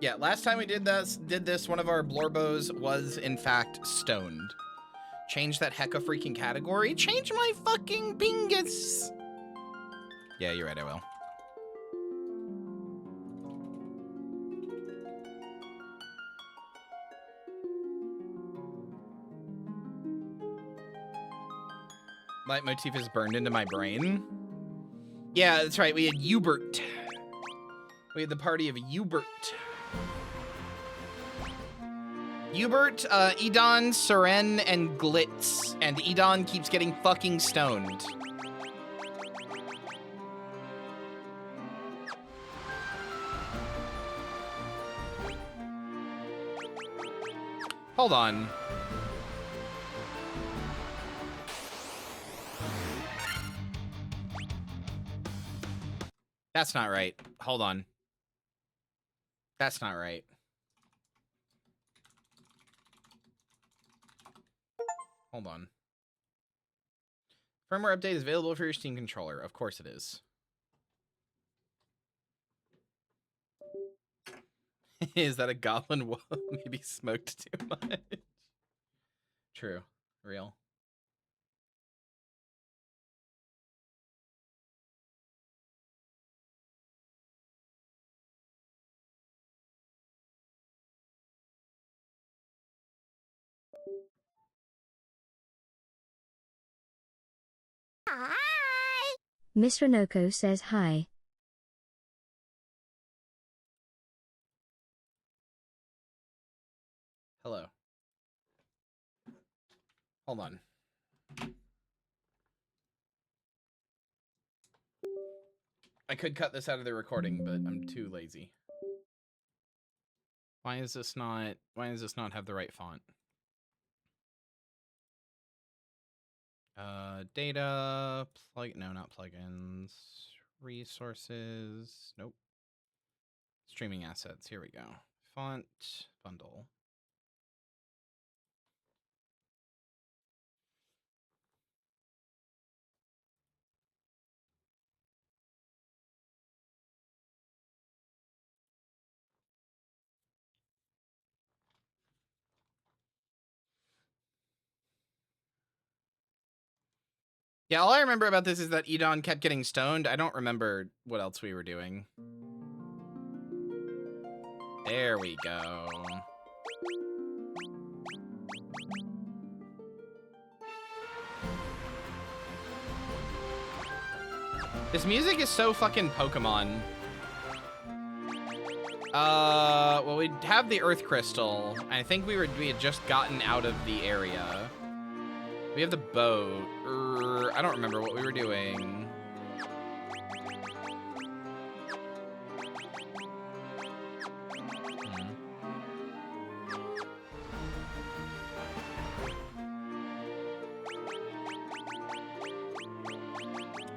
Yeah, last time we did this, one of our Blorbos was in fact stoned. Change that hecka freaking category. Change my fucking bingus. Yeah, you're right, I will. Leitmotif is burned into my brain. Yeah, that's right. We had Hubert. We had the party of Hubert. Hubert, Edon, Seren, and Glitz. And Edon keeps getting fucking stoned. Hold on. That's not right. Hold on. That's not right. Hold on. Firmware update is available for your Steam controller. Of course it is. Is that a goblin wolf? Maybe smoked too much. True. Real. Hi! Miss Renoko says hi. Hello. Hold on. I could cut this out of the recording, but I'm too lazy. Why does this not have the right font? Data, no, not plugins. Resources, nope. Streaming assets, here we go. Font, bundle. Yeah, all I remember about this is that Edon kept getting stoned. I don't remember what else we were doing. There we go. This music is so fucking Pokemon. Well, we have the Earth Crystal. I think we had just gotten out of the area. We have the boat. I don't remember what we were doing.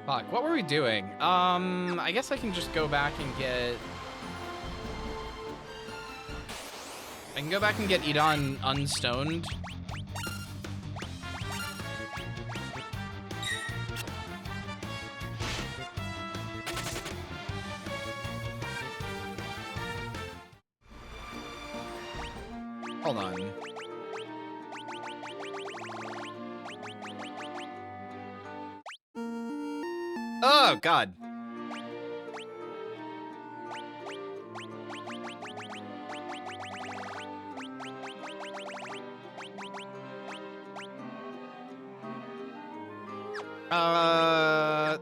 Fuck, what were we doing? I guess I can just go back and get... I can go back and get Edon unstoned. Hold on. Oh, God.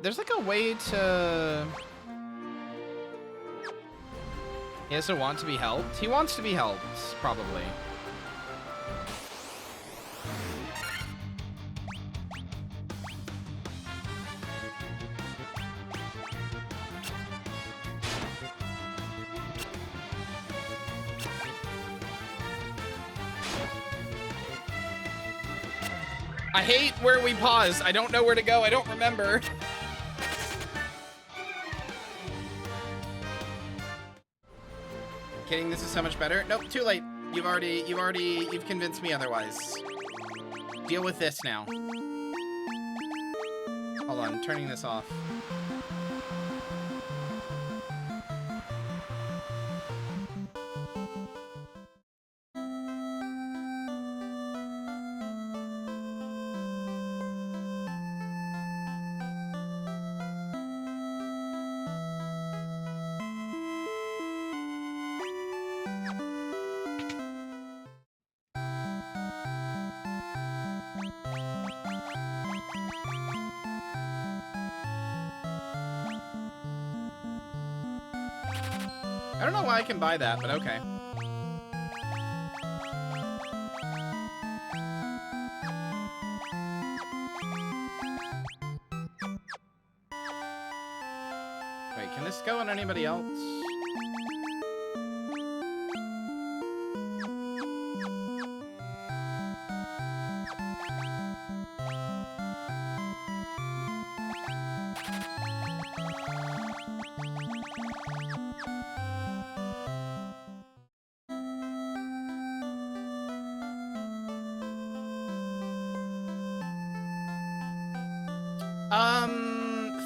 There's like a way to... He doesn't want to be helped? He wants to be helped, probably. I hate where we paused. I don't know where to go. I don't remember. Kidding, this is so much better. Nope, too late. You've convinced me otherwise. Deal with this now. Hold on, I'm turning this off. I don't know why I can buy that, but okay. Wait, can this go on anybody else?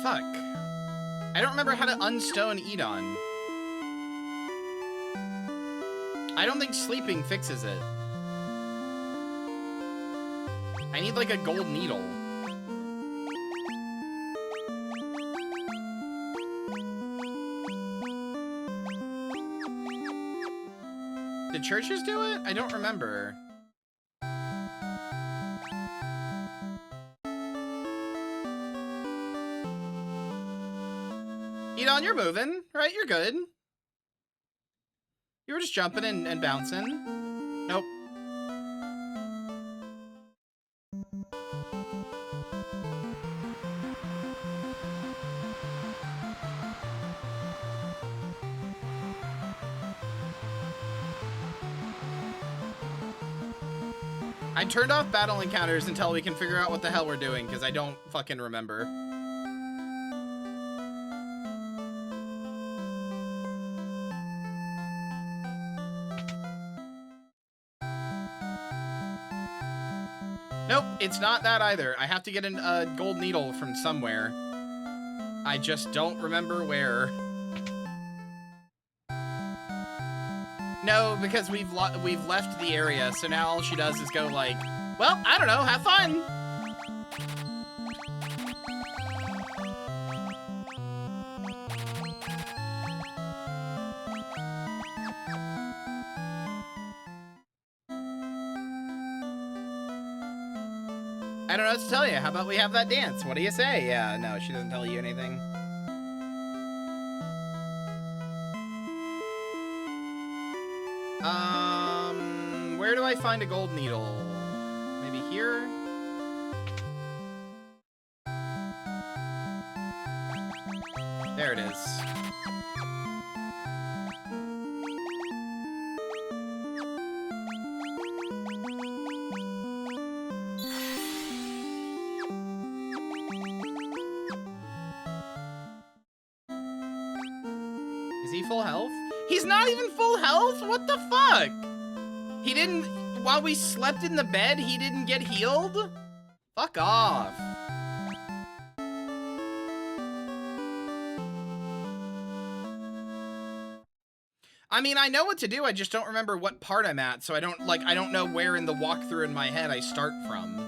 Fuck. I don't remember how to unstone Edon. I don't think sleeping fixes it. I need like a gold needle. Did churches do it? I don't remember. Edon, you're moving, right? You're good. You were just jumping and bouncing. Nope. I turned off battle encounters until we can figure out what the hell we're doing, because I don't fucking remember. Nope, it's not that either. I have to get a gold needle from somewhere. I just don't remember where. No, because we've left the area, so now all she does is go like, well, I don't know, have fun. I don't know what to tell you. How about we have that dance? What do you say? Yeah, no, she doesn't tell you anything. Where do I find a gold needle? Maybe here? There it is. Is he full health? He's not even full health? What the fuck? He didn't, while we slept in the bed, he didn't get healed? Fuck off. I mean, I know what to do, I just don't remember what part I'm at, so I don't know where in the walkthrough in my head I start from.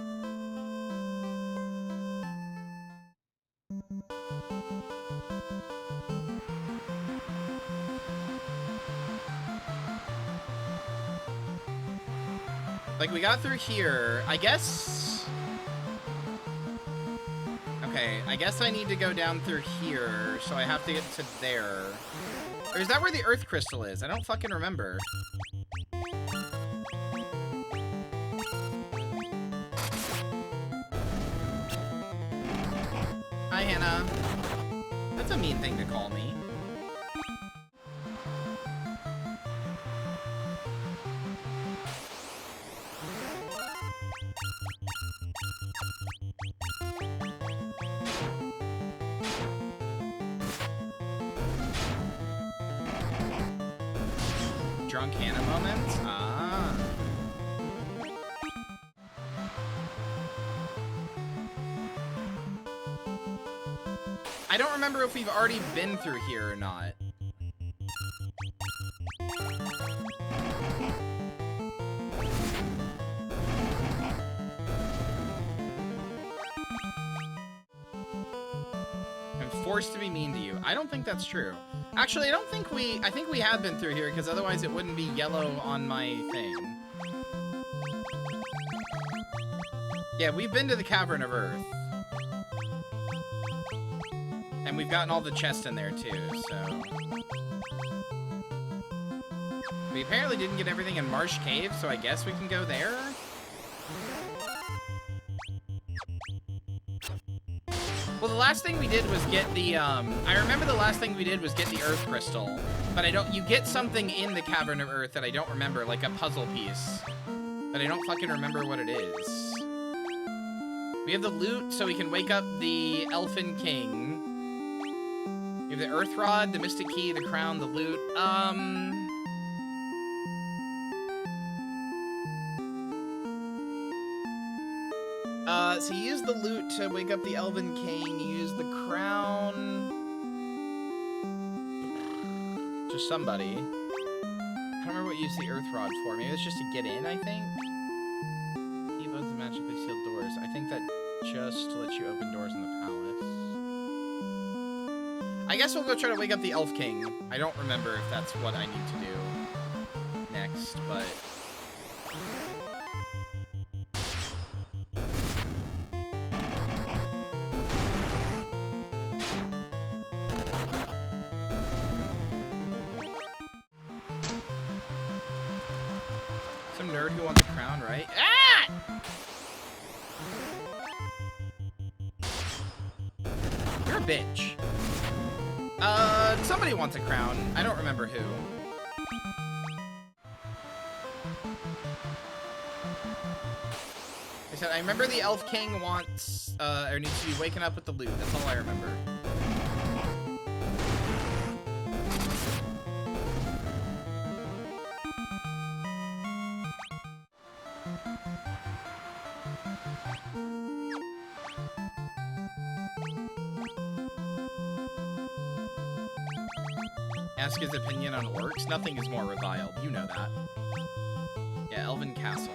Like, we got through here. I guess... Okay, I guess I need to go down through here, so I have to get to there. Or is that where the earth crystal is? I don't fucking remember. Hi, Hannah. That's a mean thing to call me. Drunk Hannah moments? Ah. I don't remember if we've already been through here or not. I'm forced to be mean to you. I don't think that's true. Actually, I think we have been through here, because otherwise it wouldn't be yellow on my thing. Yeah, we've been to the Cavern of Earth. And we've gotten all the chests in there, too, so... We apparently didn't get everything in Marsh Cave, so I guess we can go there? Well, the last thing we did was get the, I remember the last thing we did was get the Earth Crystal. But you get something in the Cavern of Earth that I don't remember, like a puzzle piece. But I don't fucking remember what it is. We have the loot, so we can wake up the Elfin King. We have the Earth Rod, the Mystic Key, the Crown, the loot. So you use the loot to wake up the Elven King. You use the Crown. Just somebody. I don't remember what you used the Earth Rod for. Maybe it's just to get in, I think? Key both the magically sealed doors. I think that just lets you open doors in the palace. I guess we'll go try to wake up the Elf King. I don't remember if that's what I need to do next, but... Some nerd who wants a crown, right? Ah! You're a bitch. Somebody wants a crown. I don't remember who. I said I remember the Elf King wants, or needs to be waken up with the loot. That's all I remember. Ask his opinion on orcs. Nothing is more reviled. You know that. Yeah, Elven Castle.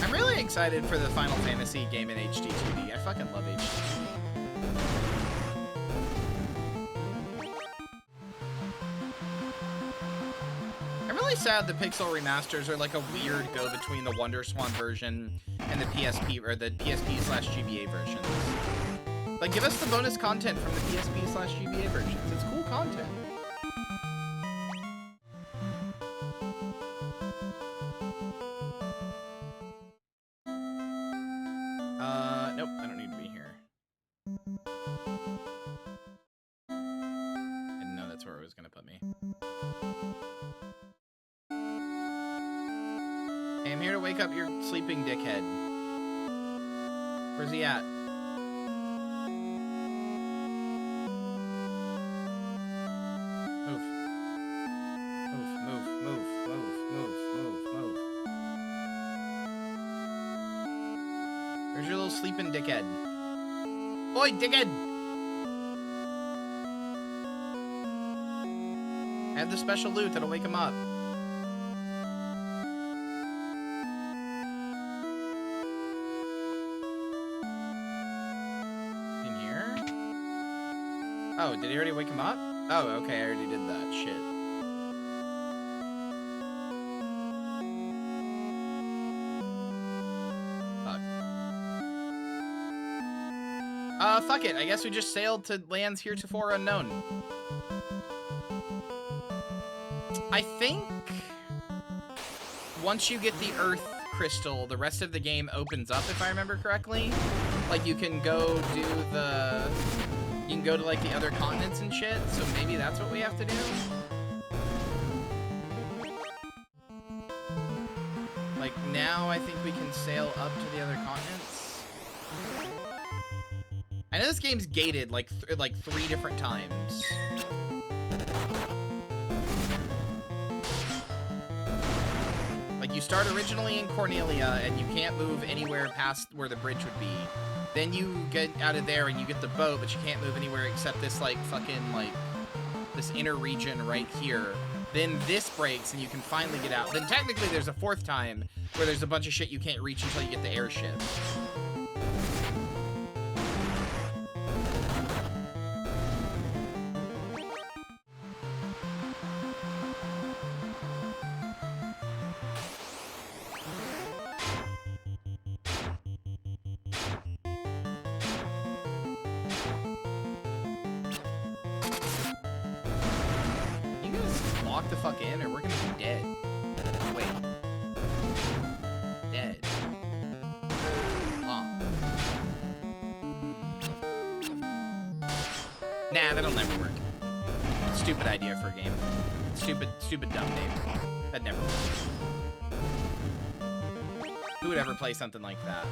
I'm really excited for the Final Fantasy game in HD 2D. I fucking love HD 2D. Sad the Pixel remasters are like a weird go between the Wonder Swan version and the PSP or the PSP/GBA versions. Like, give us the bonus content from the PSP/GBA versions. It's cool content. Nope, I don't need to be here. I didn't know that's where it was gonna put me. Hey, I'm here to wake up your sleeping dickhead. Where's he at? Move. Move, move, move, move, move, move, move. Where's your little sleeping dickhead? Oi, dickhead! I have the special loot that'll wake him up. Oh, did he already wake him up? Oh, okay, I already did that. Shit. Fuck. Fuck it. I guess we just sailed to lands heretofore unknown. I think once you get the Earth Crystal, the rest of the game opens up, if I remember correctly. Like, you can go do the... You can go to, like, the other continents and shit, so maybe that's what we have to do? Like, now I think we can sail up to the other continents. I know this game's gated, like 3 different times. Like, you start originally in Cornelia, and you can't move anywhere past where the bridge would be. Then you get out of there and you get the boat, but you can't move anywhere except this, like, fucking, like, this inner region right here. Then this breaks and you can finally get out. Then technically there's a 4th time where there's a bunch of shit you can't reach until you get the airship. walk the fuck in or we're gonna be dead. Wait. Dead. Oh. Nah, that'll never work. Stupid idea for a game. Stupid dumb name. That never works. Who would ever play something like that?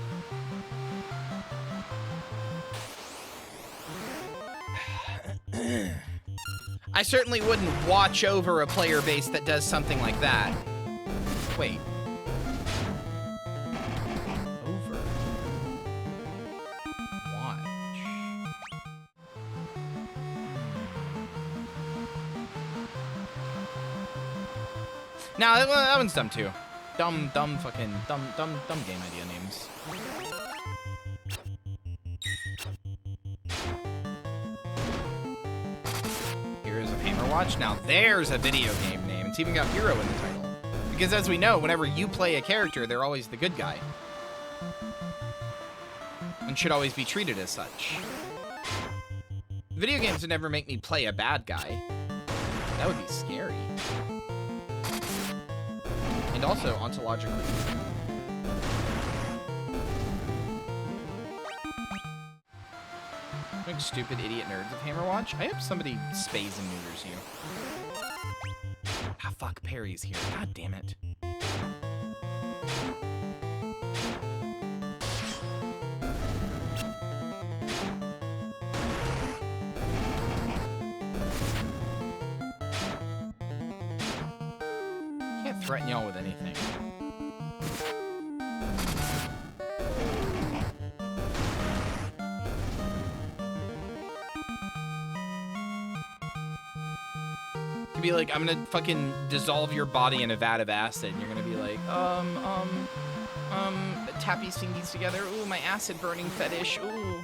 I certainly wouldn't watch over a player base that does something like that. Wait. Over. Watch. Nah, that one's dumb too. Dumb game idea names. Heroes of Hammerwatch. Now there's a video game name. It's even got hero in the title. Because as we know, whenever you play a character, they're always the good guy. And should always be treated as such. Video games would never make me play a bad guy. That would be scary. And also ontologically. Like stupid idiot nerds of Hammerwatch. I hope somebody spays and neuters you. Ah, fuck, Perry's here. God damn it. Can't threaten y'all with anything. Be like, I'm gonna fucking dissolve your body in a vat of acid, and you're gonna be like, tappies fingies together, ooh, my acid burning fetish, ooh.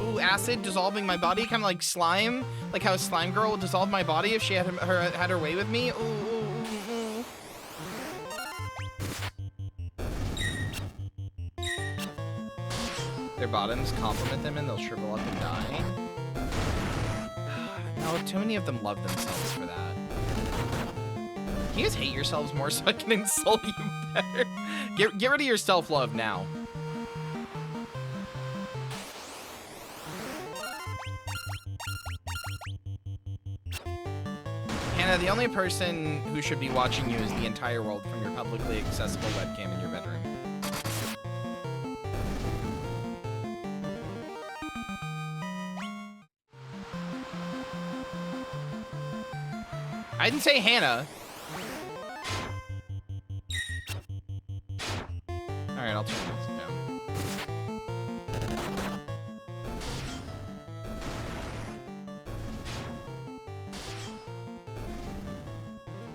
Ooh, acid dissolving my body, kind of like slime, like how a slime girl would dissolve my body if she had her way with me, ooh, ooh, ooh, ooh. Their bottoms, compliment them, and they'll shrivel up and die. No, too many of them love themselves for that. You guys hate yourselves more so I can insult you better. Get rid of your self-love now. Hannah, the only person who should be watching you is the entire world from your publicly accessible webcam in your bedroom. I didn't say Hannah. Alright, I'll turn this down.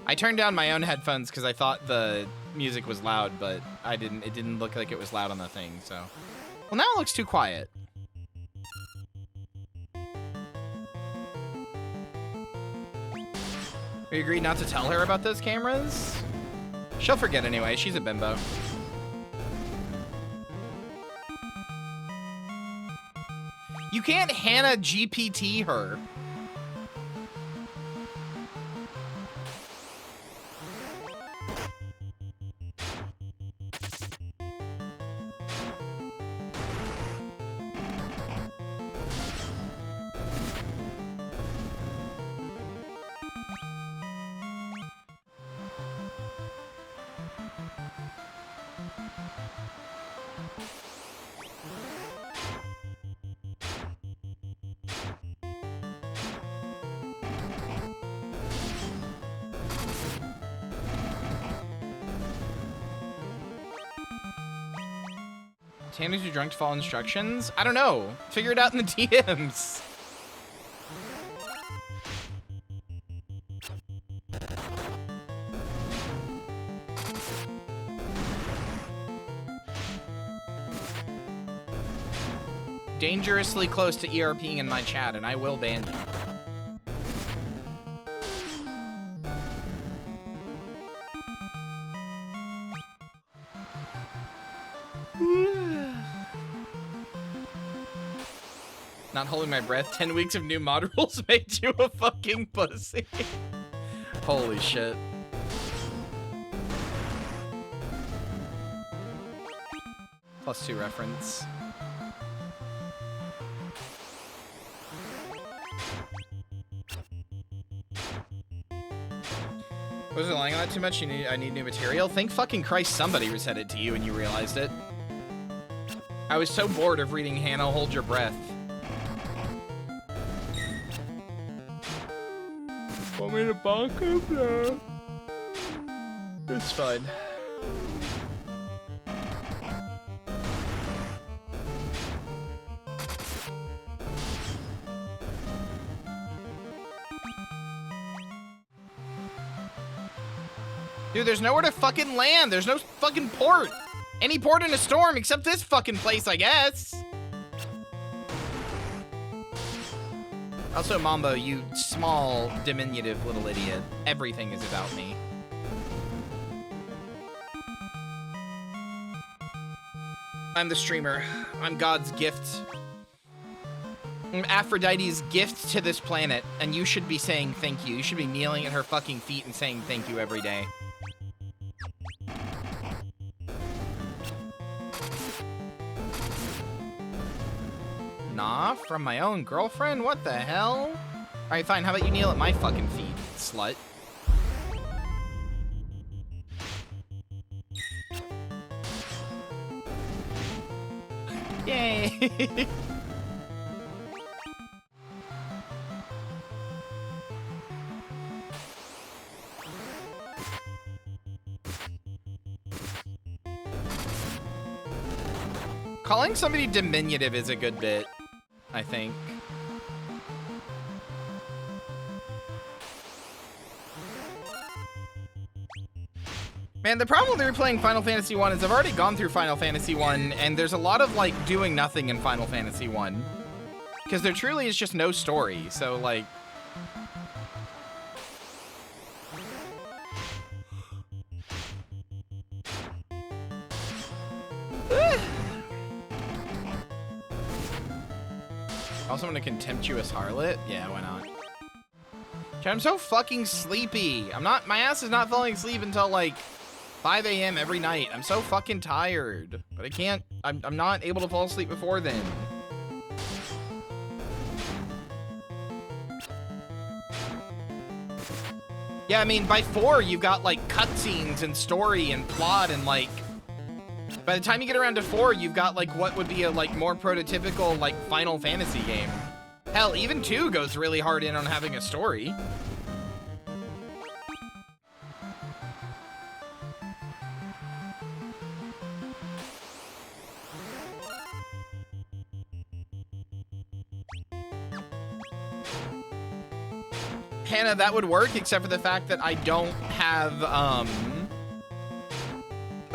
I turned down my own headphones because I thought the music was loud, but it didn't look like it was loud on the thing, so. Well, now it looks too quiet. We agreed not to tell her about those cameras? She'll forget anyway, she's a bimbo. You can't Hannah GPT her. Tanner's too drunk to follow instructions? I don't know. Figure it out in the DMs. Dangerously close to ERPing in my chat, and I will ban you. Not holding my breath. 10 weeks of new mod rules made you a fucking pussy. Holy shit. +2 reference. Was relying on that too much? I need new material? Thank fucking Christ somebody said it to you and you realized it. I was so bored of reading Hannah Hold Your Breath. Want me to bonk him? No. It's fine. Dude, there's nowhere to fucking land. There's no fucking port. Any port in a storm except this fucking place, I guess. Also, Mambo, you small, diminutive little idiot. Everything is about me. I'm the streamer. I'm God's gift. I'm Aphrodite's gift to this planet, and you should be saying thank you. You should be kneeling at her fucking feet and saying thank you every day. Nah, from my own girlfriend? What the hell? Alright, fine. How about you kneel at my fucking feet, slut? Yay! Calling somebody diminutive is a good bit, I think. Man, the problem with replaying Final Fantasy 1 is I've already gone through Final Fantasy 1, and there's a lot of, like, doing nothing in Final Fantasy 1. Because there truly is just no story, so, like... Also, I'm a contemptuous harlot? Yeah, why not? I'm so fucking sleepy. My ass is not falling asleep until like 5 a.m. every night. I'm so fucking tired. But I can't, I'm not able to fall asleep before then. Yeah, I mean, by 4, you've got like cutscenes and story and plot and like, by the time you get around to 4, you've got like what would be a like more prototypical like Final Fantasy game. Hell, even 2 goes really hard in on having a story. Hannah, that would work, except for the fact that I don't have, I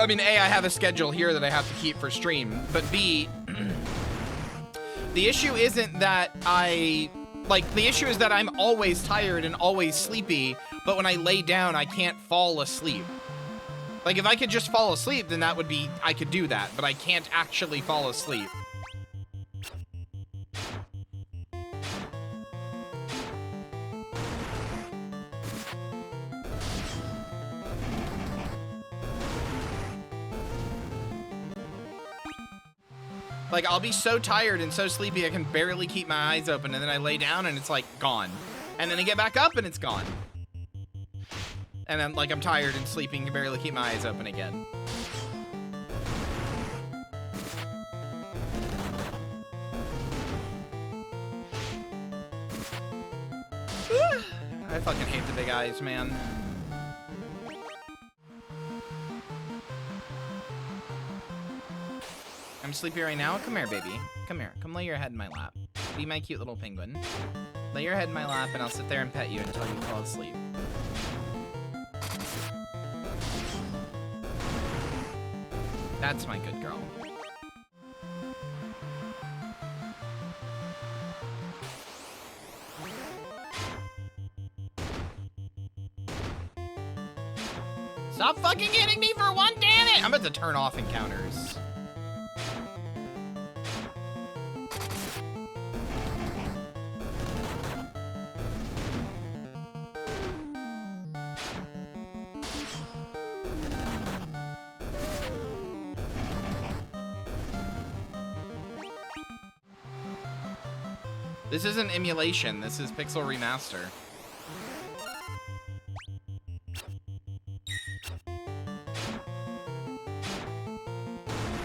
mean, A, I have a schedule here that I have to keep for stream, but B, the issue isn't that the issue is that I'm always tired and always sleepy, but when I lay down, I can't fall asleep. Like, if I could just fall asleep, then that would be, I could do that, but I can't actually fall asleep. Like, I'll be so tired and so sleepy I can barely keep my eyes open, and then I lay down and it's like gone. And then I get back up and it's gone. And I'm like, I'm tired and sleeping, can barely keep my eyes open again. I fucking hate the big eyes, man. I'm sleepy right now. Come here, baby. Come here. Come lay your head in my lap. Be my cute little penguin. Lay your head in my lap and I'll sit there and pet you until you fall asleep. That's my good girl. Stop fucking hitting me for one, damn it! I'm about to turn off encounters. This isn't emulation. This is Pixel Remaster.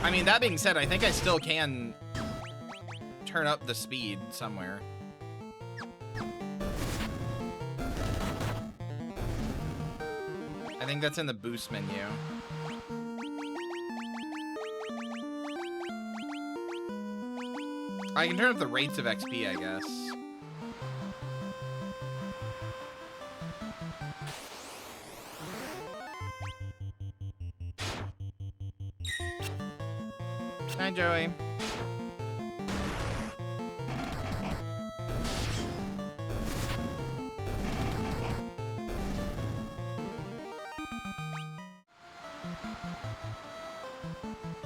I mean, that being said, I think I still can turn up the speed somewhere. I think that's in the boost menu. I can turn up the rates of XP, I guess. Hi, Joey.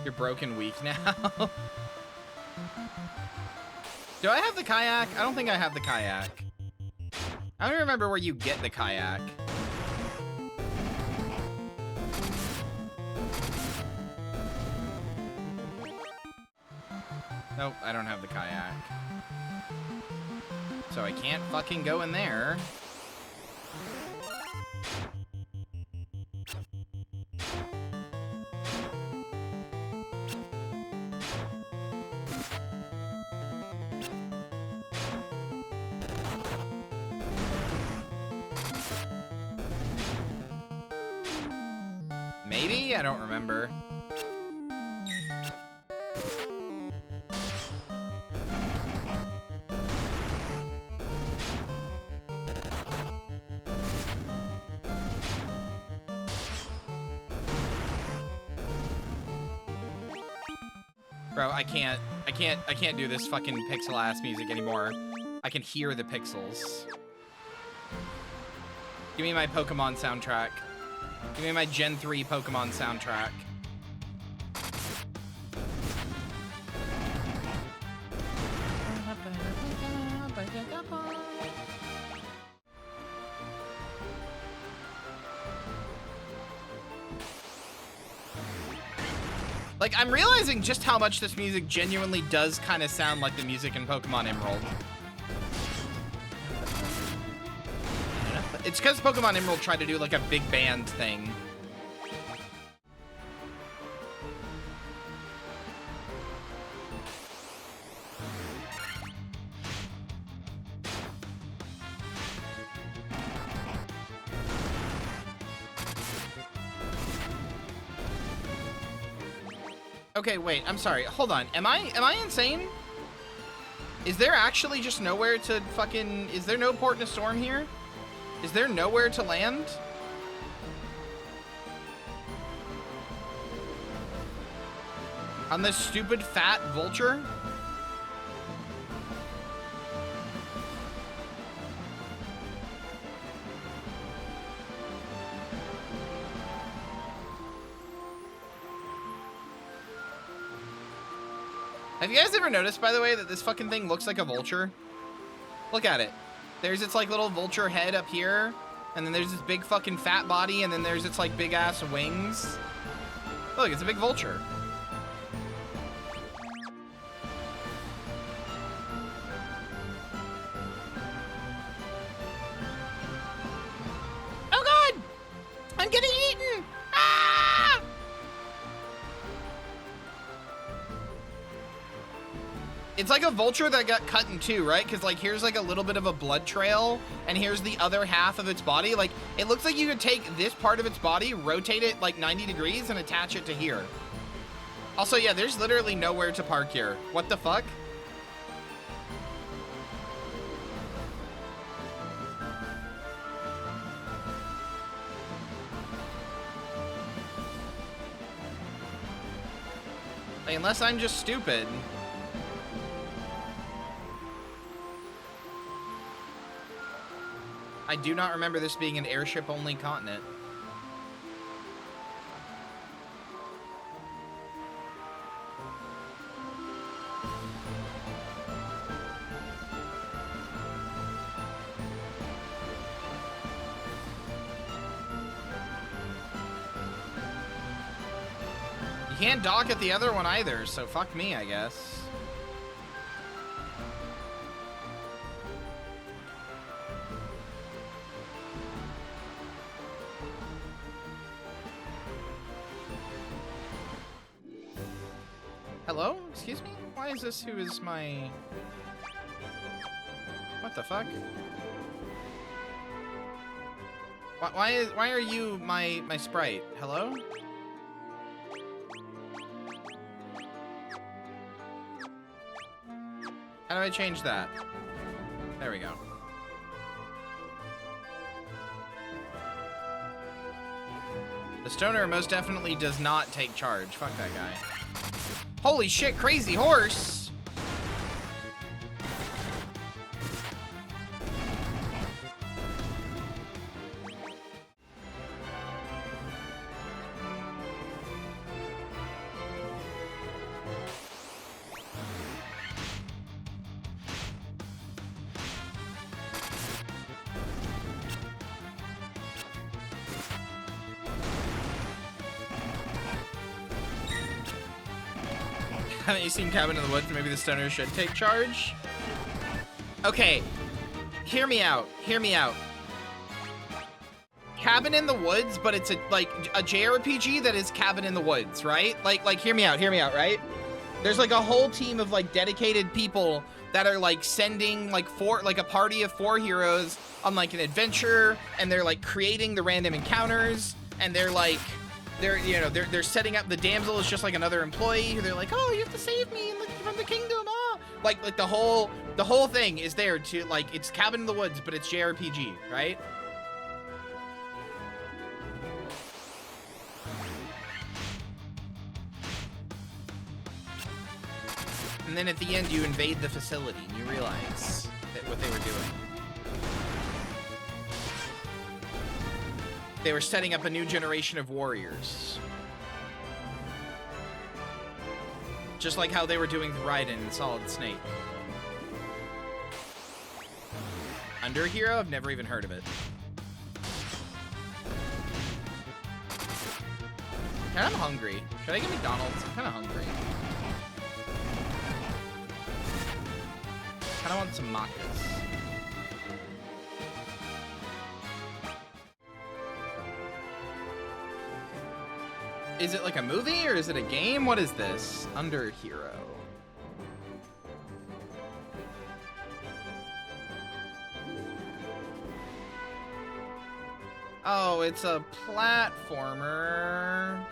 You're broken weak now. Do I have the kayak? I don't think I have the kayak. I don't remember where you get the kayak. Nope, I don't have the kayak. So I can't fucking go in there. Maybe? I don't remember. Bro, I can't do this fucking pixel ass music anymore. I can hear the pixels. Give me my Pokemon soundtrack. Give me my Gen 3 Pokemon soundtrack. Like, I'm realizing just how much this music genuinely does kind of sound like the music in Pokemon Emerald. It's because Pokemon Emerald tried to do like a big band thing. Okay, wait, I'm sorry. Hold on. Am I insane? Is there actually just nowhere to fucking... Is there no port in a storm here? Is there nowhere to land? On this stupid fat vulture? Have you guys ever noticed, by the way, that this fucking thing looks like a vulture? Look at it. There's its like little vulture head up here, and then there's this big fucking fat body, and then there's its like big ass wings. Look, it's a big vulture. Oh god! I'm getting eaten! Ah! It's like a vulture that got cut in two, right? Because, like, here's, like, a little bit of a blood trail, and here's the other half of its body. Like, it looks like you could take this part of its body, rotate it, like, 90 degrees, and attach it to here. Also, yeah, there's literally nowhere to park here. What the fuck? Like, unless I'm just stupid. I do not remember this being an airship-only continent. You can't dock at the other one either, so fuck me, I guess. Hello? Excuse me? Why is this who is my... What the fuck? Why are you my sprite? Hello? How do I change that? There we go. The stoner most definitely does not take charge. Fuck that guy. Holy shit, crazy horse! Haven't you seen Cabin in the Woods? Maybe the stoner should take charge. Okay, hear me out. Hear me out. Cabin in the Woods, but it's a JRPG that is Cabin in the Woods, right? Like hear me out, right? There's like a whole team of like dedicated people that are like sending like a party of 4 heroes on like an adventure, and they're like creating the random encounters, and they're like they're setting up. The damsel is just like another employee who they're like, oh, you have to save me from the kingdom, ah. Like the whole thing is there to like, it's Cabin in the Woods, but it's JRPG, right? And then at the end you invade the facility and you realize that what they were doing. They were setting up a new generation of warriors. Just like how they were doing with Raiden and Solid Snake. Underhero? I've never even heard of it. I'm hungry. Should I get McDonald's? I'm kind of hungry. Kind of want some macas. Is it like a movie or is it a game? What is this? Underhero. Oh, it's a platformer.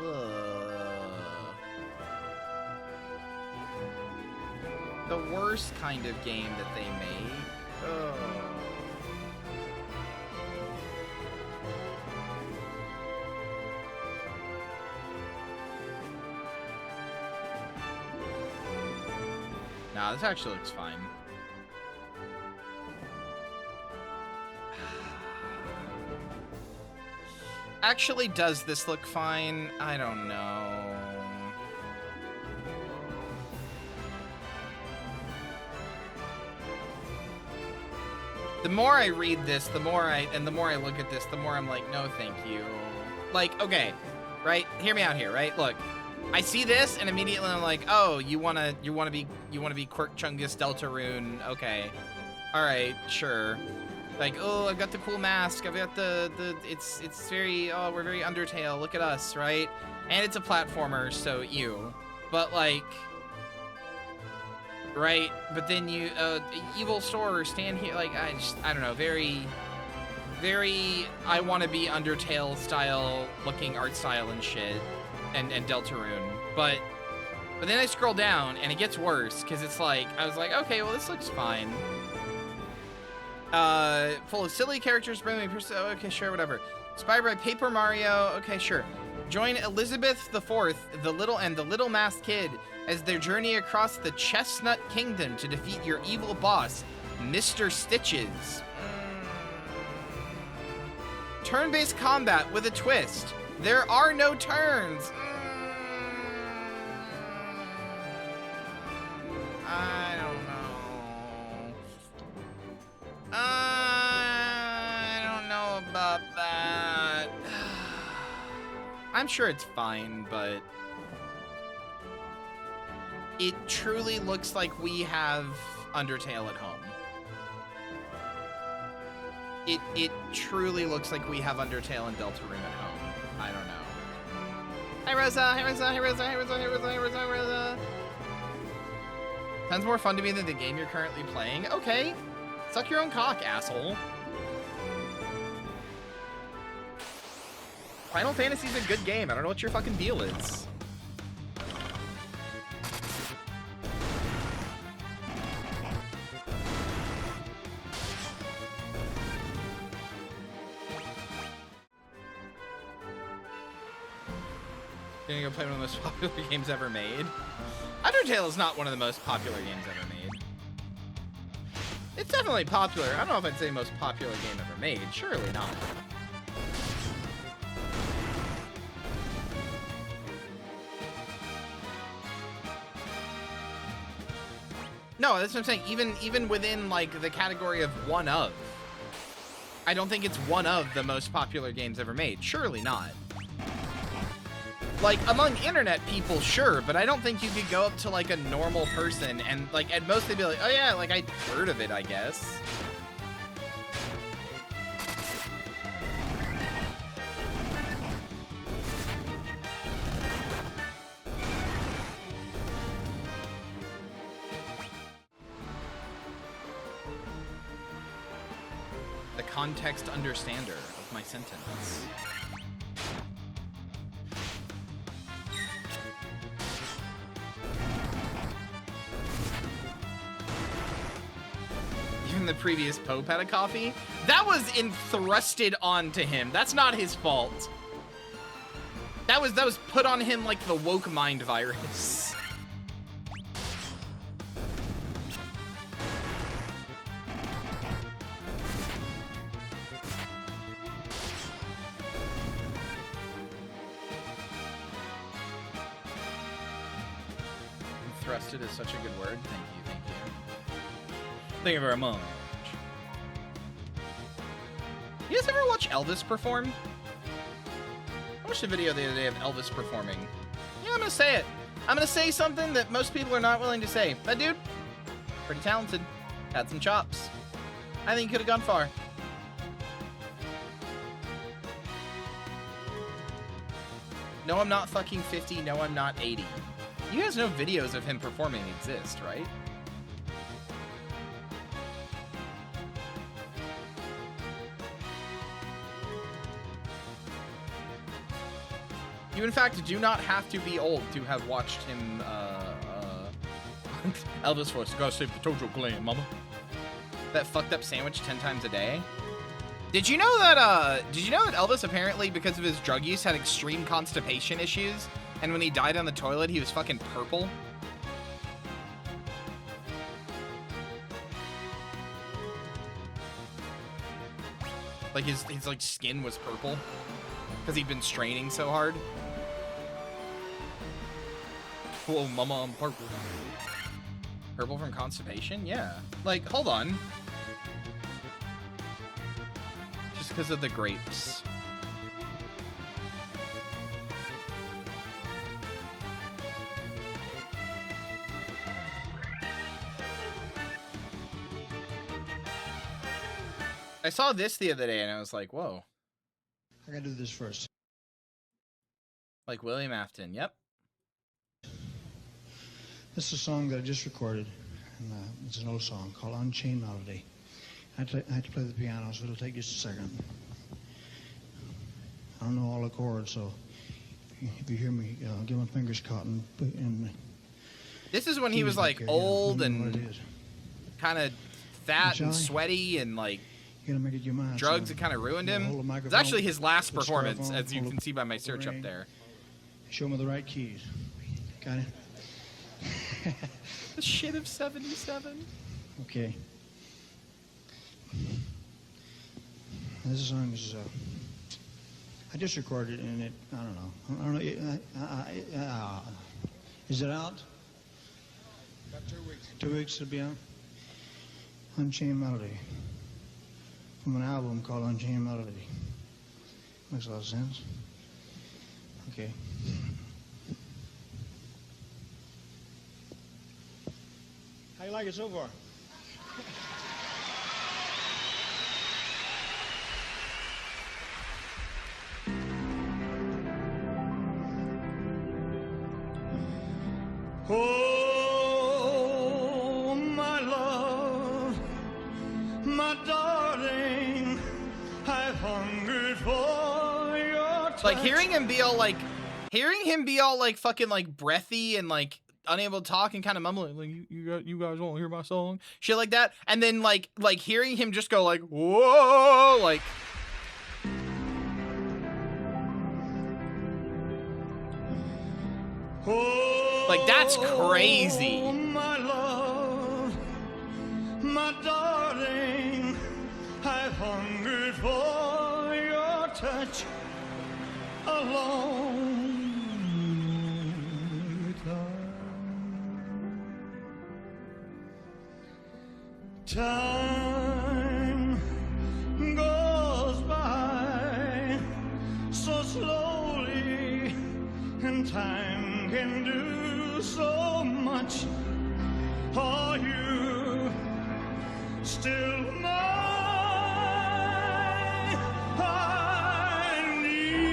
Ugh. The worst kind of game that they made. Ugh. Nah, this actually looks fine. Actually, does this look fine? I don't know. The more I read this, the more I look at this, the more I'm like, no, thank you. Like, okay, right? Hear me out here, right? Look, I see this and immediately I'm like, oh, you wanna be Quirk Chungus Deltarune? Okay, all right, sure. Like, oh, I've got the cool mask. I've got it's very, oh, we're very Undertale. Look at us, right? And it's a platformer, so ew. But like, right? But then you, evil store, stand here. Like, I don't know. Very, I want to be Undertale style looking art style and shit, and Deltarune. But then I scroll down and it gets worse because it's like, I was like, okay, well this looks fine. Full of silly characters, okay, sure, whatever. Inspired by Paper Mario, okay, sure. Join Elizabeth IV, the Little Masked Kid, as their journey across the Chestnut Kingdom to defeat your evil boss, Mr. Stitches. Turn-based combat with a twist. There are no turns. I don't know. I don't know about that. I'm sure it's fine, but it truly looks like we have Undertale at home. It truly looks like we have Undertale and Deltarune at home. I don't know. Hi Rosa, hi Rosa, hi Rosa, hi Rosa, hi Rosa, hi Rosa, hi Rosa. Sounds more fun to me than the game you're currently playing. Okay. Suck your own cock, asshole. Final Fantasy's a good game. I don't know what your fucking deal is. Gonna go play one of the most popular games ever made. Undertale is not one of the most popular games ever made. It's definitely popular. I don't know if I'd say most popular game ever made. Surely not. No, that's what I'm saying. Even within like the category of one of, I don't think it's one of the most popular games ever made. Surely not. Like among internet people, sure, but I don't think you could go up to like a normal person and like at most they'd be like, oh yeah, like I'd heard of it, I guess. The context understander of my sentence. Even the previous Pope had a coffee? That was thrusted onto him. That's not his fault. That was put on him like the woke mind virus. Thrusted is such a good word. Thank you, thank you. Thank you very much. You guys ever watch Elvis perform? I watched a video the other day of Elvis performing. Yeah, I'm gonna say it. I'm gonna say something that most people are not willing to say. That dude, pretty talented. Had some chops. I think he could have gone far. No, I'm not fucking 50. No, I'm not 80. You guys know videos of him performing exist, right? You, in fact, do not have to be old to have watched him, Elvis voice. Gotta save the Tojo clan, mama. That fucked up sandwich 10 times a day. Did you know that Elvis apparently, because of his drug use, had extreme constipation issues? And when he died on the toilet, he was fucking purple? Like his like skin was purple because he'd been straining so hard. Whoa, mama, I'm purple. Purple from constipation? Yeah. Like, hold on. Just because of the grapes. I saw this the other day and I was like, whoa. I gotta do this first. Like William Afton, yep. This is a song that I just recorded, and it's an old song called Unchained Melody. I had to play the piano, so it'll take just a second. I don't know all the chords, so if you hear me, get my fingers caught in. This is when he was like old and kind of fat and sweaty and like make it your mind, drugs had kind of ruined him. It's actually his last performance, as you can see by my search up there. Show me the right keys. Got it? The shit of 77. Okay. This song is, I just recorded it and it, I don't know. Is it out? About 2 weeks. 2 weeks to be out? Unchained Melody. From an album called Unchained Melody. Makes a lot of sense. Okay. How you like it so far? Oh, my love, my darling, I've hungered for your touch. Like hearing him be all like fucking like breathy and like unable to talk and kind of mumbling like you guys won't hear my song, shit like that, and then like hearing him just go like whoa, like that's crazy. Oh, my love, my darling, I've hungered for your touch a long time. Time goes by so slowly, and time can do so much. Are you still mine? I need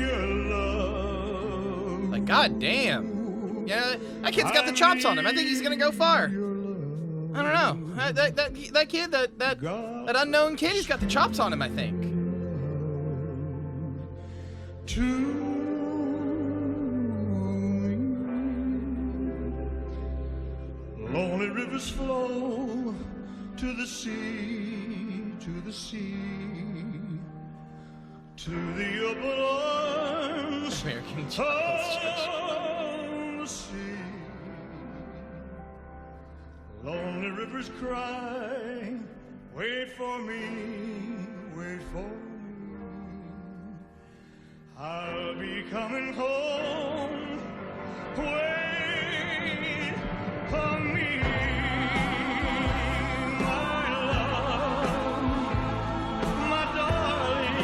your love. Like god damn. Yeah, that kid's got the chops on him. I think he's gonna go far. I don't know. That kid, that unknown kid, he's got the chops on him, I think. Lonely rivers flow to the sea, to the sea, to the open arms American of the sea. Lonely rivers cry, wait for me, wait for me. I'll be coming home, wait for me. My love, my darling,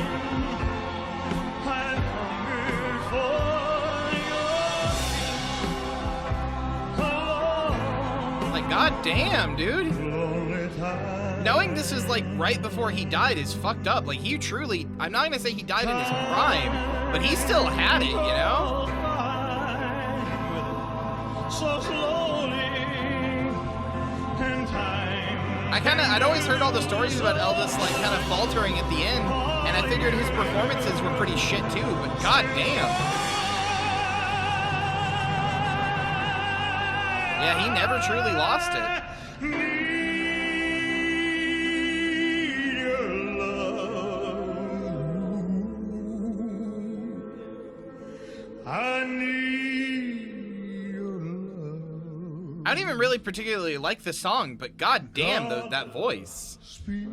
I've hungered for your Like god damn, dude. lonely time. Knowing this is like right before he died is fucked up. Like he truly, I'm not gonna say he died in his prime, but he still had it, you know? So slowly, and time. I'd always heard all the stories about Elvis like kind of faltering at the end, and I figured his performances were pretty shit too, but god damn. Yeah, he never truly lost it. Need your love. I need your love. I don't even really particularly like the song, but god damn that voice. Speak your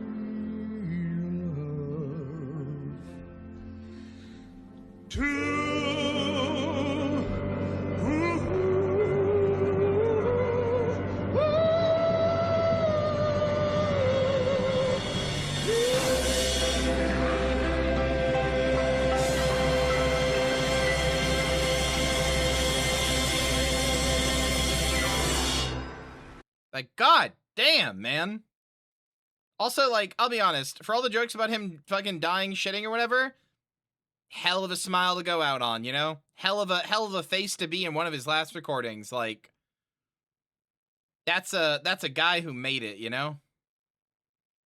love to Like, god damn, man. Also, like, I'll be honest, for all the jokes about him fucking dying, shitting, or whatever, hell of a smile to go out on, you know? Hell of a face to be in one of his last recordings. Like, that's a guy who made it, you know?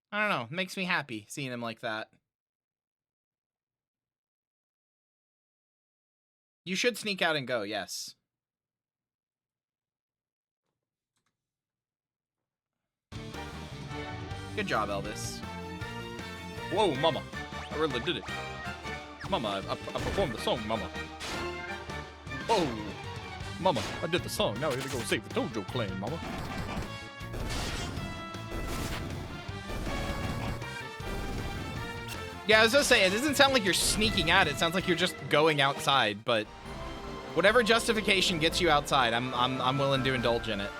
I don't know. It makes me happy seeing him like that. You should sneak out and go, yes. Good job, Elvis. Whoa, mama. I really did it. Mama, I performed the song, mama. Whoa. Mama, I did the song. Now I gotta go save the Dojo clan, mama. Yeah, I was just saying, it doesn't sound like you're sneaking out. It sounds like you're just going outside, but whatever justification gets you outside, I'm willing to indulge in it.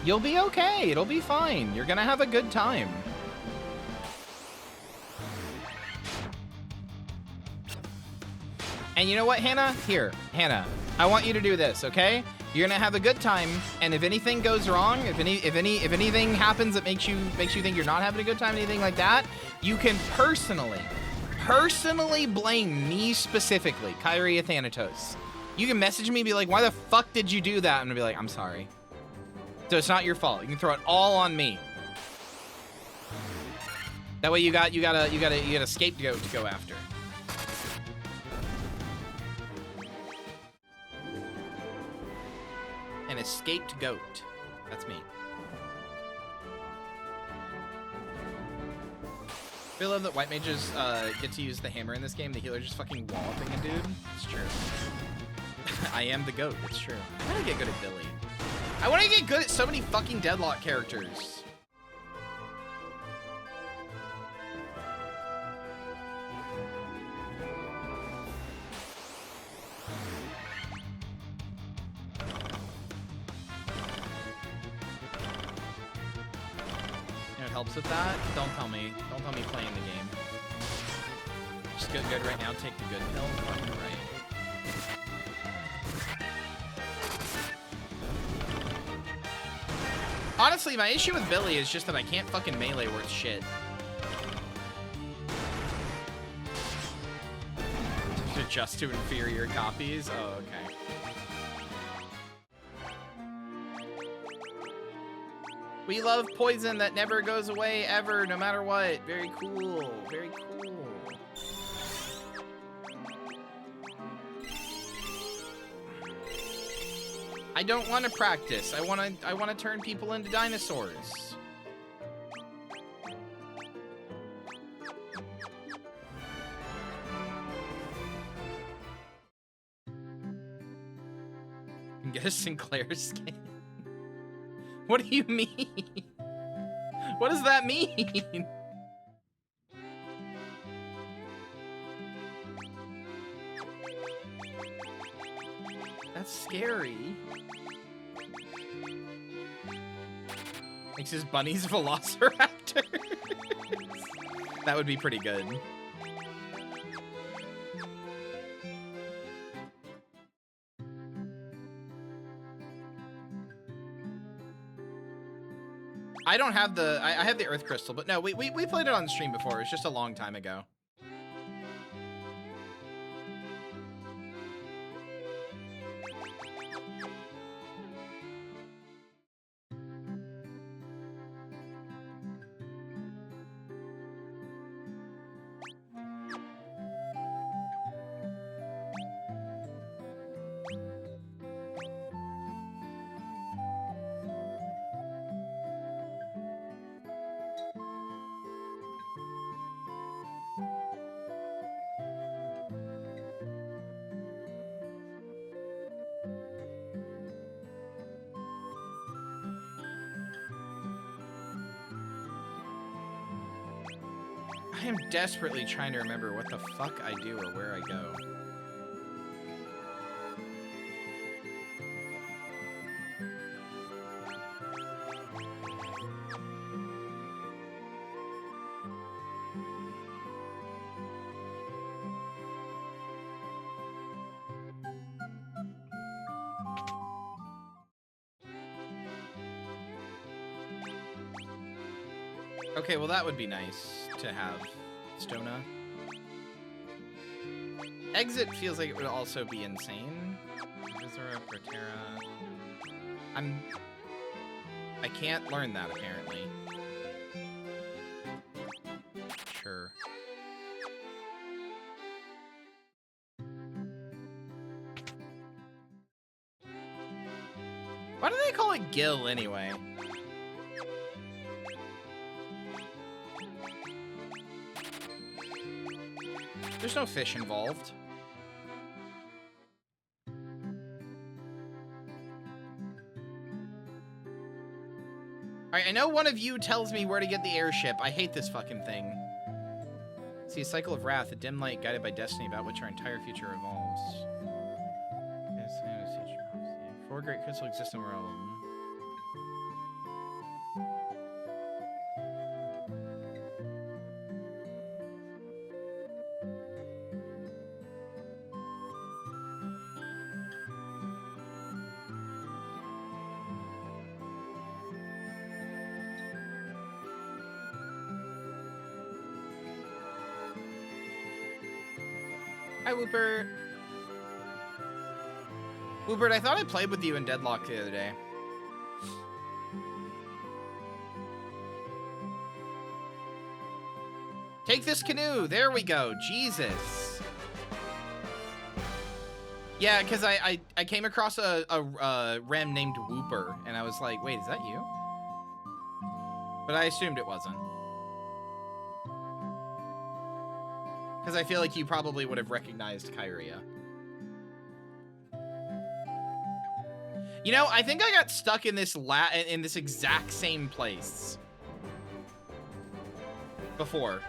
You'll be okay. It'll be fine. You're gonna have a good time. And you know what, Hannah? Here, Hannah, I want you to do this, okay? You're gonna have a good time, and if anything goes wrong, if anything happens that makes you think you're not having a good time, anything like that, you can personally blame me specifically, Kyrie Athanatos. You can message me and be like, why the fuck did you do that? And I'll be like, I'm sorry. So it's not your fault. You can throw it all on me. That way you got a scapegoat to go after. An escaped goat. That's me. I love that white mages get to use the hammer in this game. The healer just fucking walloping a dude. It's true. I am the goat. It's true. I want to get good at Billy. I want to get good at so many fucking Deadlock characters. Helps with that? Don't tell me playing the game. Just good right now, take the good pill. Fucking right. Honestly, my issue with Billy is just that I can't fucking melee worth shit. Adjust to inferior copies? Oh, okay. We love poison that never goes away ever, no matter what. Very cool. Very cool. I don't want to practice. I want to turn people into dinosaurs. Get a Sinclair skin. What do you mean? What does that mean? That's scary. Makes his bunnies velociraptors. That would be pretty good. I don't have the, I have the Earth Crystal, but no, we played it on stream before. It's just a long time ago. I am desperately trying to remember what the fuck I do or where I go. Okay, well that would be nice to have, Stona. Exit feels like it would also be insane. Viscera, Protera. I can't learn that apparently. Sure. Why do they call it Gil anyway? There's no fish involved. Alright, I know one of you tells me where to get the airship. I hate this fucking thing. See, a cycle of wrath, a dim light guided by destiny about which our entire future revolves. Four great crystal exist in the world. Hi, Whoopert. Whoopert, I thought I played with you in Deadlock the other day. Take this canoe. There we go. Jesus. Yeah, because I came across a Rem named Whooper, and I was like, wait, is that you? But I assumed it wasn't. Because I feel like you probably would have recognized Kyria. You know, I think I got stuck in this exact same place before.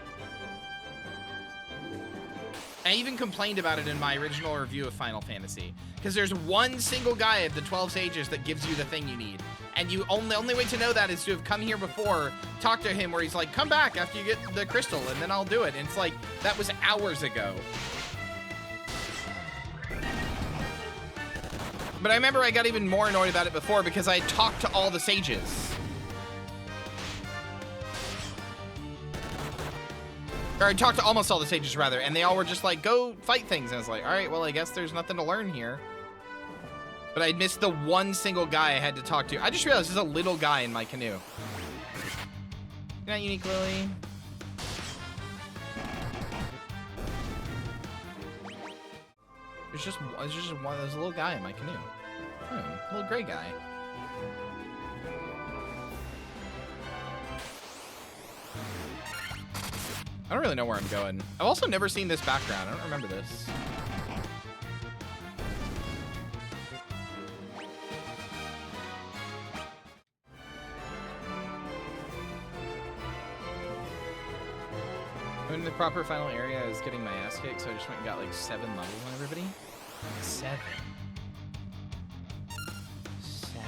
I even complained about it in my original review of Final Fantasy, because there's one single guy of the 12 sages that gives you the thing you need, and the only way to know that is to have come here before, talk to him where he's like, come back after you get the crystal, and then I'll do it. And it's like, that was hours ago. But I remember I got even more annoyed about it before because I had talked to all the sages. Or I talked to almost all the sages, rather, and they all were just like, go fight things. And I was like, all right, well, I guess there's nothing to learn here. But I missed the one single guy I had to talk to. I just realized there's a little guy in my canoe. Good night, Unique Lily. There's just one. There's a little guy in my canoe. Little gray guy. I don't really know where I'm going. I've also never seen this background. I don't remember this. I'm in the proper final area. I was getting my ass kicked, so I just went and got like 7 levels on everybody. 7. 7.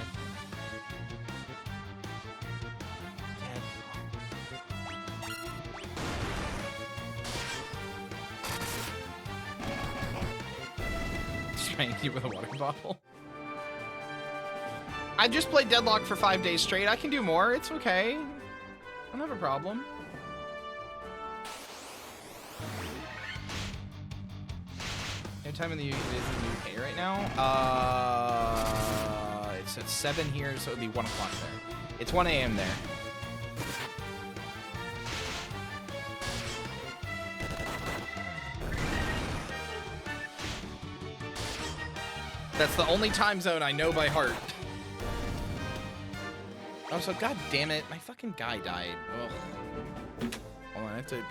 Stranged you with a water bottle. I just played Deadlock for 5 days straight. I can do more. It's okay. I don't have a problem. What time in the, it is in the UK right now? It's at 7 here, so it would be 1 o'clock there. It's 1 a.m. there. That's the only time zone I know by heart. Oh, so god damn it, my fucking guy died. Ugh. Hold on, I have to...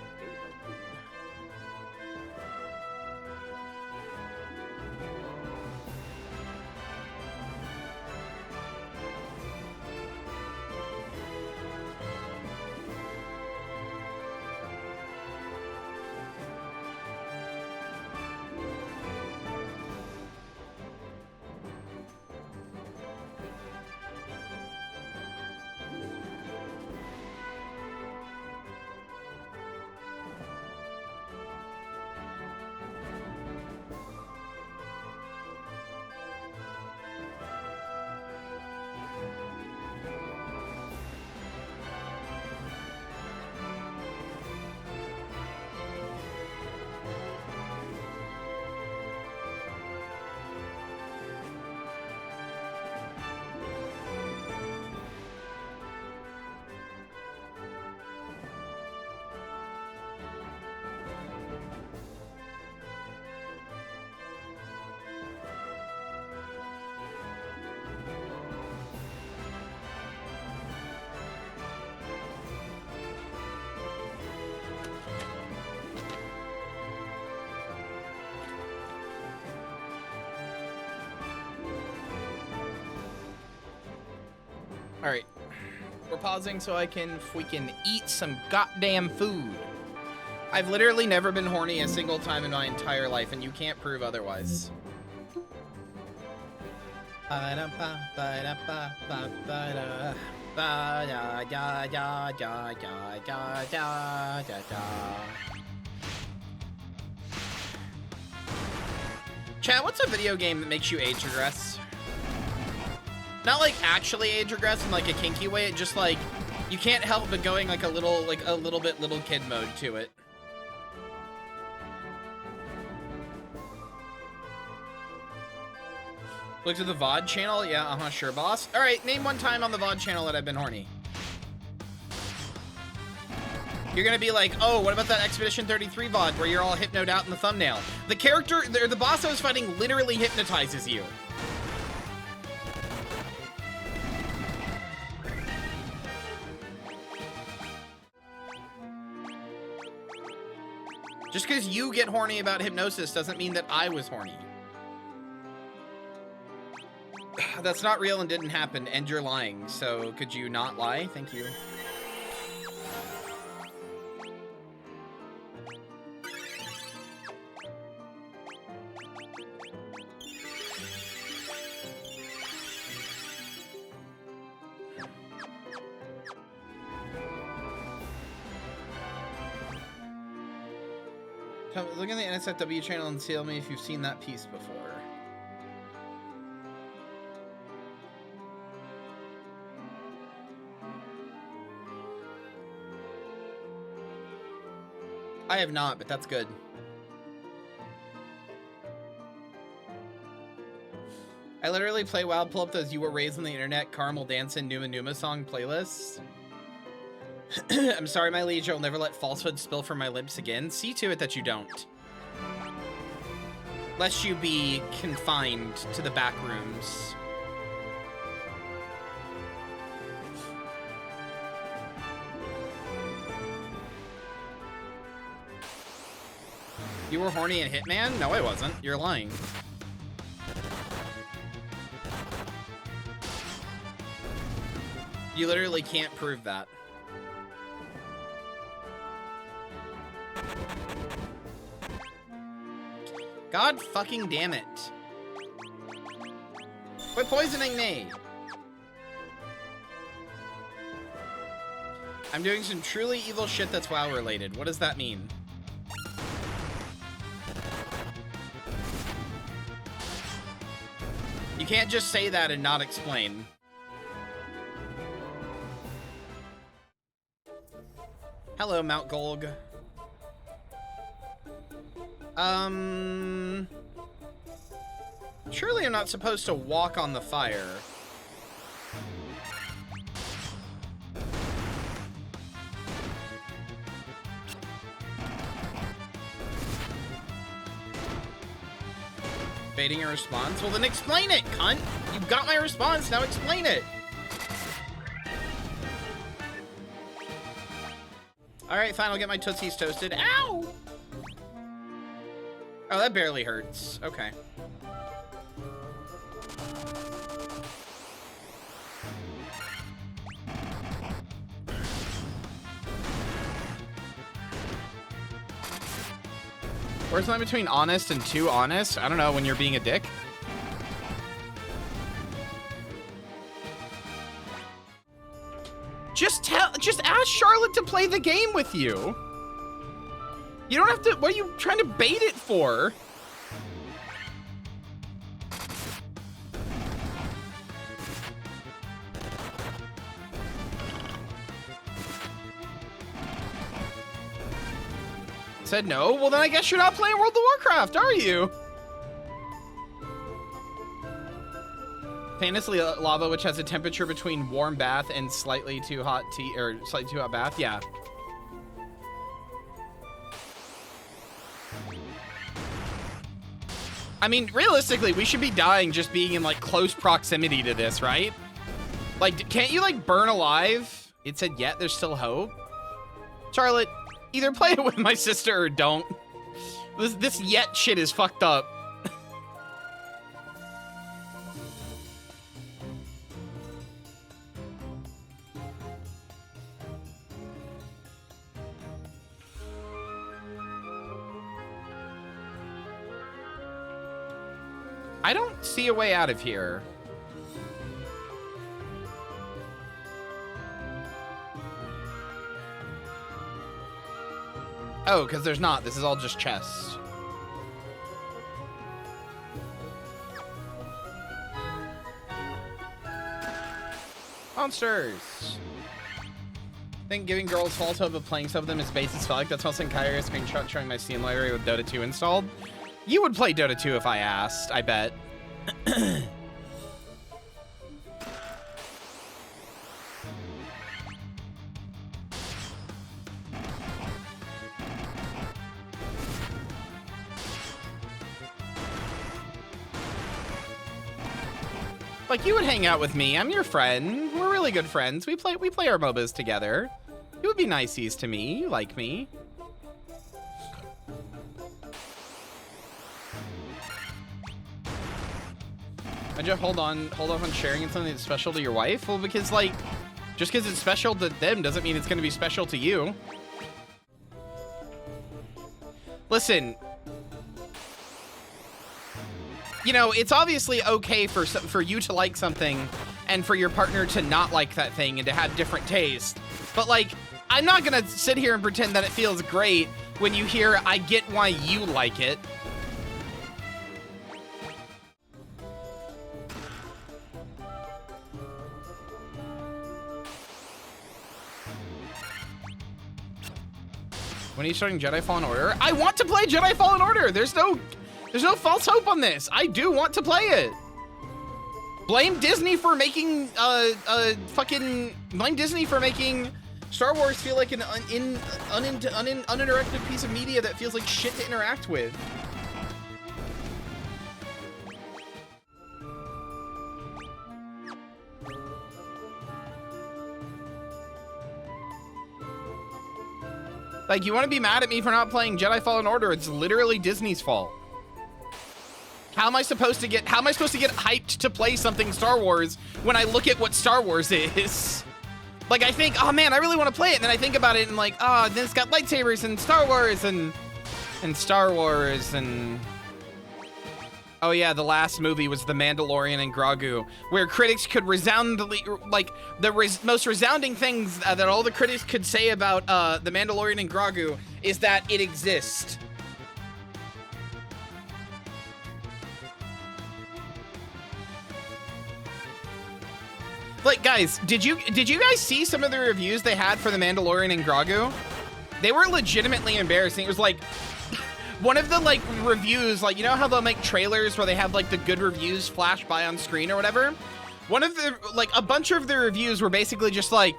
Alright, we're pausing so I can freaking eat some goddamn food. I've literally never been horny a single time in my entire life, and you can't prove otherwise. Chat, what's a video game that makes you age regress? Not like actually age regress in like a kinky way, it just like you can't help but going like a little bit little kid mode to it. Look to the VOD channel? Yeah, sure, boss. All right, name one time on the VOD channel that I've been horny. You're gonna be like, oh, what about that Expedition 33 VOD where you're all hypnoed out in the thumbnail? The character, or the boss I was fighting literally hypnotizes you. Just because you get horny about hypnosis doesn't mean that I was horny. That's not real and didn't happen, and you're lying. So could you not lie? Thank you. Look at the NSFW channel and tell me if you've seen that piece before. I have not, but that's good. I literally play WoW, pull up those You Were Raised on the Internet, Caramel Dancin', Numa Numa song playlists. I'm sorry, my liege, I'll never let falsehood spill from my lips again. See to it that you don't. Lest you be confined to the back rooms. You were horny in Hitman? No, I wasn't. You're lying. You literally can't prove that. God fucking damn it. Quit poisoning me. I'm doing some truly evil shit that's WoW related. What does that mean? You can't just say that and not explain. Hello, Mount Golg. Surely I'm not supposed to walk on the fire. Baiting a response? Well, then explain it, cunt! You got my response, now explain it! Alright, fine, I'll get my Tootsies toasted. Ow! Oh, that barely hurts. Okay. Where's the line between honest and too honest? I don't know, when you're being a dick. Just ask Charlotte to play the game with you. You don't have to, what are you trying to bait it for? Said no? Well, then I guess you're not playing World of Warcraft, are you? Famously lava, which has a temperature between warm bath and slightly too hot tea, or slightly too hot bath, yeah. I mean, realistically, we should be dying just being in, like, close proximity to this, right? Like, can't you, like, burn alive? It said, yet there's still hope. Charlotte, either play it with my sister or don't. This yet shit is fucked up. I don't see a way out of here. Oh, because there's not. This is all just chests. Monsters. I think giving girls false hope of playing some of them is base as fuck. That's also in Kyrie screenshot showing my Steam library with Dota 2 installed. You would play Dota 2 if I asked, I bet. Like, you would hang out with me. I'm your friend. We're really good friends. We play our MOBAs together. You would be niceies to me. You like me. I just hold on sharing something that's special to your wife. Well, because like, just because it's special to them doesn't mean it's going to be special to you. Listen, you know, it's obviously okay for you to like something and for your partner to not like that thing and to have different tastes. But like, I'm not going to sit here and pretend that it feels great when you hear, I get why you like it. When are you starting Jedi Fallen Order? I want to play Jedi Fallen Order. There's no false hope on this. I do want to play it. Blame Disney for making blame Disney for making Star Wars feel like an uninteractive piece of media that feels like shit to interact with. Like, you want to be mad at me for not playing Jedi Fallen Order? It's literally Disney's fault. How am I supposed to get hyped to play something Star Wars when I look at what Star Wars is? Like, I think, oh man, I really want to play it, and then I think about it and like, oh, then it's got lightsabers and Star Wars and Star Wars and oh yeah, the last movie was The Mandalorian and Grogu, where critics could resoundingly, like, most resounding things that all the critics could say about The Mandalorian and Grogu is that it exists. Like, guys, did you guys see some of the reviews they had for The Mandalorian and Grogu? They were legitimately embarrassing. It was like, one of the, like, reviews, like, you know how they'll make trailers where they have, like, the good reviews flash by on screen or whatever? One of the, like, a bunch of the reviews were basically just like,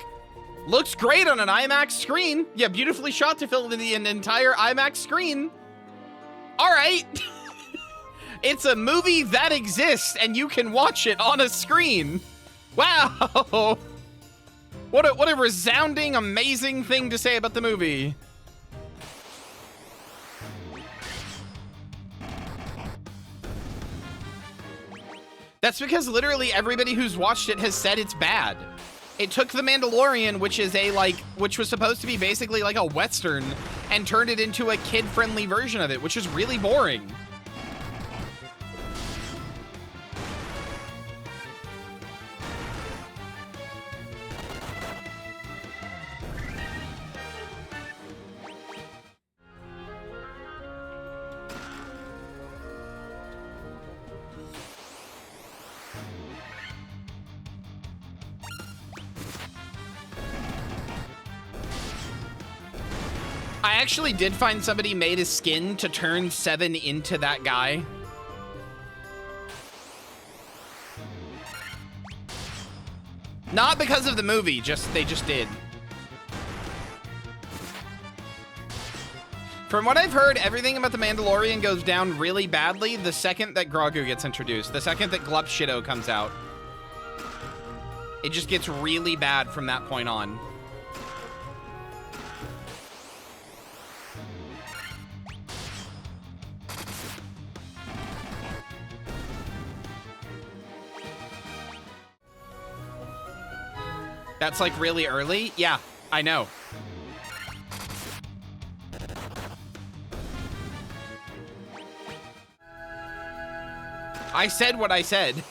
looks great on an IMAX screen. Yeah, beautifully shot to fill an entire IMAX screen. All right. It's a movie that exists and you can watch it on a screen. Wow. What a resounding, amazing thing to say about the movie. That's because literally everybody who's watched it has said it's bad. It took The Mandalorian, which was supposed to be basically like a Western, and turned it into a kid-friendly version of it, which is really boring. I actually did find somebody made a skin to turn 7 into that guy. Not because of the movie, they just did. From what I've heard, everything about The Mandalorian goes down really badly the second that Grogu gets introduced, the second that Glup Shido comes out. It just gets really bad from that point on. That's like really early? Yeah, I know. I said what I said.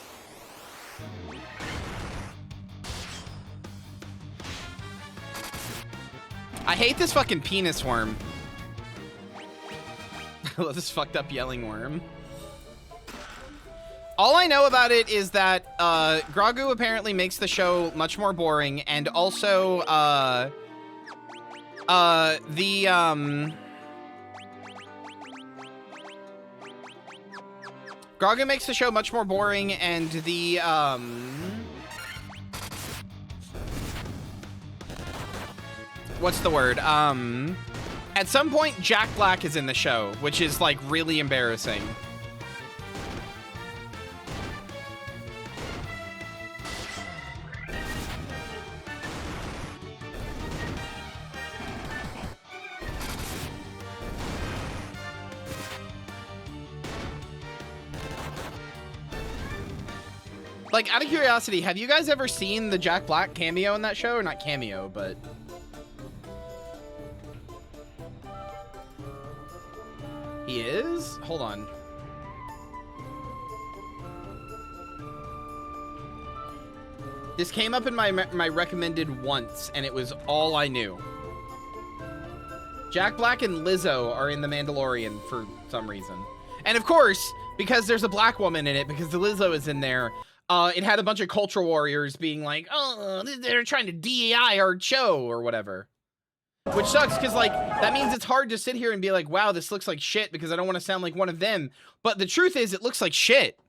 I hate this fucking penis worm. I love this fucked up yelling worm. All I know about it is that Grogu apparently makes the show much more boring, and also Grogu makes the show much more boring, and the what's the word? At some point Jack Black is in the show, which is like really embarrassing. Like, out of curiosity, have you guys ever seen the Jack Black cameo in that show? Or not cameo, but... He is? Hold on. This came up in my recommended once, and it was all I knew. Jack Black and Lizzo are in The Mandalorian for some reason. And of course, because there's a black woman in it, because the Lizzo is in there, it had a bunch of culture warriors being like, oh, they're trying to DEI our show or whatever. Which sucks, because, like, that means it's hard to sit here and be like, wow, this looks like shit, because I don't want to sound like one of them. But the truth is, it looks like shit.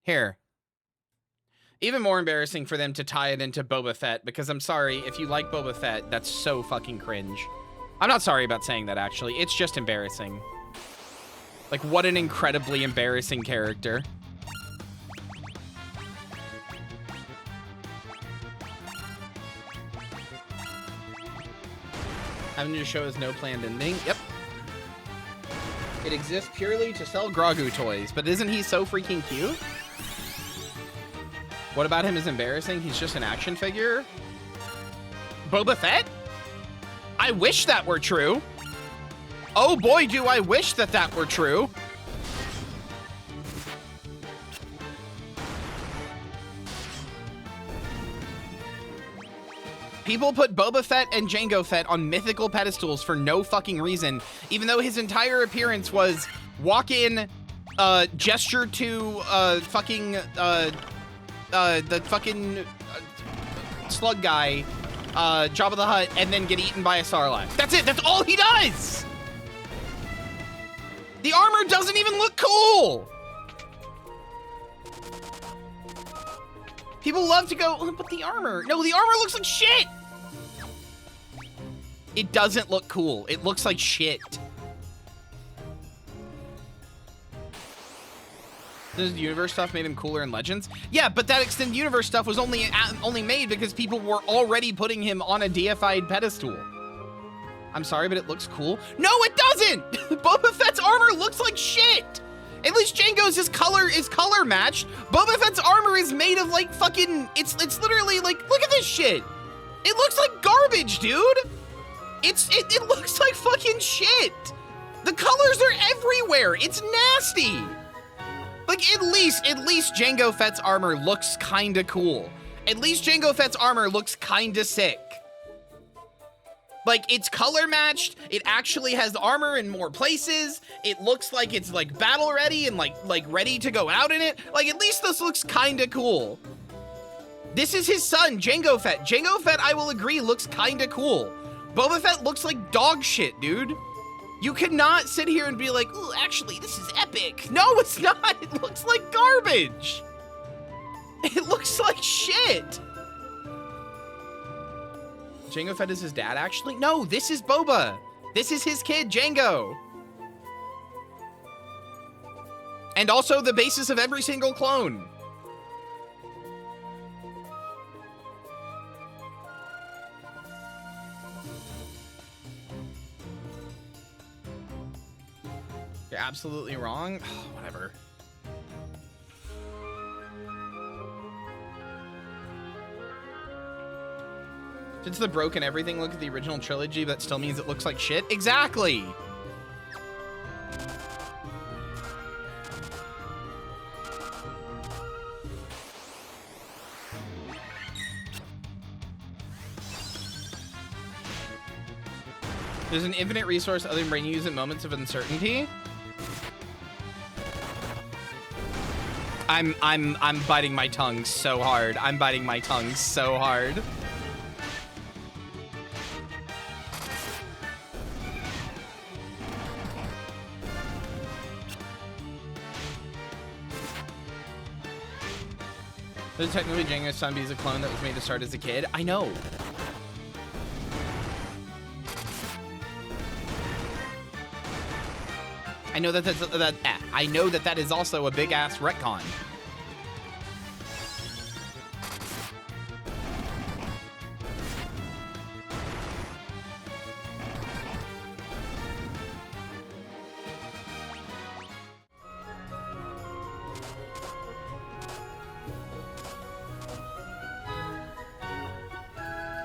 Here. Even more embarrassing for them to tie it into Boba Fett, because I'm sorry, if you like Boba Fett, that's so fucking cringe. I'm not sorry about saying that, actually. It's just embarrassing. Like, what an incredibly embarrassing character. Having to show has no planned ending. Yep. It exists purely to sell Grogu toys, but isn't he so freaking cute? What about him is embarrassing? He's just an action figure? Boba Fett? I wish that were true. Oh boy, do I wish that that were true. People put Boba Fett and Jango Fett on mythical pedestals for no fucking reason, even though his entire appearance was walk in, gesture to, the fucking slug guy, Jabba the Hutt, and then get eaten by a Sarlacc. That's it. That's all he does. The armor doesn't even look cool. People love to go, oh, but the armor. No, the armor looks like shit. It doesn't look cool. It looks like shit. Does universe stuff made him cooler in Legends? Yeah, but that extended universe stuff was only made because people were already putting him on a deified pedestal. I'm sorry, but it looks cool. No, it doesn't! Boba Fett's armor looks like shit! At least Jango's is color matched. Boba Fett's armor is made of like fucking, it's literally like, look at this shit. It looks like garbage, dude. It looks like fucking shit. The colors are everywhere. It's nasty. Like, at least Jango Fett's armor looks kinda cool. At least Jango Fett's armor looks kinda sick. Like, it's color matched. It actually has armor in more places. It looks like it's like battle ready and like ready to go out in it. Like, at least this looks kinda cool. This is his son, Jango Fett. Jango Fett, I will agree, looks kinda cool. Boba Fett looks like dog shit, dude. You cannot sit here and be like, ooh, actually, this is epic. No, it's not. It looks like garbage. It looks like shit. Jango Fett is his dad, actually? No, this is Boba. This is his kid, Jango. And also the basis of every single clone. You're absolutely wrong. Whatever. If it's the broken everything look at the original trilogy, that still means it looks like shit? Exactly! There's an infinite resource other than brain use in moments of uncertainty. I'm biting my tongue so hard. I'm biting my tongue so hard. There's technically Jango's son is a clone that was made to start as a kid. I know. I know I know that is also a big ass retcon.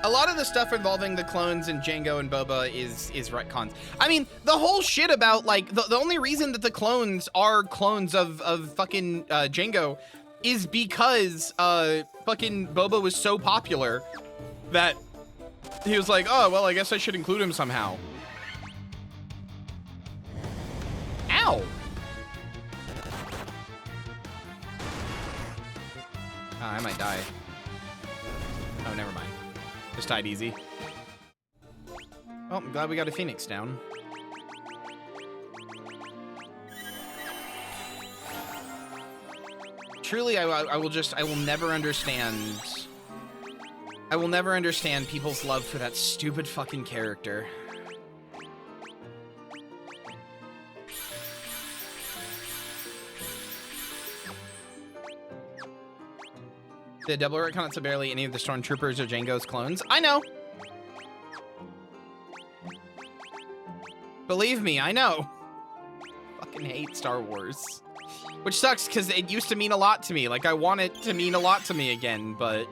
a lot of the stuff involving the clones and Jango and Boba is retcons. I mean, the whole shit about, like, the only reason that the clones are clones of fucking Jango is because fucking Boba was so popular that he was like, oh, well, I guess I should include him somehow. Ow! Oh, I might die. Oh, never mind. Just died easy. Well, I'm glad we got a Phoenix down. Truly, I will never understand. I will never understand people's love for that stupid fucking character. The double retcon to barely any of the Stormtroopers or Jango's clones. I know. Believe me, I know. Fucking hate Star Wars. Which sucks, because it used to mean a lot to me. Like, I want it to mean a lot to me again, but...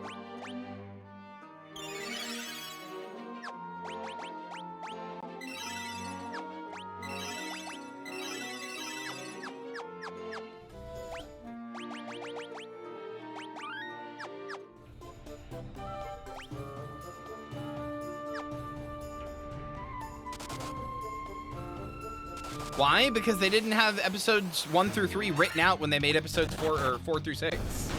Why? Because they didn't have episodes 1 through 3 written out when they made episodes 4 through 6.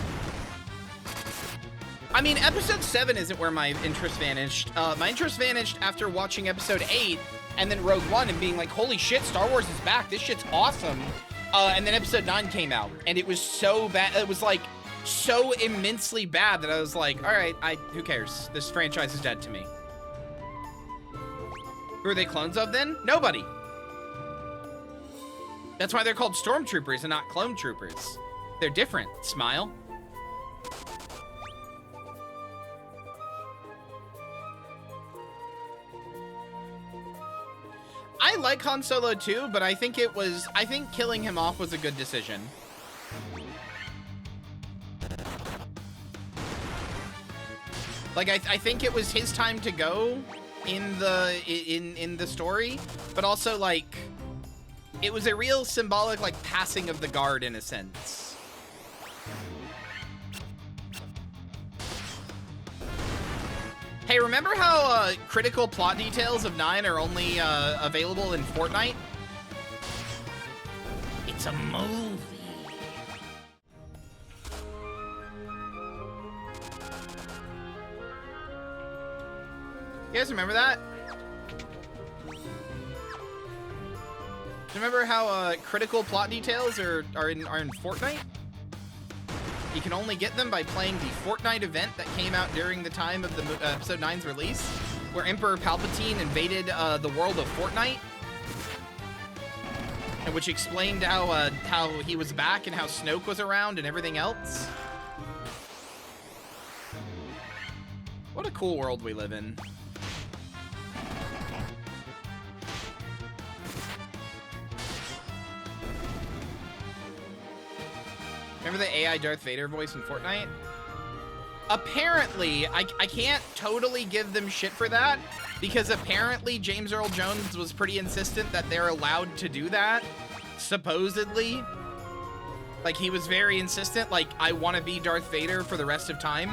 I mean, episode 7 isn't where my interest vanished. My interest vanished after watching episode 8 and then Rogue One and being like, holy shit, Star Wars is back. This shit's awesome. And then episode 9 came out and it was so bad. It was like so immensely bad that I was like, all right, who cares? This franchise is dead to me. Who are they clones of then? Nobody. That's why they're called Stormtroopers and not Clone Troopers. They're different. Smile. I like Han Solo too, but I think killing him off was a good decision. Like, I think it was his time to go in the story, but also, like, it was a real symbolic, like, passing of the guard in a sense. Hey, remember how critical plot details of 9 are only available in Fortnite? It's a movie. You guys remember that? Remember how critical plot details are in Fortnite? You can only get them by playing the Fortnite event that came out during the time of the episode 9's release, where Emperor Palpatine invaded the world of Fortnite, and which explained how he was back and how Snoke was around and everything else. What a cool world we live in. Remember the AI Darth Vader voice in Fortnite? Apparently, I can't totally give them shit for that, because apparently James Earl Jones was pretty insistent that they're allowed to do that, supposedly. Like, he was very insistent, like, I want to be Darth Vader for the rest of time.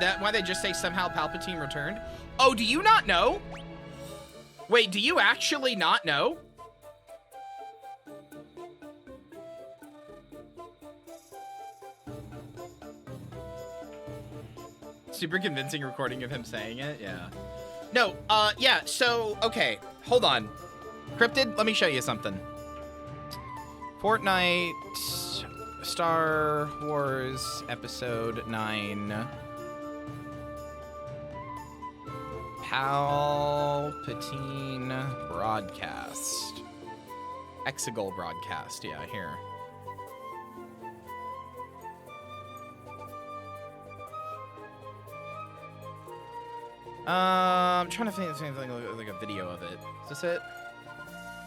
That why they just say somehow Palpatine returned? Oh, do you not know? Wait, do you actually not know? Super convincing recording of him saying it, yeah. No, yeah, so, okay, hold on. Cryptid, let me show you something. Fortnite, Star Wars Episode 9. Palpatine broadcast. Exegol broadcast, yeah, here. I'm trying to think of something like a video of it. Is this it?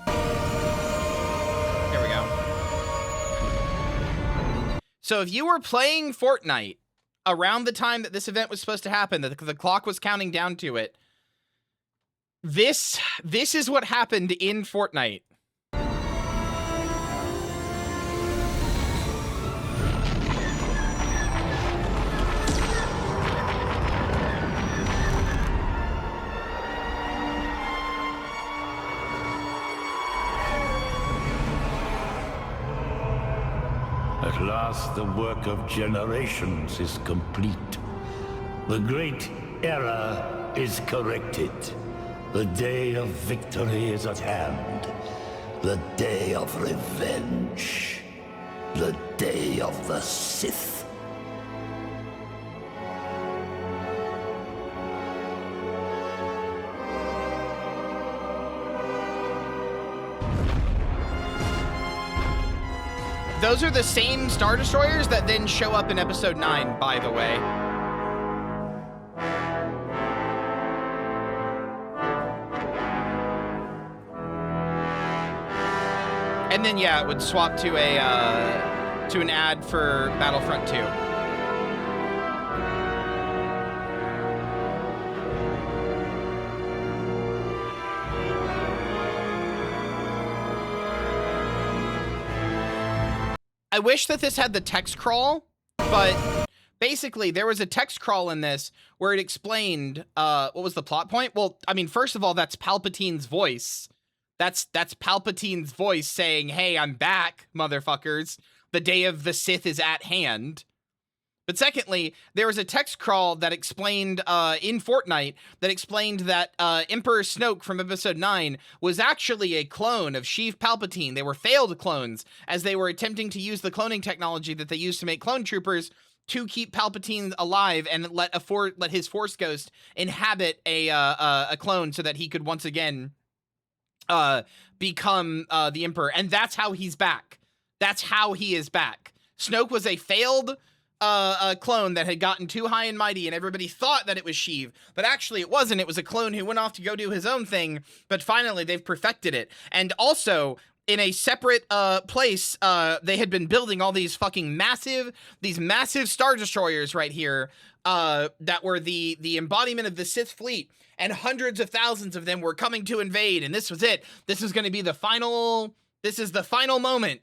There we go. So if you were playing Fortnite around the time that this event was supposed to happen, that the clock was counting down to it. This is what happened in Fortnite. At last, the work of generations is complete. The great error is corrected. The day of victory is at hand. The day of revenge. The day of the Sith. Those are the same Star Destroyers that then show up in Episode 9, by the way. And then, yeah, it would swap to an ad for Battlefront 2. I wish that this had the text crawl, but basically there was a text crawl in this where it explained what was the plot point. Well, I mean, first of all, that's Palpatine's voice. That's Palpatine's voice saying, "Hey, I'm back, motherfuckers. The day of the Sith is at hand." But secondly, there was a text crawl that explained in Fortnite that explained that Emperor Snoke from Episode 9 was actually a clone of Sheev Palpatine. They were failed clones as they were attempting to use the cloning technology that they used to make clone troopers to keep Palpatine alive and let his Force Ghost inhabit a clone so that he could once again become the Emperor. And that's how he's back. That's how he is back. Snoke was a failed a clone that had gotten too high and mighty, and everybody thought that it was Sheev, but actually it wasn't. It was a clone who went off to go do his own thing, but finally they've perfected it. And also, in a separate place, they had been building all these fucking massive Star Destroyers right here that were the embodiment of the Sith fleet, and hundreds of thousands of them were coming to invade, and this was it. This was going to be the final moment.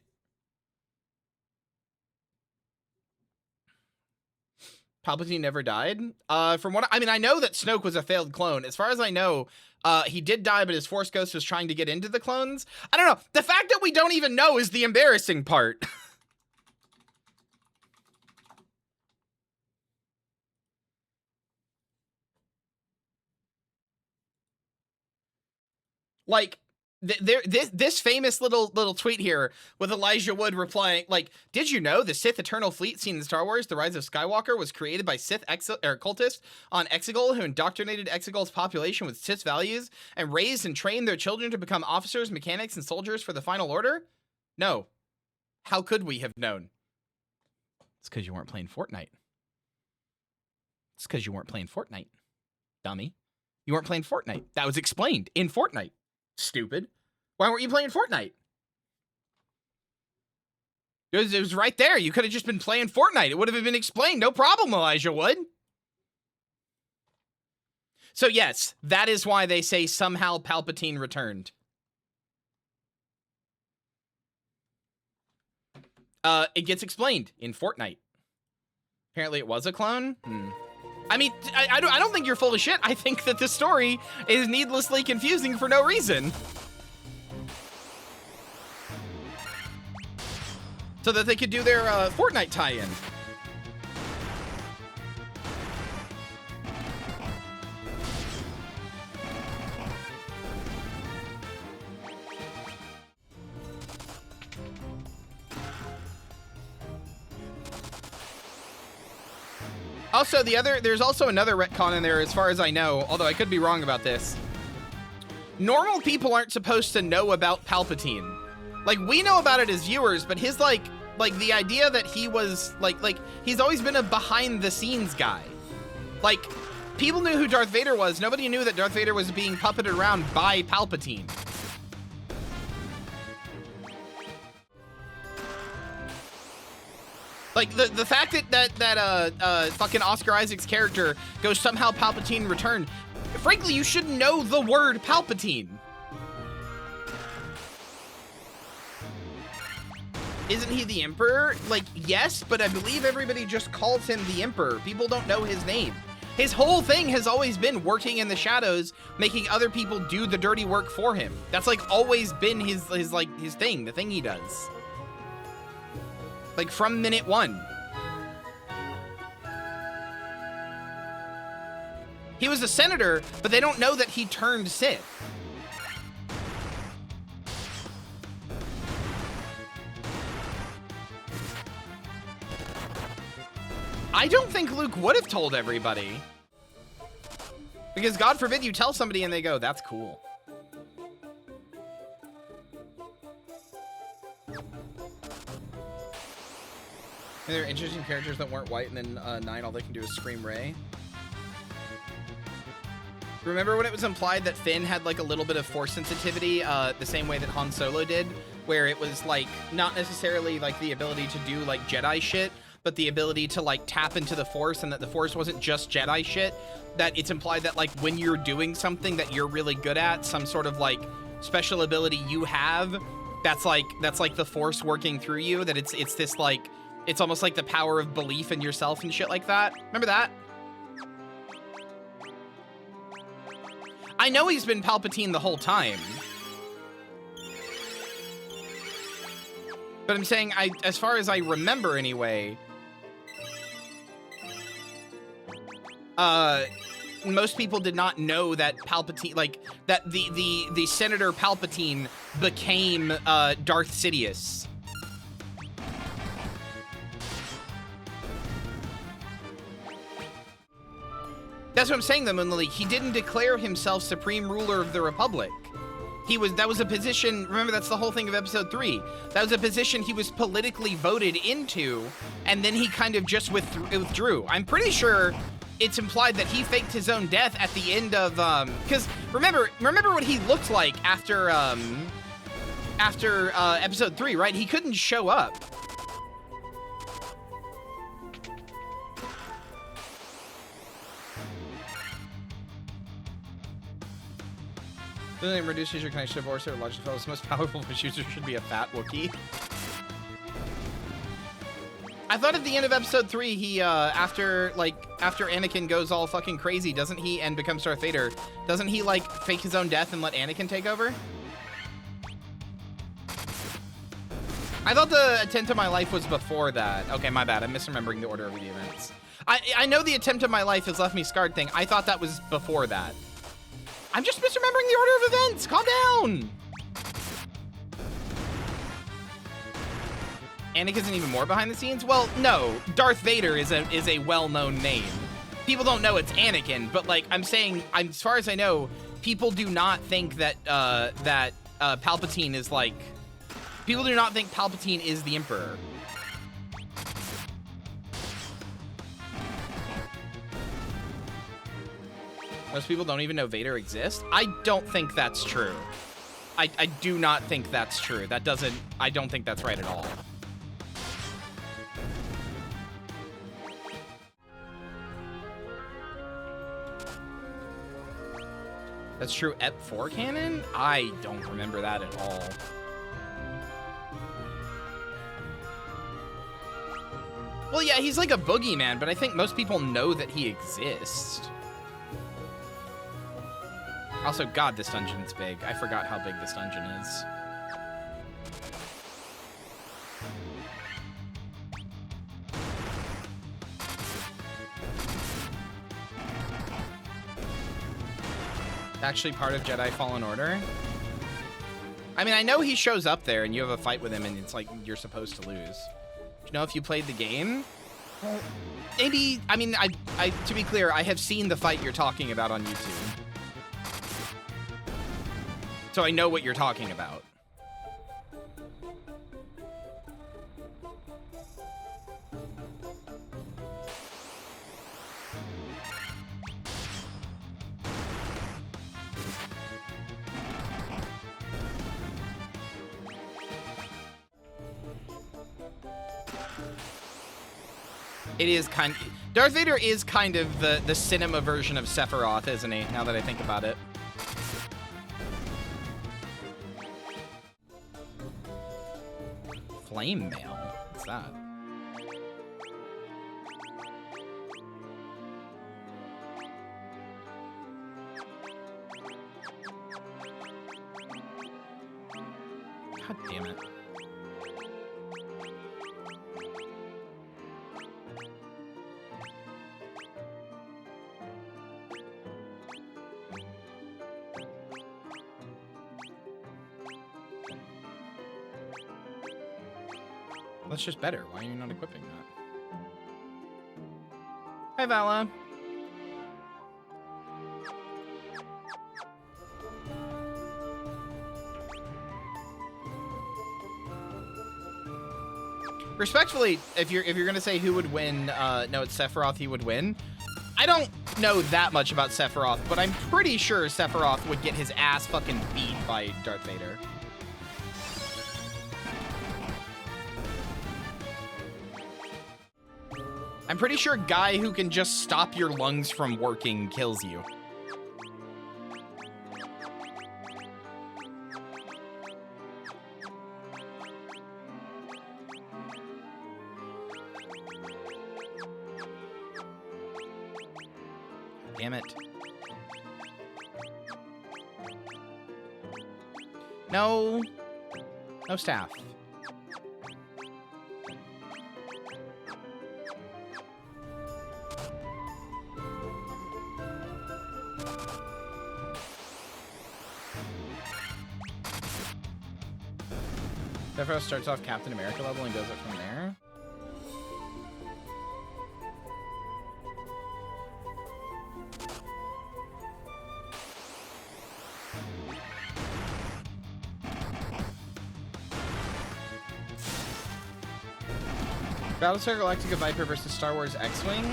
Palpatine never died. From what I mean, I know that Snoke was a failed clone. As far as I know, he did die, but his Force Ghost was trying to get into the clones. I don't know. The fact that we don't even know is the embarrassing part. Like, this famous little tweet here with Elijah Wood replying, like, "Did you know the Sith Eternal Fleet seen in Star Wars The Rise of Skywalker was created by Sith cultists on Exegol who indoctrinated Exegol's population with Sith values and raised and trained their children to become officers, mechanics, and soldiers for the Final Order? No. How could we have known?" It's because you weren't playing Fortnite. It's because you weren't playing Fortnite, dummy. You weren't playing Fortnite. That was explained in Fortnite. Stupid. Why weren't you playing Fortnite? It was right there. You could have just been playing Fortnite. It would have been explained. No problem, Elijah Wood. So yes, that is why they say somehow Palpatine returned. It gets explained in Fortnite. Apparently it was a clone. I mean, I don't think you're full of shit. I think that the story is needlessly confusing for no reason. So that they could do their Fortnite tie-in. Also, there's also another retcon in there as far as I know, although I could be wrong about this. Normal people aren't supposed to know about Palpatine. Like, we know about it as viewers, but his, like the idea that he was, like, he's always been a behind-the-scenes guy. Like, people knew who Darth Vader was. Nobody knew that Darth Vader was being puppeted around by Palpatine. Like the fact that fucking Oscar Isaac's character goes somehow Palpatine returned. Frankly, you should know the word Palpatine. Isn't he the Emperor? Like, yes, but I believe everybody just calls him the Emperor. People don't know his name. His whole thing has always been working in the shadows, making other people do the dirty work for him. That's like always been his thing, the thing he does. Like from minute one. He was a senator, but they don't know that he turned Sith. I don't think Luke would have told everybody. Because God forbid you tell somebody and they go, that's cool. And there are interesting characters that weren't white, and then 9, all they can do is scream Rey. Remember when it was implied that Finn had like a little bit of force sensitivity, the same way that Han Solo did, where it was like not necessarily like the ability to do like Jedi shit, but the ability to like tap into the force, and that the force wasn't just Jedi shit, that it's implied that like when you're doing something that you're really good at, some sort of like special ability you have, that's like the force working through you, that it's this like, it's almost like the power of belief in yourself and shit like that. Remember that? I know he's been Palpatine the whole time. But I'm saying, as far as I remember anyway, most people did not know that Palpatine, like, that the Senator Palpatine became Darth Sidious. That's what I'm saying, though, Moonlily. He didn't declare himself Supreme Ruler of the Republic. That was a position, remember, that's the whole thing of episode 3. That was a position he was politically voted into, and then he kind of just withdrew. I'm pretty sure it's implied that he faked his own death at the end of, because remember what he looked like after episode 3, right? He couldn't show up. It reduces your connection to Vorsa or large fellows. Most powerful Force user should be a fat Wookiee. I thought at the end of episode 3, he after Anakin goes all fucking crazy, doesn't he, and becomes Darth Vader, doesn't he like fake his own death and let Anakin take over? I thought the attempt of my life was before that. Okay, my bad. I'm misremembering the order of the events. I know the attempt of my life has left me scarred thing. I thought that was before that. I'm just misremembering the order of events. Calm down. Anakin isn't even more behind the scenes? Well, no. Darth Vader is a well-known name. People don't know it's Anakin, but like I'm saying, as far as I know, people do not think that Palpatine is like. People do not think Palpatine is the Emperor. Most people don't even know Vader exists. I don't think that's true. I do not think that's true. I don't think that's right at all. That's true Ep 4 canon? I don't remember that at all. Well, yeah, he's like a boogeyman, but I think most people know that he exists. Also, God, this dungeon's big. I forgot how big this dungeon is. Actually part of Jedi Fallen Order? I mean, I know he shows up there and you have a fight with him and it's like you're supposed to lose. Do you know if you played the game? Well, maybe, I mean, I to be clear, I have seen the fight you're talking about on YouTube. So I know what you're talking about. It is kind. Darth Vader is kind of the cinema version of Sephiroth, isn't he? Now that I think about it. Flame mail. What's that? God damn it. That's just better. Why are you not equipping that? Hi, Vala. Respectfully, if you're gonna say who would win, no, it's Sephiroth. He would win. I don't know that much about Sephiroth, but I'm pretty sure Sephiroth would get his ass fucking beat by Darth Vader. I'm pretty sure a guy who can just stop your lungs from working kills you. Damn it. No. No staff. Sephiroth starts off Captain America level and goes up from there. Battlestar Galactica Viper versus Star Wars X-Wing.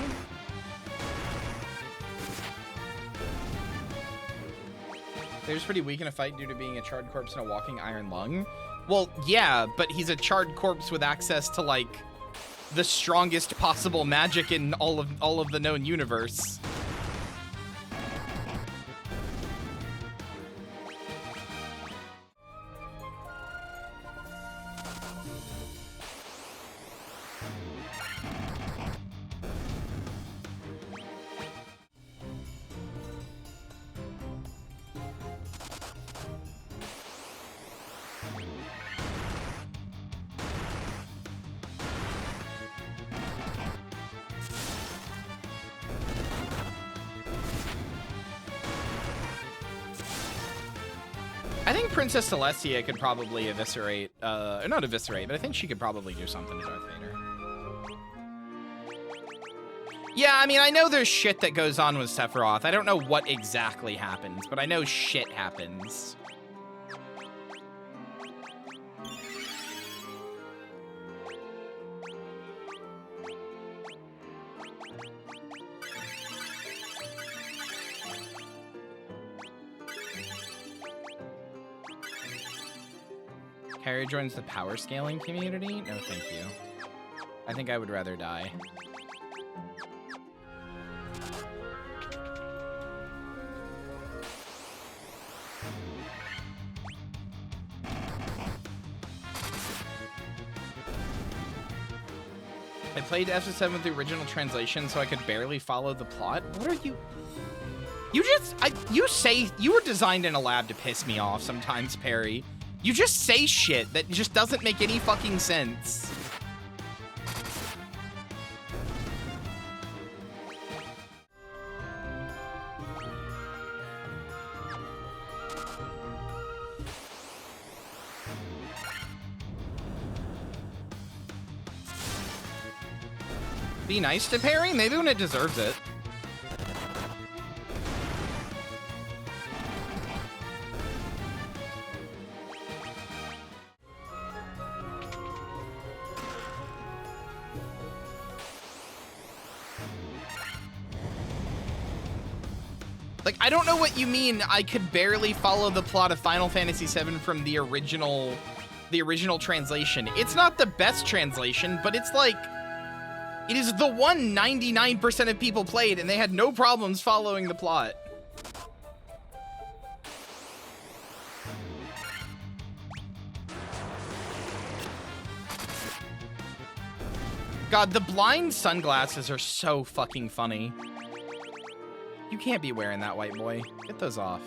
Vader's pretty weak in a fight due to being a charred corpse and a walking iron lung. Well, yeah, but he's a charred corpse with access to, like, the strongest possible magic in all of the known universe. I think Princess Celestia could probably eviscerate, not eviscerate, but I think she could probably do something to Darth Vader. Yeah, I mean, I know there's shit that goes on with Sephiroth. I don't know what exactly happens, but I know shit happens. Harry joins the power scaling community? No, thank you. I think I would rather die. I played FF7 with the original translation, so I could barely follow the plot. What are you? You say you were designed in a lab to piss me off sometimes, Perry. You just say shit that just doesn't make any fucking sense. Be nice to Perry? Maybe when it deserves it. Like, I don't know what you mean I could barely follow the plot of Final Fantasy VII from the original translation. It's not the best translation, but it's like, It is the one 99% of people played, and they had no problems following the plot. God, the blind sunglasses are so fucking funny. You can't be wearing that, white boy. Get those off.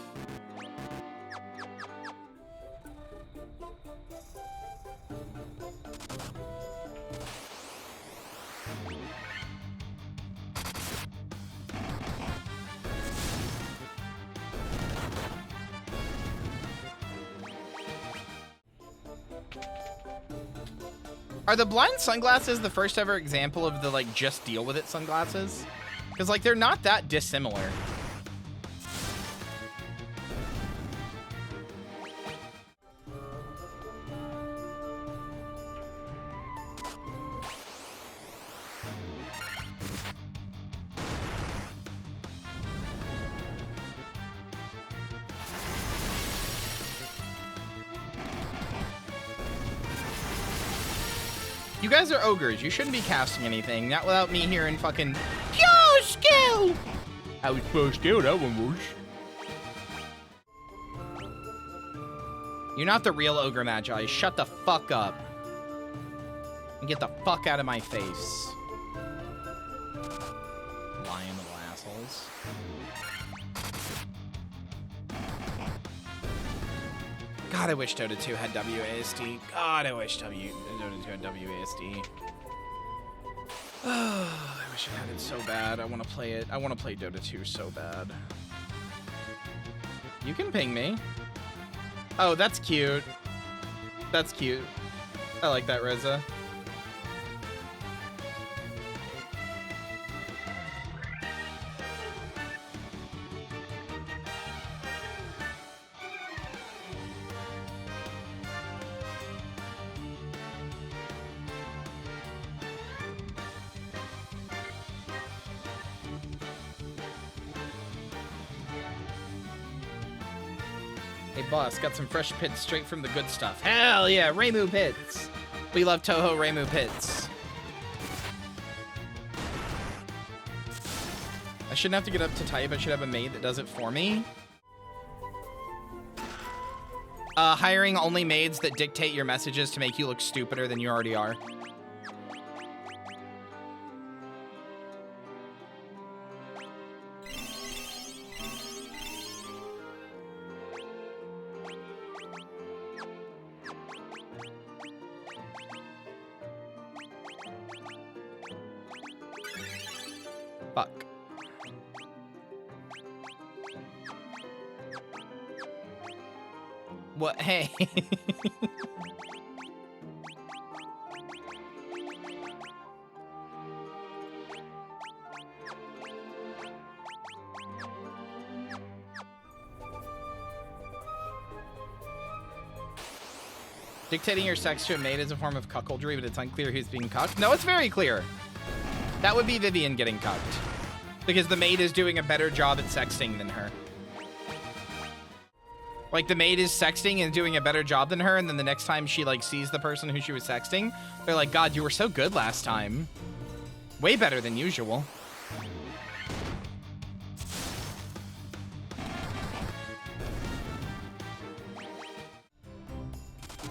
Are the blind sunglasses the first ever example of the, like, just deal with it sunglasses? Because, like, they're not that dissimilar. You guys are ogres. You shouldn't be casting anything. Not without me hearing fucking pure skill. How was pure skill? That one was. You're not the real ogre magi. Shut the fuck up. And get the fuck out of my face. Lying little assholes. God, I wish Dota 2 had WASD. God, I wish Dota 2 had WASD. I wish it had it so bad. I want to play it. I want to play Dota 2 so bad. You can ping me. Oh, that's cute. That's cute. I like that, Reza. Hey boss, got some fresh pits straight from the good stuff. Hell yeah, Reimu pits. We love Toho Reimu pits. I shouldn't have to get up to type. I should have a maid that does it for me. Hiring only maids that dictate your messages to make you look stupider than you already are. Fuck. What? Hey. Dictating your sex to a maid is a form of cuckoldry, but it's unclear who's being cucked. No, it's very clear. That would be Vivian getting cucked. Because the maid is doing a better job at sexting than her. Like, the maid is sexting and doing a better job than her, and then the next time she, like, sees the person who she was sexting, they're like, God, you were so good last time. Way better than usual.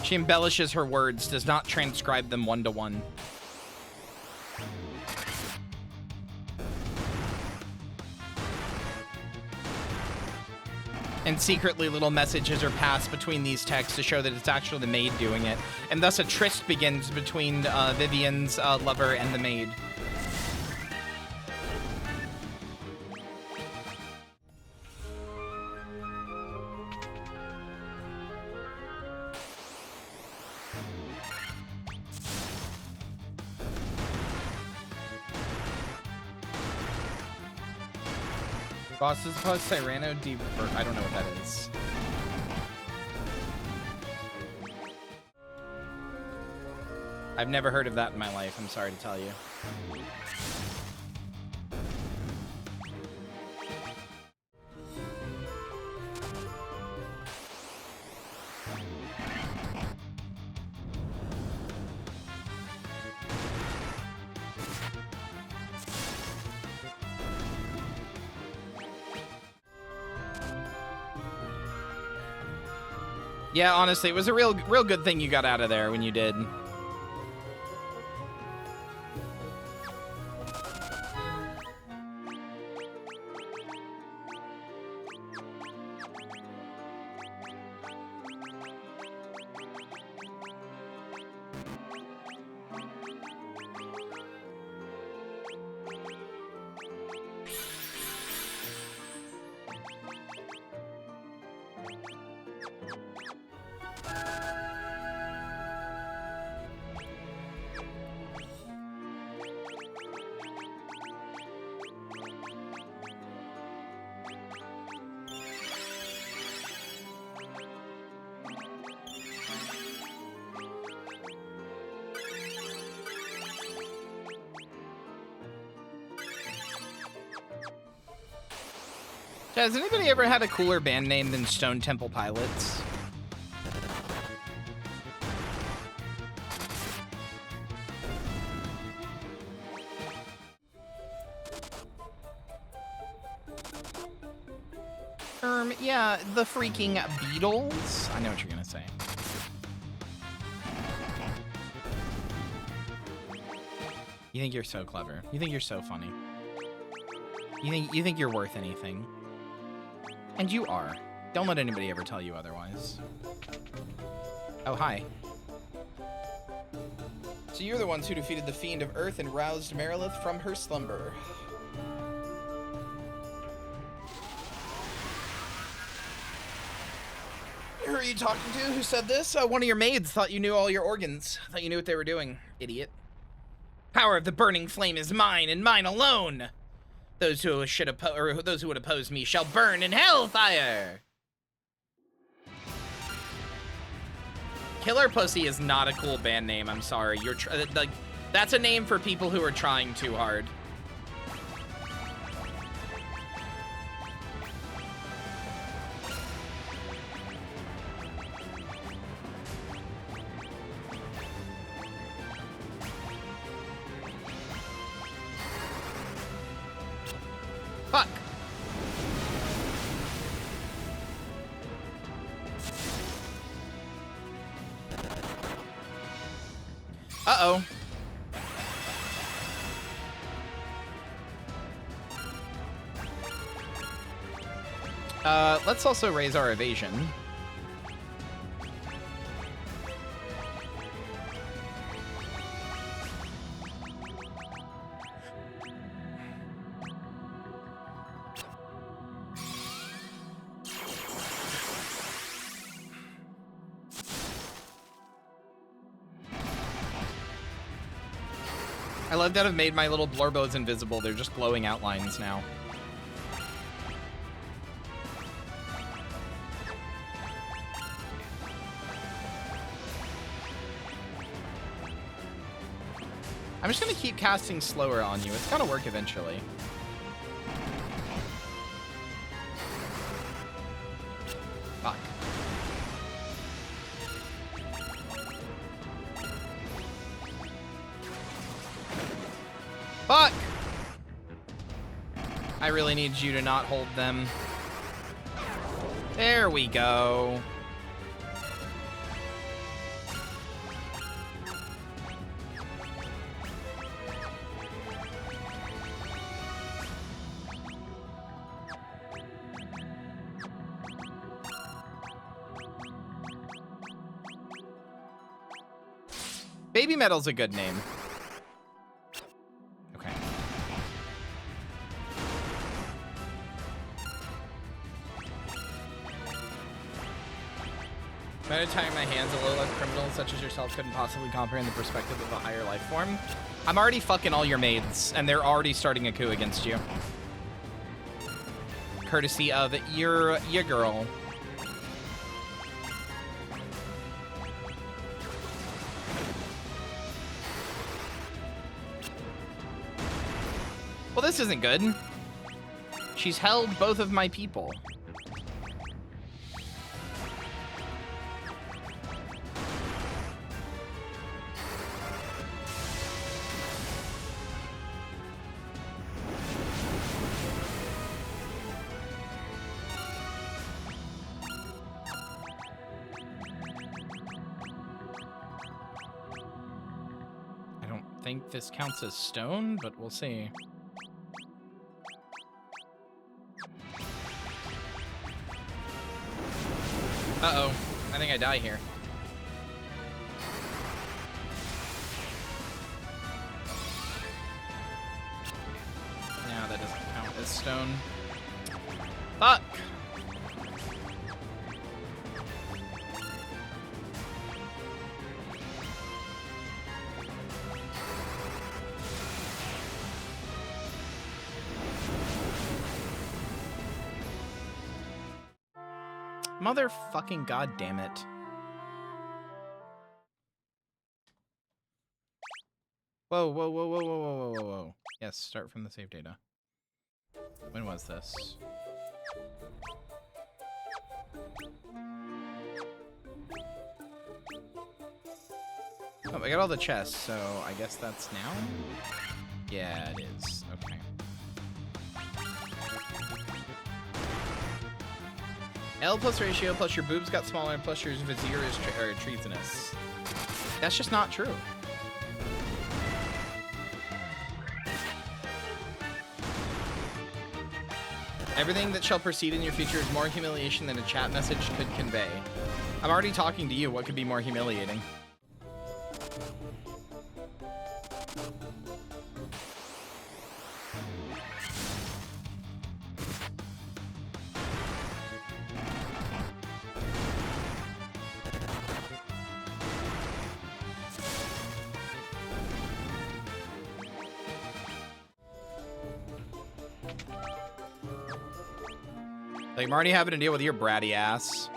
She embellishes her words, does not transcribe them one-to-one. And secretly little messages are passed between these texts to show that it's actually the maid doing it. And thus a tryst begins between Vivian's lover and the maid. Boss is supposed to say Rano I don't know what that is. I've never heard of that in my life, I'm sorry to tell you. Yeah, honestly, it was a real good thing you got out of there when you did. Has anybody ever had a cooler band name than Stone Temple Pilots? Yeah, the freaking Beatles. I know what you're gonna say. You think you're so clever. You think you're so funny. You think you're worth anything. And you are. Don't let anybody ever tell you otherwise. Oh, hi. So you're the ones who defeated the Fiend of Earth and roused Marilith from her slumber. Who are you talking to? Who said this? One of your maids thought you knew all your organs. Thought you knew what they were doing, idiot. Power of the burning flame is mine and mine alone. Those who would oppose me shall burn in hellfire. Killer Pussy is not a cool band name. I'm sorry. You're like, that's a name for people who are trying too hard. Fuck. Uh-oh. Let's also raise our evasion. I love that I've made my little Blorbos invisible. They're just glowing outlines now. I'm just gonna keep casting slower on you. It's gonna work eventually. Fuck. Fuck! I really need you to not hold them. There we go. Baby Metal's a good name. Okay. Better tying my hands a low-life criminals such as yourself couldn't possibly comprehend the perspective of a higher life form. I'm already fucking all your maids, and they're already starting a coup against you. Courtesy of your girl. Well, this isn't good. She's held both of my people. think this counts as stone, but we'll see. Uh-oh. I think I die here. No, that doesn't count as stone. Fuck! Motherfucking goddamn it. Whoa, whoa, whoa, whoa, whoa, whoa, whoa, whoa, whoa. Yes, start from the save data. When was this? Oh, I got all the chests, so I guess that's now? Yeah, it is. Okay. L plus ratio plus your boobs got smaller plus your vizier is treasonous. That's just not true. Everything that shall proceed in your future is more humiliation than a chat message could convey. I'm already talking to you. What could be more humiliating? Like, I'm already having to deal with your bratty ass.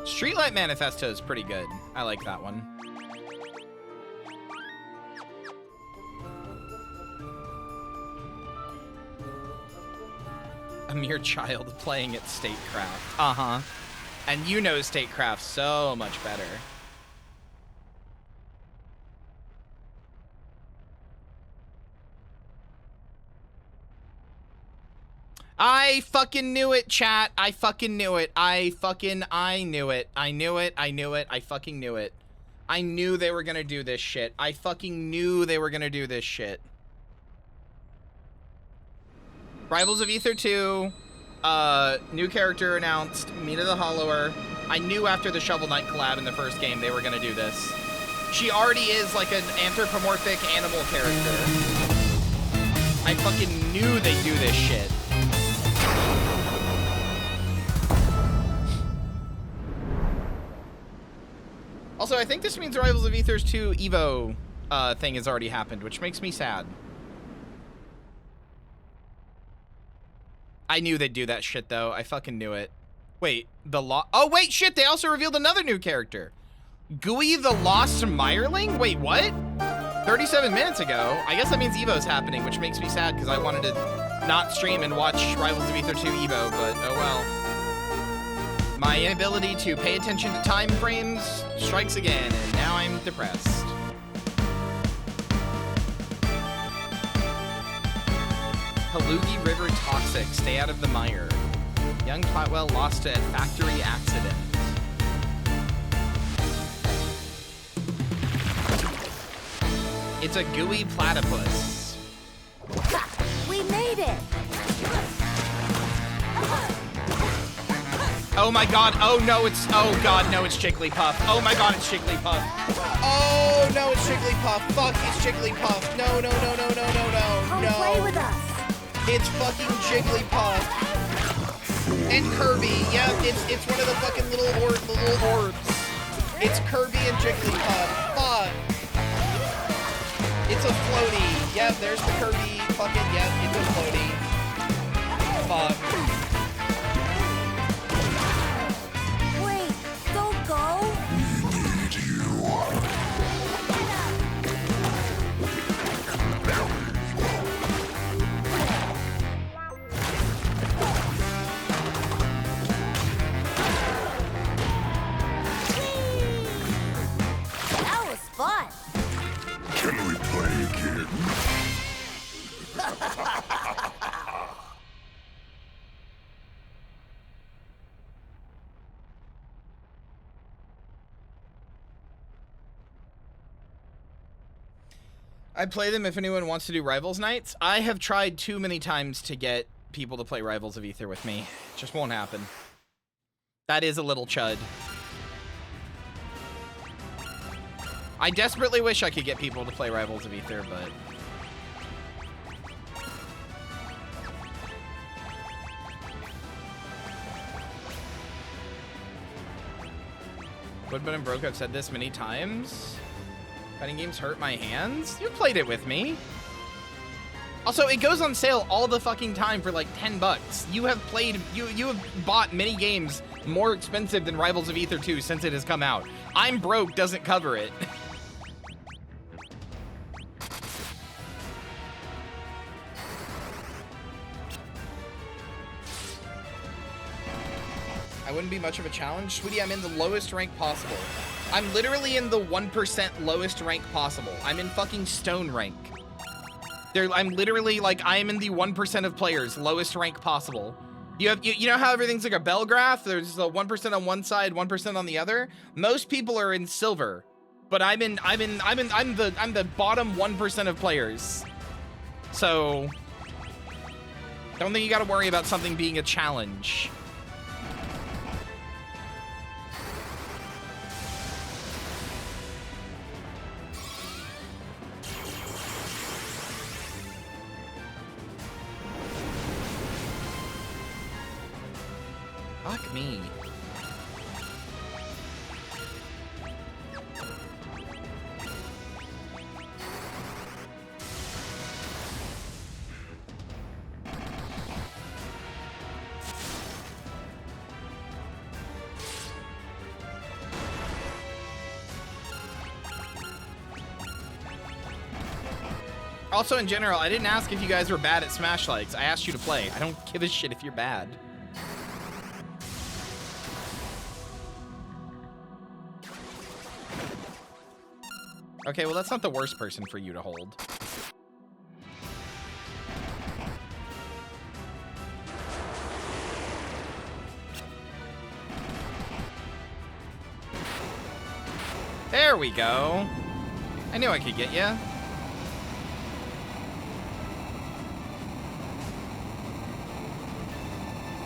Streetlight Manifesto is pretty good. I like that one. A mere child playing at Statecraft. Uh-huh. And you know Statecraft so much better. I fucking knew it, chat. I fucking knew it. I knew it. I knew it. I knew it. I fucking knew it. I knew they were gonna do this shit. I fucking knew they were gonna do this shit. Rivals of Aether 2. New character announced. Mina the Hollower. I knew after the Shovel Knight collab in the first game they were gonna do this. She already is like an anthropomorphic animal character. I fucking knew they'd do this shit. Also, I think this means Rivals of Aether's 2 Evo thing has already happened, which makes me sad. I knew they'd do that shit, though. I fucking knew it. Wait, oh, wait, shit, they also revealed another new character. Gooey the Lost Mirling? Wait, what? 37 minutes ago? I guess that means Evo's happening, which makes me sad, because I wanted to not stream and watch Rivals of Aether 2 Evo, but oh well. My inability to pay attention to time frames strikes again, and now I'm depressed. Halugi River toxic. Stay out of the mire. Young Platwell lost to a factory accident. It's a gooey platypus. We made it! Oh my god, oh no, oh god, no, it's Jigglypuff. Oh my god, it's Jigglypuff. Oh no, it's Jigglypuff. Fuck, it's Jigglypuff. No, no, no, no, no, no, no, Come no. play with us! It's fucking Jigglypuff. And Kirby. Yeah, it's one of the fucking little orbs. It's Kirby and Jigglypuff. Fuck. It's a floaty. Yep, there's the Kirby. Fucking, yep, it's a floaty. Fuck. I play them if anyone wants to do Rivals Nights. I have tried too many times to get people to play Rivals of Aether with me. It just won't happen. That is a little chud. I desperately wish I could get people to play Rivals of Aether, but... Woodbun and Broke have said this many times. Fighting games hurt my hands? You played it with me. Also, it goes on sale all the fucking time for like 10 bucks. You have played, you have bought many games more expensive than Rivals of Aether 2 since it has come out. I'm broke doesn't cover it. I wouldn't be much of a challenge. Sweetie, I'm in the lowest rank possible. I'm literally in the 1% lowest rank possible. I'm in fucking stone rank. I'm literally like, I am in the 1% of players, lowest rank possible. You know how everything's like a bell graph? There's the 1% on one side, 1% on the other. Most people are in silver, but I'm the bottom 1% of players. So don't think you got to worry about something being a challenge. Fuck me. Also, in general, I didn't ask if you guys were bad at Smash Likes. I asked you to play. I don't give a shit if you're bad. Okay, well, that's not the worst person for you to hold. There we go. I knew I could get you.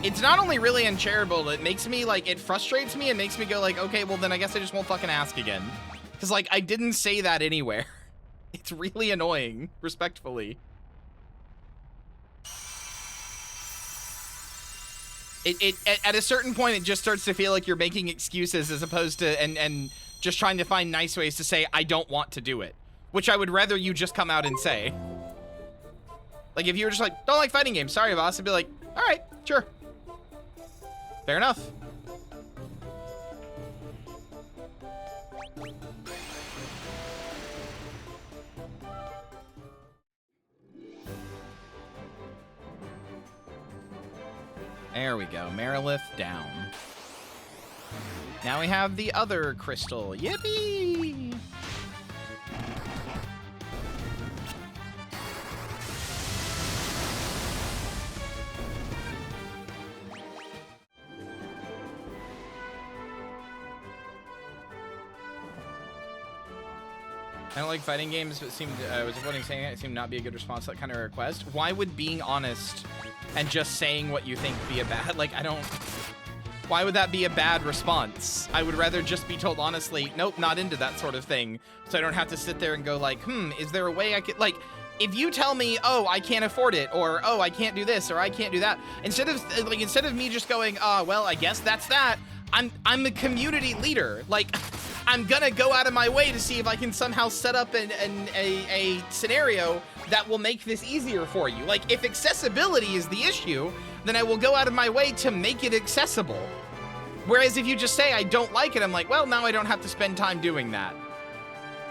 It's not only really uncharitable, it makes me, like, it frustrates me and makes me go, like, okay, well, then I guess I just won't fucking ask again. Because, like, I didn't say that anywhere. It's really annoying, respectfully. At a certain point, it just starts to feel like you're making excuses as opposed to, and just trying to find nice ways to say, I don't want to do it. Which I would rather you just come out and say. Like, if you were just like, don't like fighting games, sorry, boss, I'd be like, all right, sure. Fair enough. There we go. Marilith down. Now we have the other crystal. Yippee! I don't like fighting games, but I was avoiding saying it seemed not be a good response to that kind of request. Why would being honest and just saying what you think be a bad, like, why would that be a bad response? I would rather just be told honestly, nope, not into that sort of thing. So I don't have to sit there and go like, is there a way I could, like, if you tell me, oh, I can't afford it, or, oh, I can't do this, or I can't do that, instead of me just going, well, I guess that's that, I'm the community leader. Like, I'm gonna go out of my way to see if I can somehow set up a scenario that will make this easier for you. Like, if accessibility is the issue, then I will go out of my way to make it accessible. Whereas if you just say I don't like it, I'm like, well, now I don't have to spend time doing that.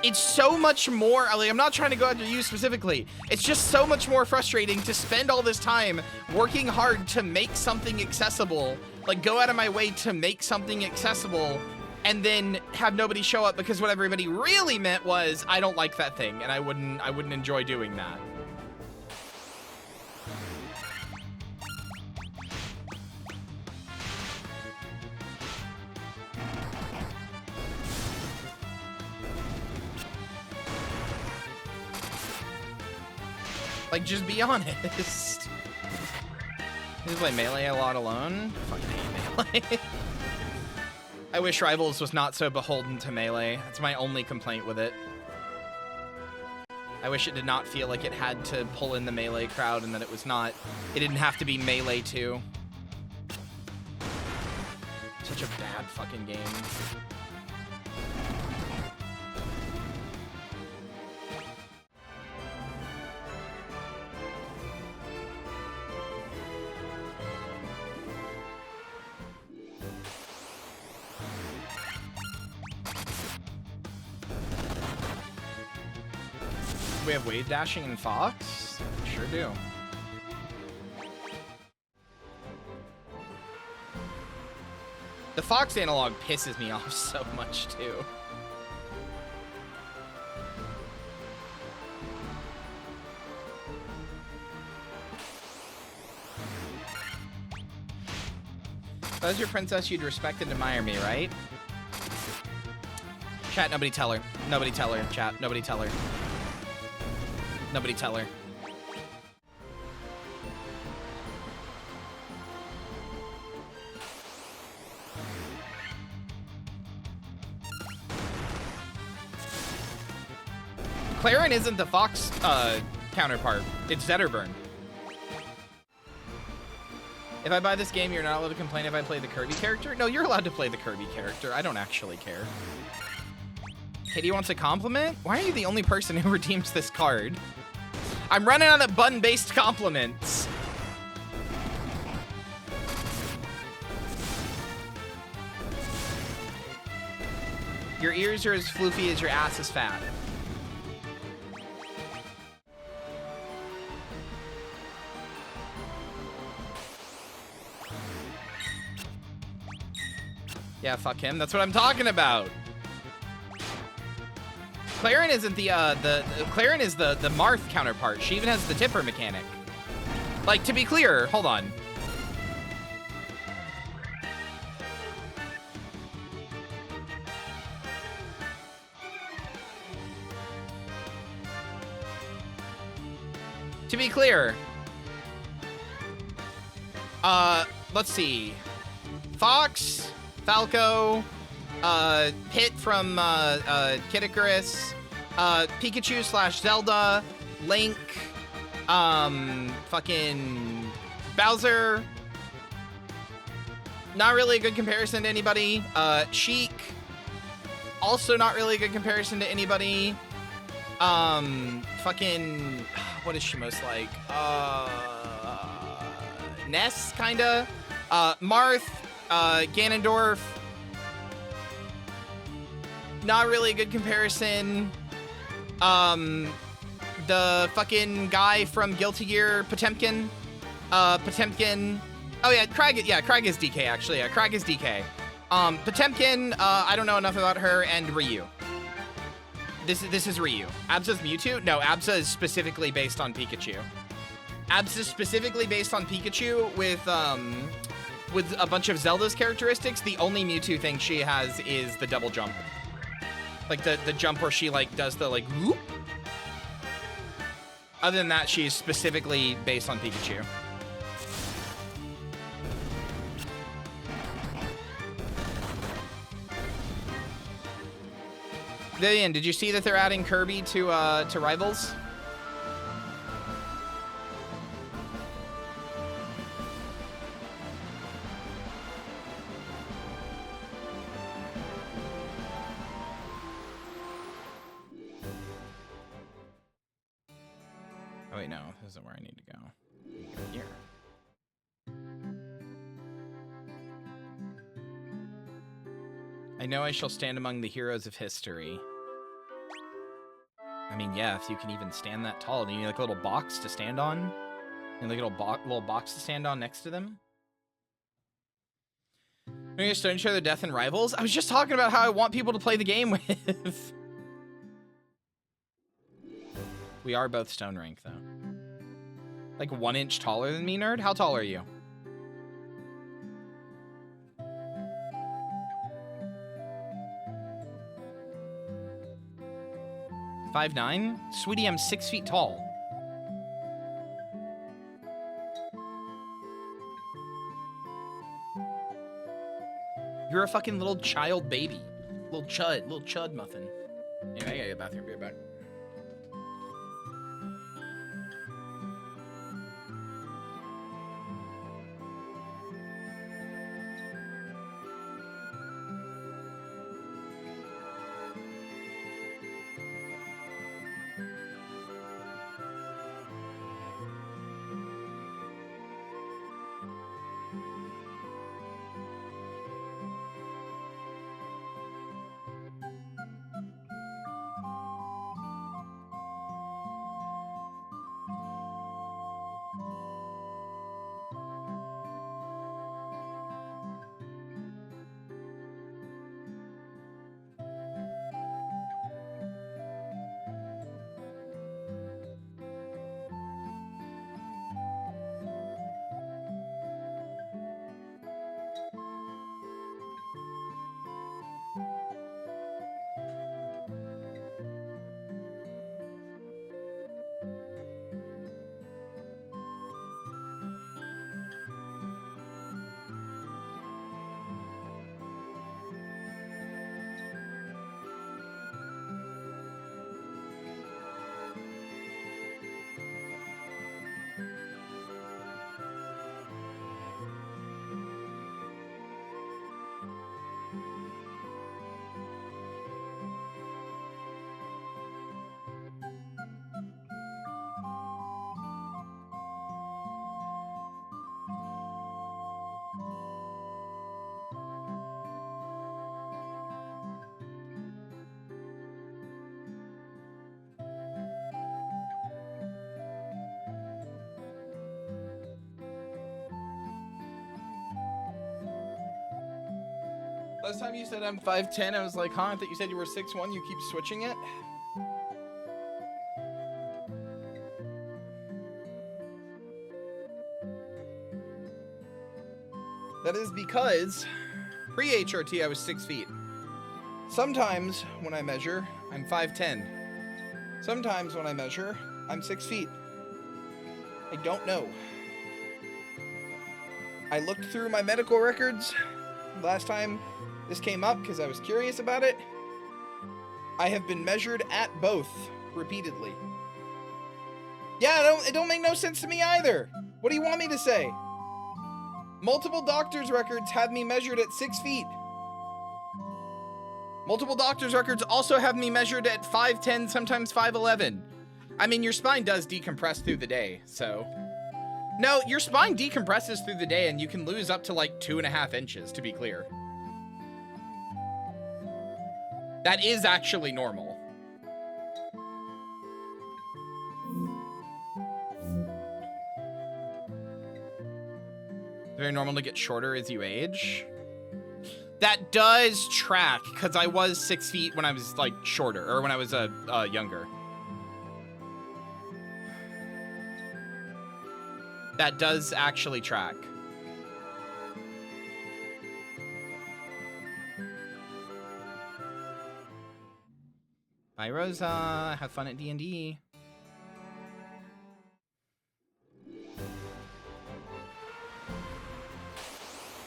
It's so much more, like, I'm not trying to go after you specifically. It's just so much more frustrating to spend all this time working hard to make something accessible, like go out of my way to make something accessible, and then have nobody show up because what everybody really meant was, I don't like that thing, and I wouldn't enjoy doing that. Like, just be honest. You play Melee a lot alone? Fucking hate Melee. I wish Rivals was not so beholden to Melee. That's my only complaint with it. I wish it did not feel like it had to pull in the Melee crowd and that it didn't have to be Melee too. Such a bad fucking game. We have wave dashing and Fox? Sure do. The Fox analog pisses me off so much too. If I was your princess, you'd respect and admire me, right? Chat, nobody tell her. Nobody tell her, chat. Nobody tell her. Nobody tell her. Clarin isn't the Fox counterpart. It's Zetterburn. If I buy this game, you're not allowed to complain if I play the Kirby character? No, you're allowed to play the Kirby character. I don't actually care. Katie wants a compliment? Why are you the only person who redeems this card? I'm running out of button-based compliments. Your ears are as floofy as your ass is fat. Yeah, fuck him. That's what I'm talking about. Clarin isn't Clarin is the Marth counterpart. She even has the tipper mechanic. Like, to be clear, hold on. To be clear, let's see. Fox, Falco, Pit from Kid Icarus, Pikachu / Zelda, Link, fucking Bowser. Not really a good comparison to anybody. Sheik, also not really a good comparison to anybody. Fucking, what is she most like? Ness, kinda. Marth, Ganondorf. Not really a good comparison. The fucking guy from Guilty Gear, Potemkin. Potemkin. Oh yeah, Crag is DK actually. Yeah, Crag is DK. Potemkin, I don't know enough about her, and Ryu. This is Ryu. Absa's Mewtwo? No, Absa is specifically based on Pikachu. Absa is specifically based on Pikachu with a bunch of Zelda's characteristics. The only Mewtwo thing she has is the double jump. Like the jump where she like does the like whoop. Other than that, she's specifically based on Pikachu. Vivian, did you see that they're adding Kirby to Rivals? Oh wait, no, this isn't where I need to go. I need to go here. I know I shall stand among the heroes of history. I mean, yeah, if you can even stand that tall. Do you need like a little box to stand on? And like a little box to stand on next to them? We're gonna stone each other death in Rivals? I was just talking about how I want people to play the game with. We are both stone rank, though. Like 1 inch taller than me, nerd? How tall are you? .5'9"? Sweetie, I'm 6 feet tall. You're a fucking little child baby. Little chud muffin. Anyway, I gotta get a bathroom beer back. Last time you said I'm 5'10", I was like, huh? I thought you said you were 6'1". You keep switching it. That is because pre-HRT I was 6 feet. Sometimes when I measure, I'm 5'10". Sometimes when I measure, I'm 6 feet. I don't know. I looked through my medical records last time this came up because I was curious about it. I have been measured at both repeatedly. Yeah, it don't make no sense to me either. What do you want me to say? Multiple doctors' records have me measured at 6 feet. Multiple doctors' records also have me measured at 5'10", sometimes 5'11". I mean, your spine does decompress through the day, so... No, your spine decompresses through the day and you can lose up to like 2.5 inches, to be clear. That is actually normal. Very normal to get shorter as you age. That does track, because I was 6 feet when I was like shorter, or when I was younger. That does actually track. Bye, Rosa. Have fun at D&D.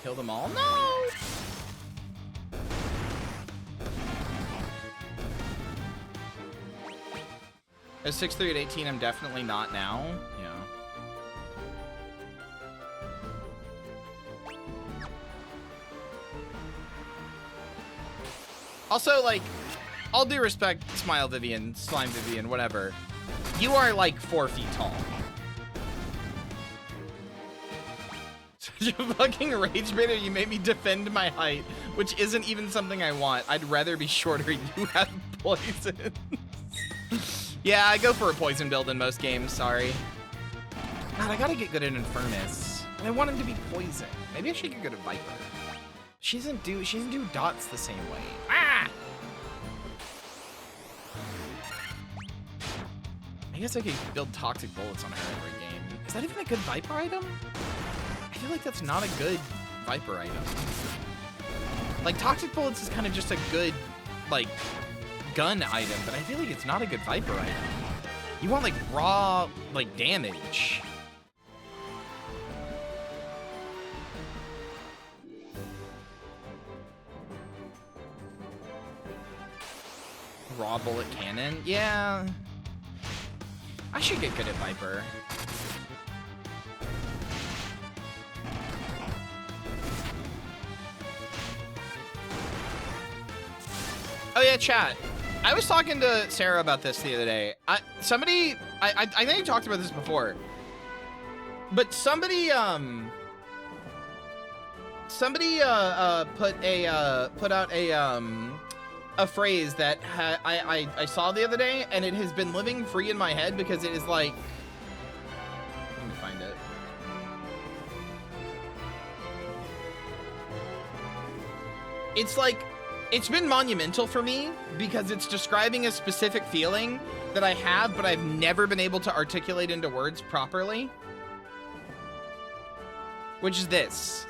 Kill them all? No! At 6'3" at 18, I'm definitely not now. Yeah. Also, like, all due respect, Smile Vivian, Slime Vivian, whatever. You are like 4 feet tall. Such a fucking rage baiter, you made me defend my height, which isn't even something I want. I'd rather be shorter. You have poison. Yeah, I go for a poison build in most games, sorry. God, I gotta get good at Infernus. And I want him to be poison. Maybe I should get good at Viper. She doesn't do dots the same way. Ah! I guess I could build toxic bullets on her every game. Is that even a good Viper item? I feel like that's not a good Viper item. Like, toxic bullets is kind of just a good, like, gun item, but I feel like it's not a good Viper item. You want, like, raw, like, damage. Raw bullet cannon. Yeah. I should get good at Viper. Oh yeah, chat. I was talking to Sarah about this the other day. I think I talked about this before. But somebody put out a phrase that I saw the other day, and it has been living free in my head because it is like, let me find it. It's like, it's been monumental for me because it's describing a specific feeling that I have, but I've never been able to articulate into words properly. Which is this,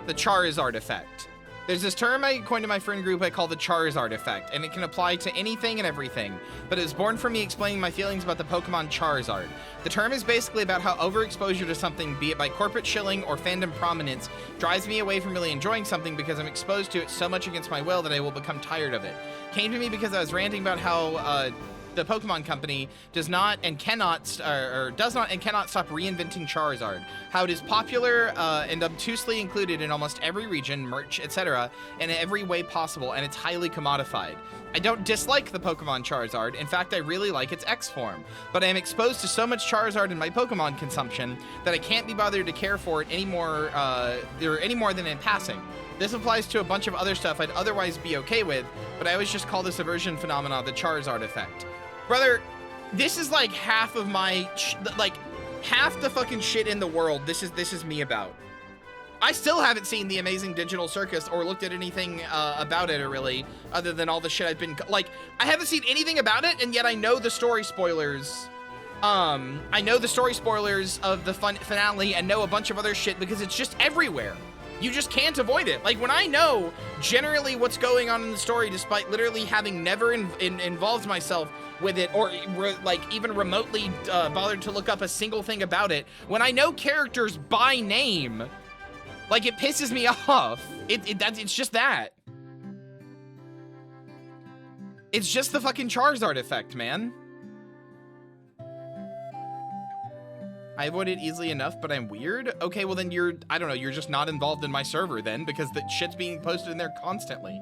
the Charizard effect. There's this term I coined in my friend group I call the Charizard effect, and it can apply to anything and everything, but it was born from me explaining my feelings about the Pokemon Charizard. The term is basically about how overexposure to something, be it by corporate shilling or fandom prominence, drives me away from really enjoying something because I'm exposed to it so much against my will that I will become tired of it. Came to me because I was ranting about how the Pokemon Company does not and cannot stop reinventing Charizard. How it is popular and obtusely included in almost every region, merch, etc., in every way possible, and it's highly commodified. I don't dislike the Pokemon Charizard. In fact, I really like its X form. But I am exposed to so much Charizard in my Pokemon consumption that I can't be bothered to care for it any more than in passing. This applies to a bunch of other stuff I'd otherwise be okay with, but I always just call this aversion phenomena the Charizard effect. Brother, this is like half of my, half the fucking shit in the world this is me about. I still haven't seen The Amazing Digital Circus or looked at anything about it, or really, other than all the shit I've been, I haven't seen anything about it, and yet I know the story spoilers. I know the story spoilers of the finale and know a bunch of other shit because it's just everywhere. You just can't avoid it. Like, when I know generally what's going on in the story, despite literally having never involved myself with it or even remotely bothered to look up a single thing about it, when I know characters by name, like, it pisses me off. It's just that. It's just the fucking Charizard effect, man. I avoid it easily enough, but I'm weird? Okay, well then you're just not involved in my server then, because the shit's being posted in there constantly.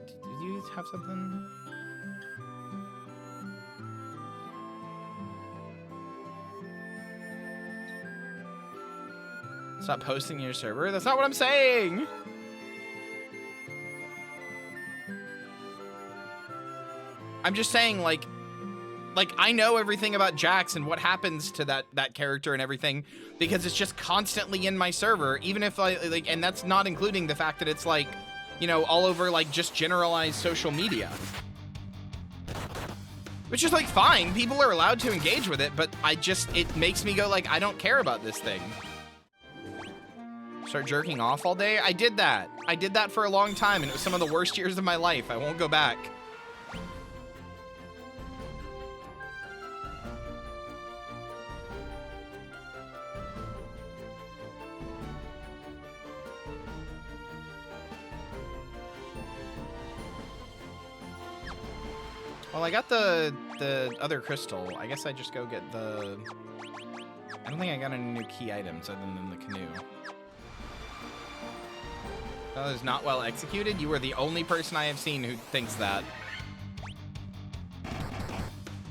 Did you have something? Stop posting your server? That's not what I'm saying! I'm just saying, like I know everything about Jax and what happens to that character and everything because it's just constantly in my server, even if and that's not including the fact that it's all over just generalized social media. Which is fine, people are allowed to engage with it, but it makes me go I don't care about this thing. Start jerking off all day? I did that. I did that for a long time, and it was some of the worst years of my life. I won't go back. Well, I got the other crystal. I guess I just go get the... I don't think I got any new key items other than the canoe. That is not well executed. You are the only person I have seen who thinks that.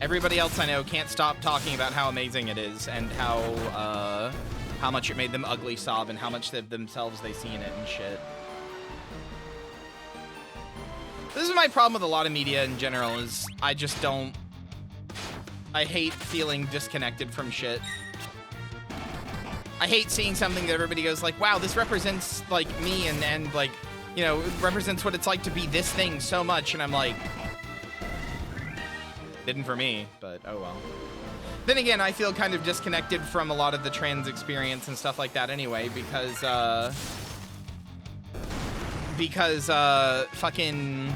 Everybody else I know can't stop talking about how amazing it is and how much it made them ugly sob and how much of themselves they see in it and shit. This is my problem with a lot of media in general, is I hate feeling disconnected from shit. I hate seeing something that everybody goes wow, this represents me and represents what it's like to be this thing so much, and I'm didn't for me, but oh well. Then again, I feel kind of disconnected from a lot of the trans experience and stuff like that anyway, because fucking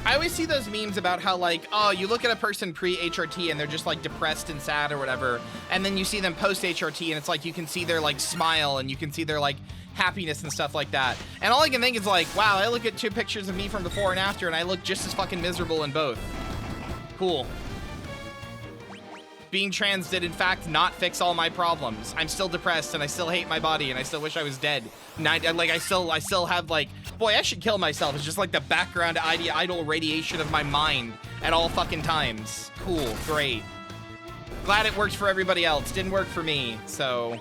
I always see those memes about how, like, oh, you look at a person pre-HRT and they're just, like, depressed and sad or whatever, and then you see them post-HRT and it's like you can see their, like, smile and you can see their, like, happiness and stuff like that. And all I can think is, like, wow, I look at 2 pictures of me from before and after and I look just as fucking miserable in both. Cool. Being trans did, in fact, not fix all my problems. I'm still depressed and I still hate my body and I still wish I was dead. And I still have, like, boy, I should kill myself. It's just like the background idle radiation of my mind at all fucking times. Cool, great. Glad it worked for everybody else. Didn't work for me, so.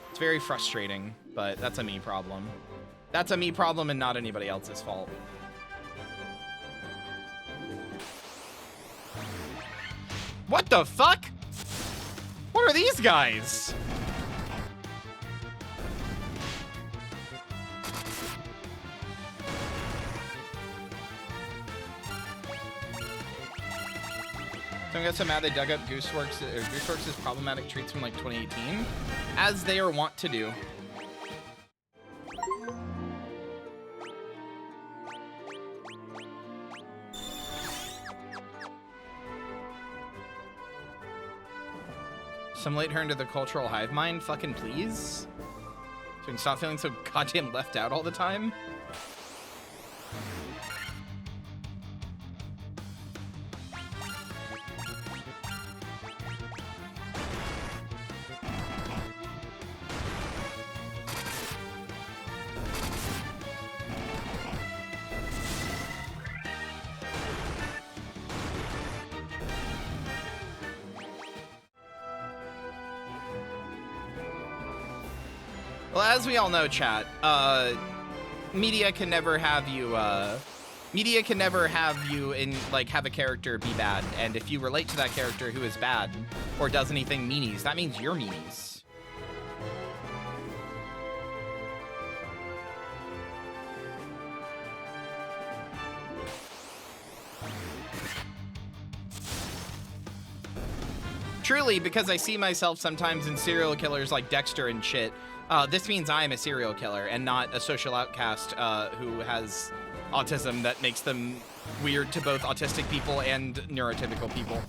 It's very frustrating, but that's a me problem. That's a me problem and not anybody else's fault. What the fuck? What are these guys? Someone got so mad they dug up Gooseworks' problematic tweets from like 2018, as they are wont to do. Assimilate her into the cultural hive mind, fucking please? So we can stop feeling so goddamn left out all the time? Well, as we all know, chat, media can never have you, have a character be bad, and if you relate to that character who is bad, or does anything meanies, that means you're meanies. Truly, because I see myself sometimes in serial killers like Dexter and shit, this means I am a serial killer and not a social outcast who has autism that makes them weird to both autistic people and neurotypical people.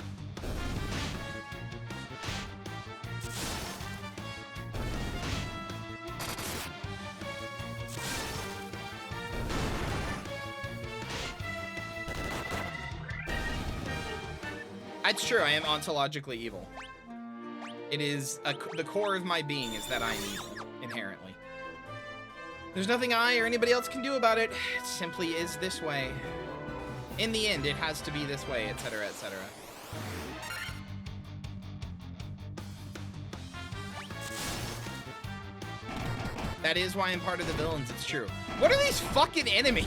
It's true, I am ontologically evil. It is, the core of my being is that I am evil, inherently. There's nothing I or anybody else can do about it. It simply is this way. In the end, it has to be this way, etc., etc. That is why I'm part of the villains, it's true. What are these fucking enemies?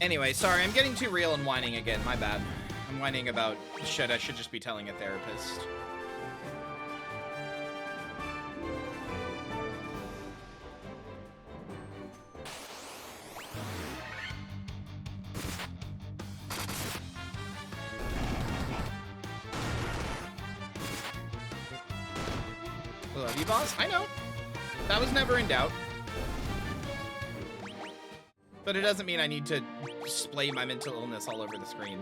Anyway, sorry, I'm getting too real and whining again. My bad. I'm whining about shit I should just be telling a therapist. I love you, boss. I know. That was never in doubt. But it doesn't mean I need to display my mental illness all over the screen.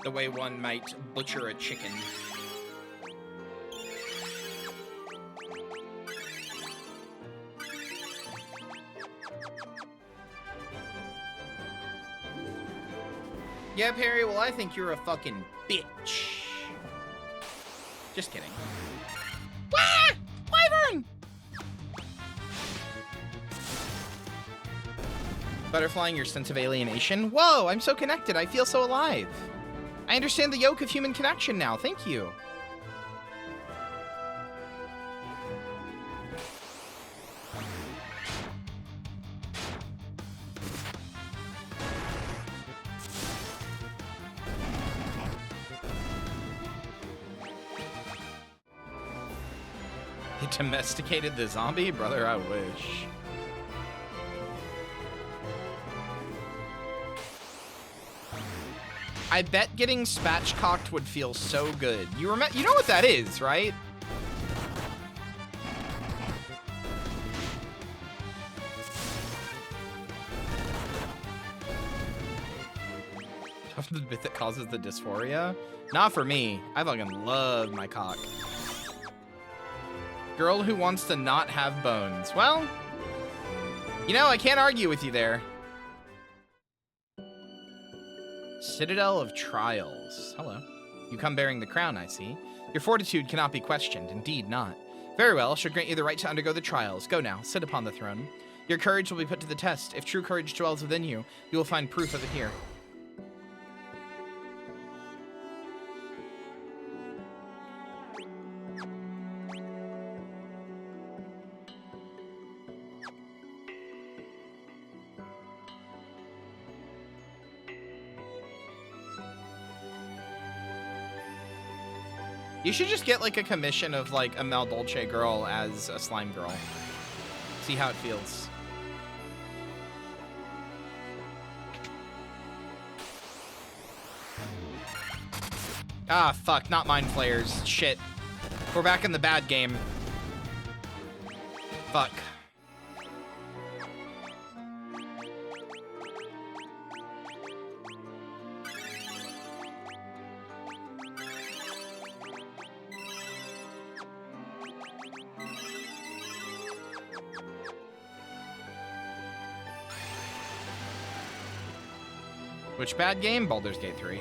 The way one might butcher a chicken. Yeah, Perry, well, I think you're a fucking bitch. Just kidding. Ah! Wyvern! Butterflying your sense of alienation? Whoa, I'm so connected. I feel so alive. I understand the yoke of human connection now. Thank you. They domesticated the zombie? Brother, I wish. I bet getting spatchcocked would feel so good. You know what that is, right? The bit that causes the dysphoria? Not for me. I fucking love my cock. Girl who wants to not have bones. Well, you know, I can't argue with you there. Citadel of Trials. Hello. You come bearing the crown, I see. Your fortitude cannot be questioned. Indeed not. Very well, shall grant you the right to undergo the trials. Go now, sit upon the throne. Your courage will be put to the test. If true courage dwells within you, you will find proof of it here. You should just get like a commission of like a Maldolce girl as a slime girl. See how it feels. Ah, fuck, not mind flayers. Shit. We're back in the bad game. Fuck. Which bad game? Baldur's Gate 3.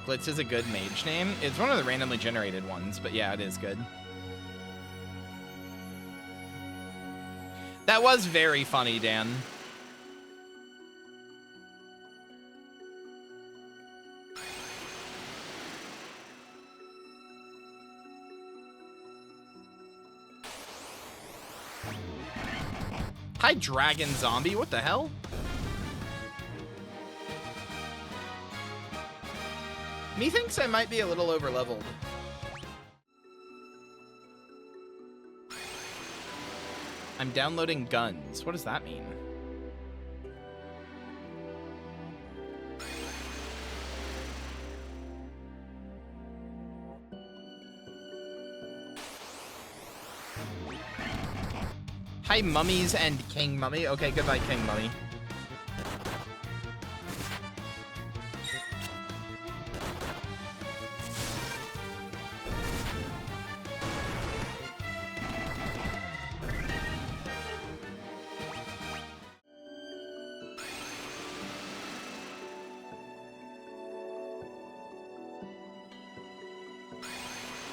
Blitz is a good mage name. It's one of the randomly generated ones, but yeah, it is good. That was very funny, Dan. Hi, Dragon Zombie. What the hell? Methinks I might be a little over-leveled. I'm downloading guns. What does that mean? Hi, Mummies and King Mummy. Okay, goodbye, King Mummy.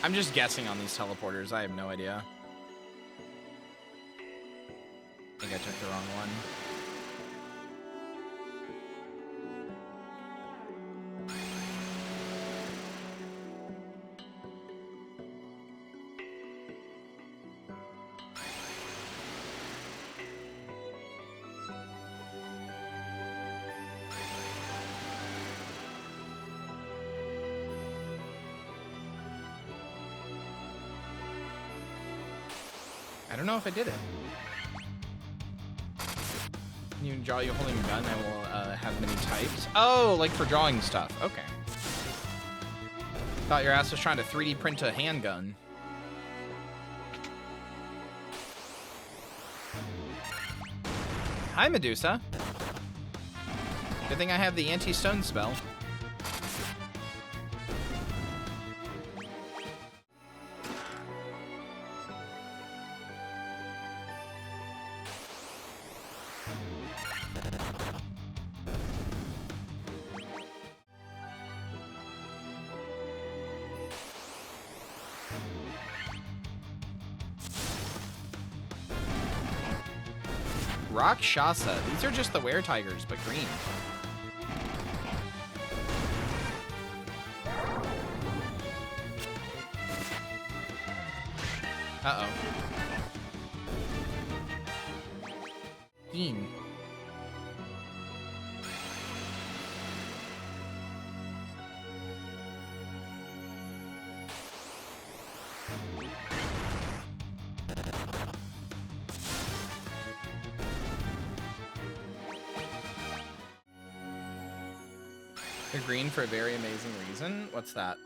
I'm just guessing on these teleporters. I have no idea. I think I took the wrong one. I don't know if I did it. Can you draw you holding a gun? I will have many types. Oh, like for drawing stuff. Okay. Thought your ass was trying to 3D print a handgun. Hi, Medusa. Good thing I have the anti-stone spell. Rakshasa. These are just the were-tigers, but green. Uh-oh. Geen. They're green for a very amazing reason. What's that?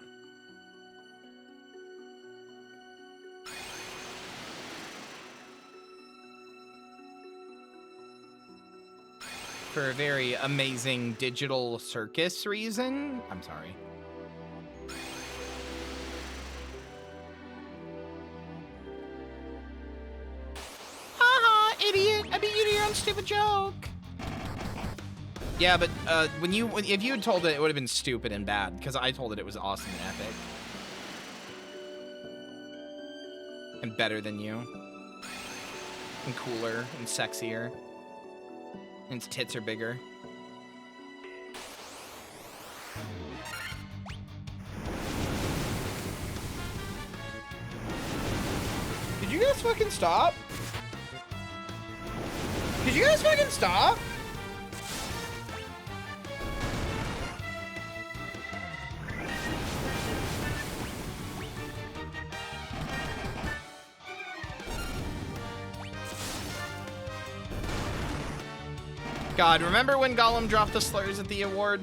For a very amazing digital circus reason? I'm sorry. Haha, idiot! I beat you to your own stupid joke. Yeah, but if you had told it, it would have been stupid and bad, because I told it was awesome and epic. And better than you. And cooler and sexier. And its tits are bigger. Did you guys fucking stop? Did you guys fucking stop? God, remember when Gollum dropped the slurs at the award?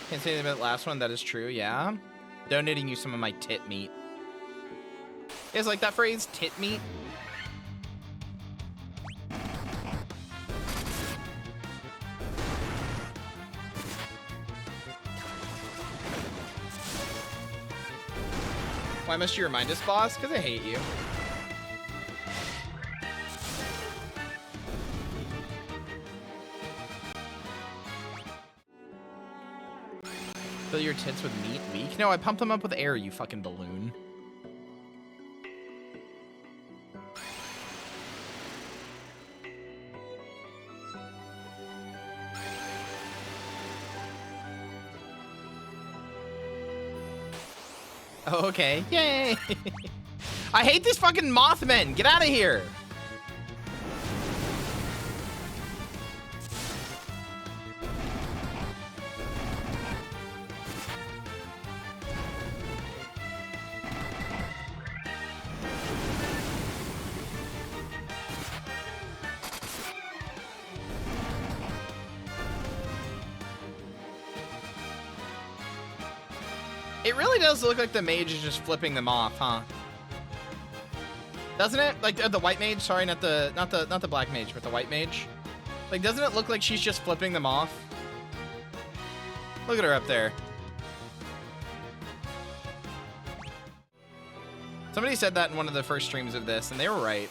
Can't say anything about the last one. That is true, yeah. Donating you some of my tit meat. You guys like that phrase, tit meat? Why must you remind us, boss? Because I hate you. Fill your tits with meat weak? No, I pumped them up with air, you fucking balloon. Oh, okay. Yay! I hate these fucking Mothmen! Get out of here! It really does look like the mage is just flipping them off, huh? Doesn't it? Like the white mage, sorry, not the black mage, but the white mage. Like, doesn't it look like she's just flipping them off? Look at her up there. Somebody said that in one of the first streams of this, and they were right.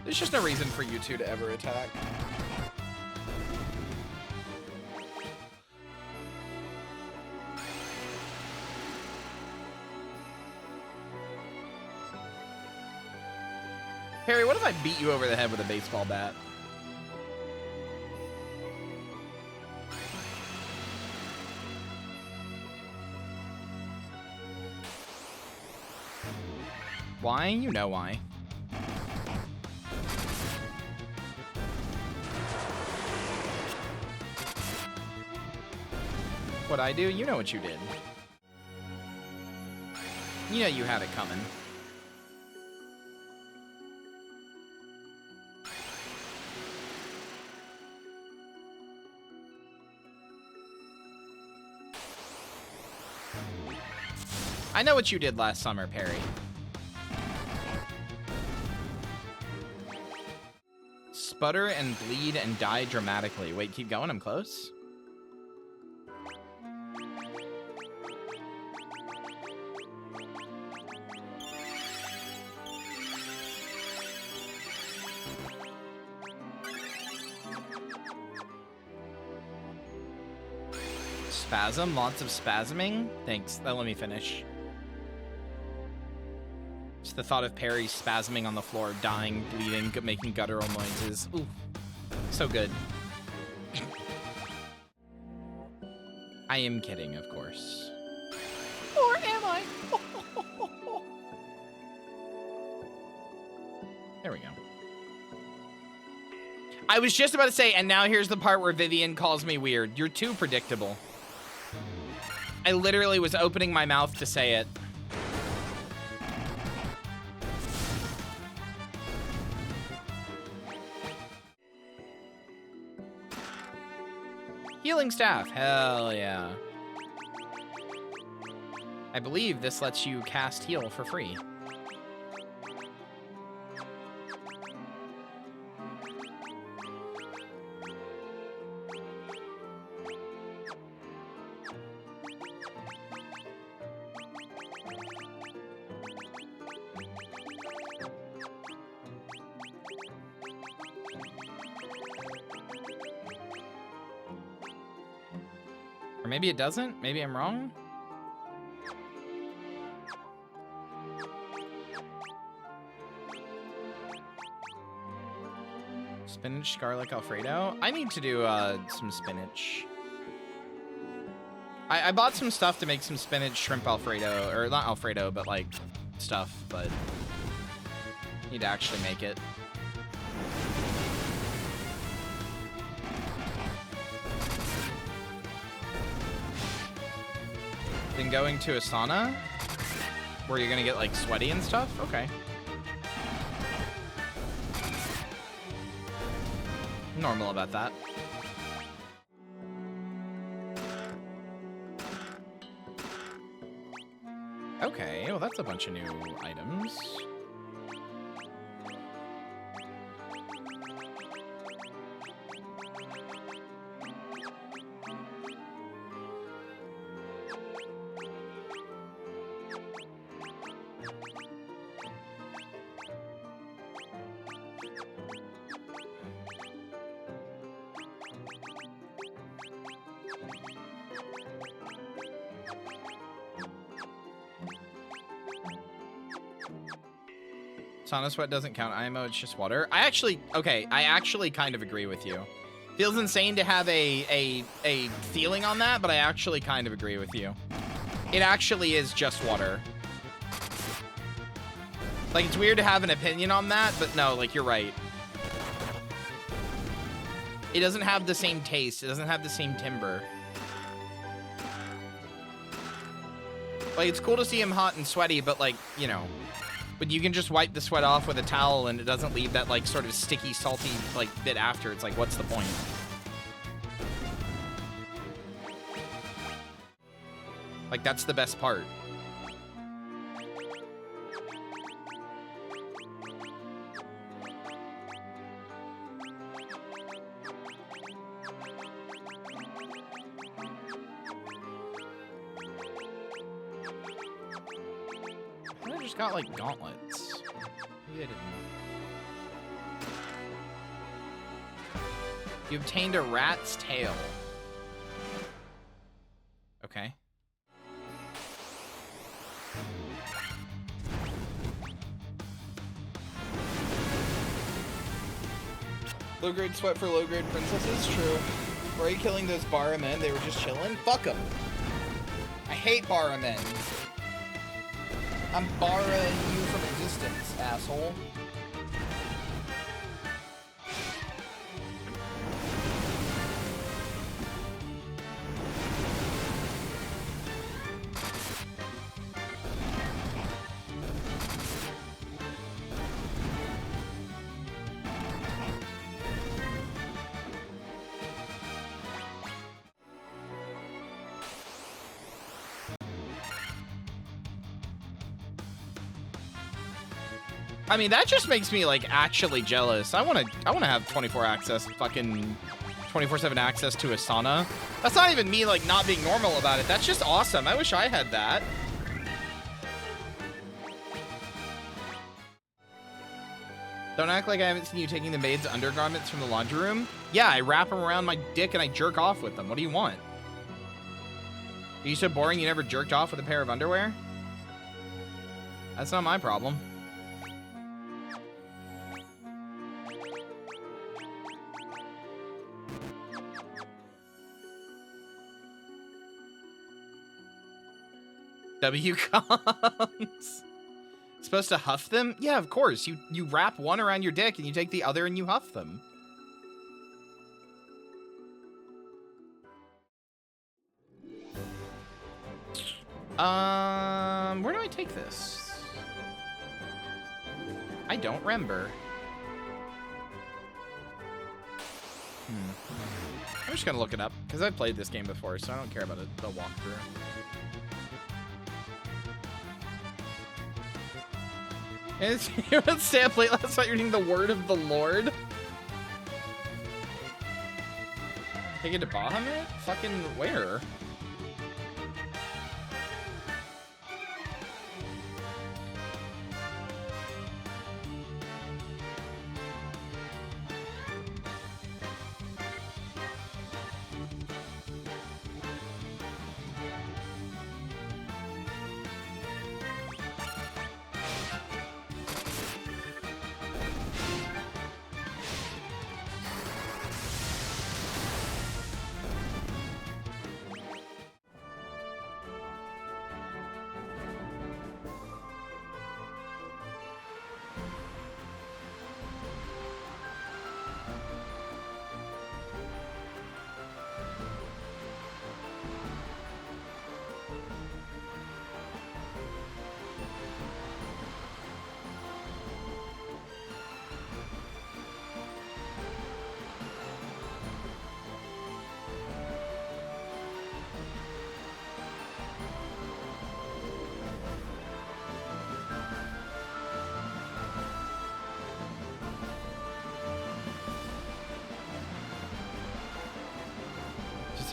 There's just no reason for you two to ever attack. Harry, what if I beat you over the head with a baseball bat? Why? You know why. What I do? You know what you did. You know you had it coming. I know what you did last summer, Perry. Sputter and bleed and die dramatically. Wait, keep going, I'm close. Spasm? Lots of spasming? Thanks. Let me finish. Just the thought of Perry spasming on the floor, dying, bleeding, making guttural noises. Ooh. So good. I am kidding, of course. Or am I? There we go. I was just about to say, and now here's the part where Vivian calls me weird. You're too predictable. I literally was opening my mouth to say it. Healing staff. Hell yeah. I believe this lets you cast heal for free. Or maybe it doesn't? Maybe I'm wrong? Spinach, garlic, Alfredo. I need to do some spinach. I bought some stuff to make some spinach shrimp Alfredo, or not Alfredo, but like stuff, but need to actually make it. Then going to a sauna where you're gonna get like sweaty and stuff? Okay. Normal about that. Okay, well that's a bunch of new items. Sauna sweat doesn't count IMO, it's just water. I actually kind of agree with you. Feels insane to have a feeling on that, but I actually kind of agree with you. It actually is just water. Like, it's weird to have an opinion on that, but no, like, you're right. It doesn't have the same taste. It doesn't have the same timbre. Like, it's cool to see him hot and sweaty, but, like, you know... But you can just wipe the sweat off with a towel and it doesn't leave that like sort of sticky, salty like bit after. It's like, what's the point? Like, that's the best part. I just got like gauntlets. Maybe I didn't. You obtained a rat's tail. Okay. Low grade sweat for low grade princesses? True. Why are you killing those Bara men? They were just chilling? Fuck them. I hate Bara men. I'm barring you from existence, asshole. I mean, that just makes me like actually jealous. I wanna have 24 access, fucking 24/7 access to a sauna. That's not even me like not being normal about it. That's just awesome. I wish I had that. Don't act like I haven't seen you taking the maid's undergarments from the laundry room. Yeah, I wrap them around my dick and I jerk off with them. What do you want? Are you so boring you never jerked off with a pair of underwear? That's not my problem. W comes. Supposed to huff them? Yeah, of course. You wrap one around your dick and you take the other and you huff them. Where do I take this? I don't remember. I'm just gonna look it up. Because I've played this game before, so I don't care about the walkthrough. And you would stay up late last night reading the word of the Lord? Take it to Bahamut? Fucking where?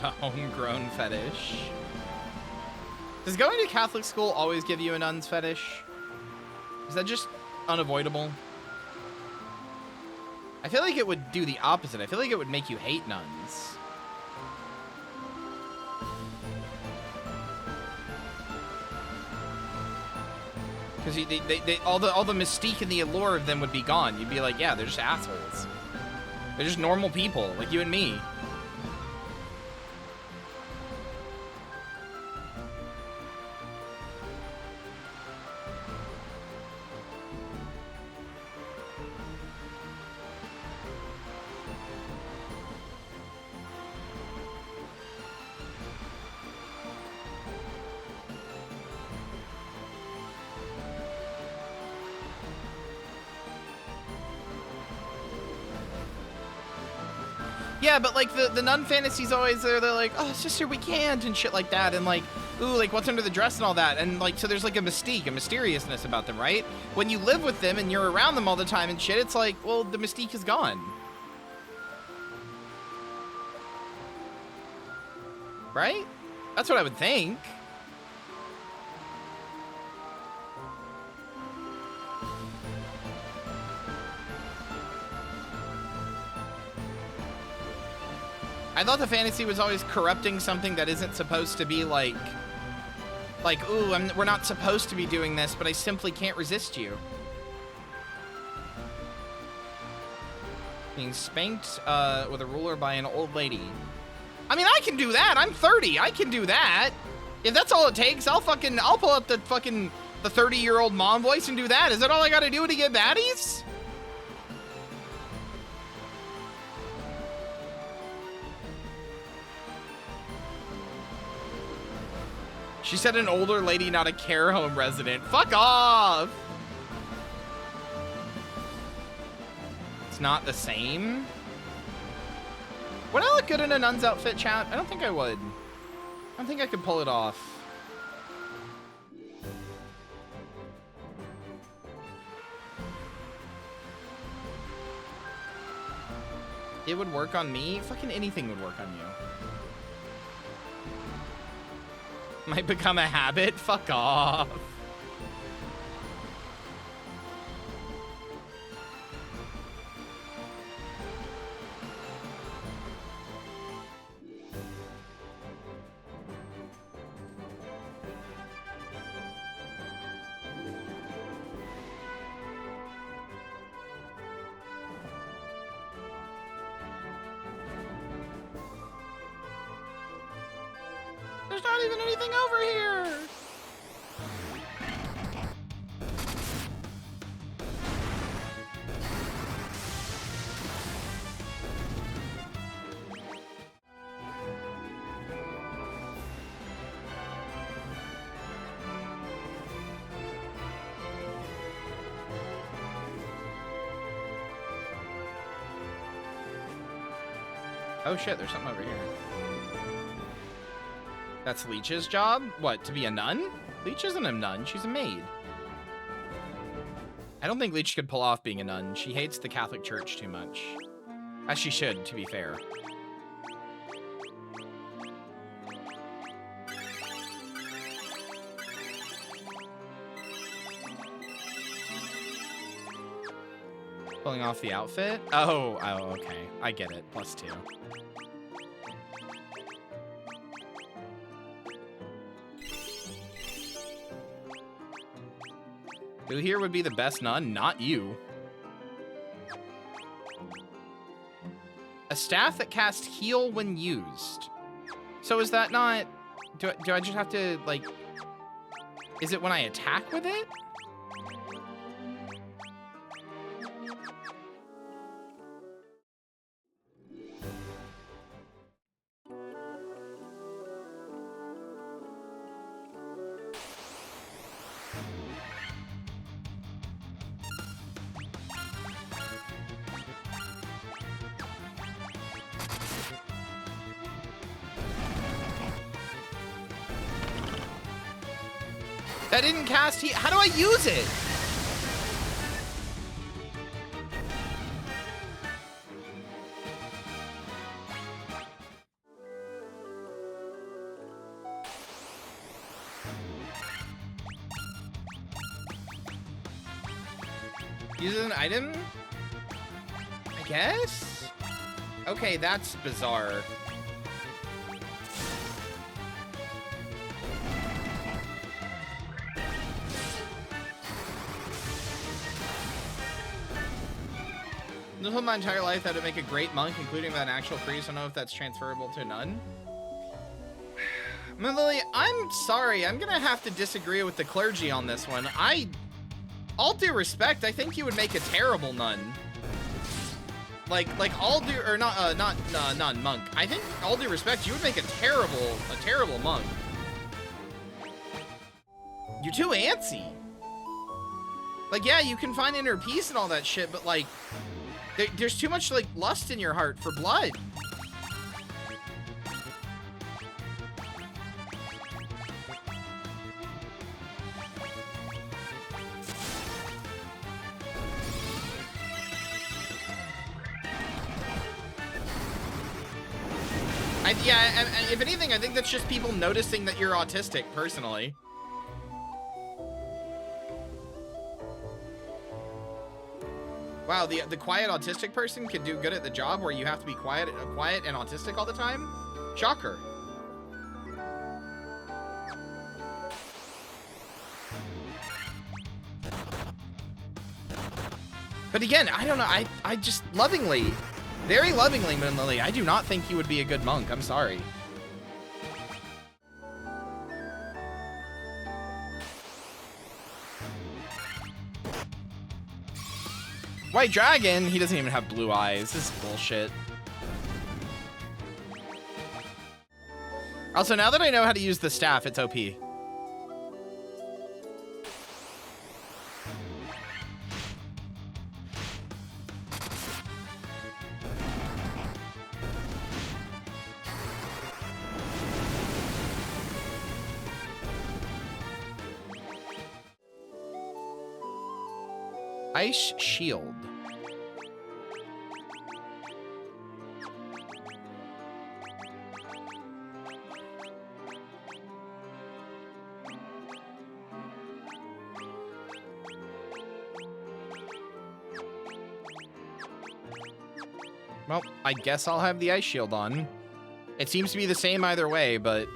A homegrown fetish. Does going to Catholic school always give you a nun's fetish? Is that just unavoidable? I feel like it would do the opposite. I feel like it would make you hate nuns. Because all the mystique and the allure of them would be gone. You'd be like, yeah, they're just assholes. They're just normal people, like you and me. Yeah, but like the nun fantasies always they're like, oh sister, we can't and shit like that, and like, ooh, like what's under the dress and all that, and like so there's like a mystique, a mysteriousness about them, right? When you live with them and you're around them all the time and shit, it's like, well, the mystique is gone. Right? That's what I would think. I thought the fantasy was always corrupting something that isn't supposed to be like, ooh, we're not supposed to be doing this, but I simply can't resist you. Being spanked with a ruler by an old lady. I mean, I can do that. I'm 30. I can do that. If that's all it takes, I'll pull up the 30-year-old mom voice and do that. Is that all I gotta do to get baddies? She said an older lady, not a care home resident. Fuck off! It's not the same? Would I look good in a nun's outfit, chat? I don't think I would. I don't think I could pull it off. It would work on me? Fucking anything would work on you. Might become a habit? Fuck off. There's not even anything over here. Oh shit, there's something over here. That's Leech's job? What, to be a nun? Leech isn't a nun, she's a maid. I don't think Leech could pull off being a nun. She hates the Catholic Church too much. As she should, to be fair. Pulling off the outfit? Oh, okay. I get it. +2. Who here would be the best nun? Not you. A staff that casts heal when used. So is that not... Do I just have to, like... Is it when I attack with it? That didn't cast heat. How do I use it? Use an item? I guess? Okay, that's bizarre. This whole my entire life that would make a great monk, including that actual priest. I don't know if that's transferable to a nun. Lily, I'm sorry. I'm gonna have to disagree with the clergy on this one. All due respect, I think you would make a terrible nun. Like all due, or not monk. I think all due respect, you would make a terrible monk. You're too antsy. Like, yeah, you can find inner peace and all that shit, but like, there's too much, like, lust in your heart for blood. Yeah, if anything, I think that's just people noticing that you're autistic, personally. Wow, the quiet autistic person can do good at the job where you have to be quiet and autistic all the time? Shocker. But again, I don't know, I just lovingly, very lovingly, Moon Lily, I do not think he would be a good monk. I'm sorry. White Dragon? He doesn't even have blue eyes. This is bullshit. Also, now that I know how to use the staff, it's OP. Ice Shield. Well, I guess I'll have the Ice Shield on. It seems to be the same either way, but...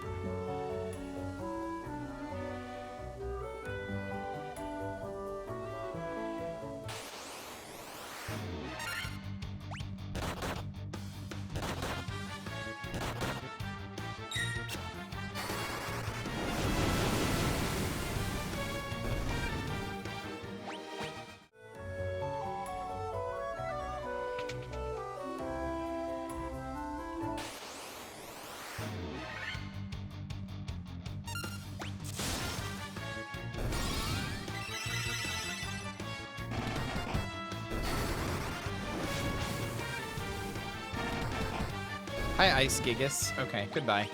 Hi, Ice Gigas. Okay, goodbye.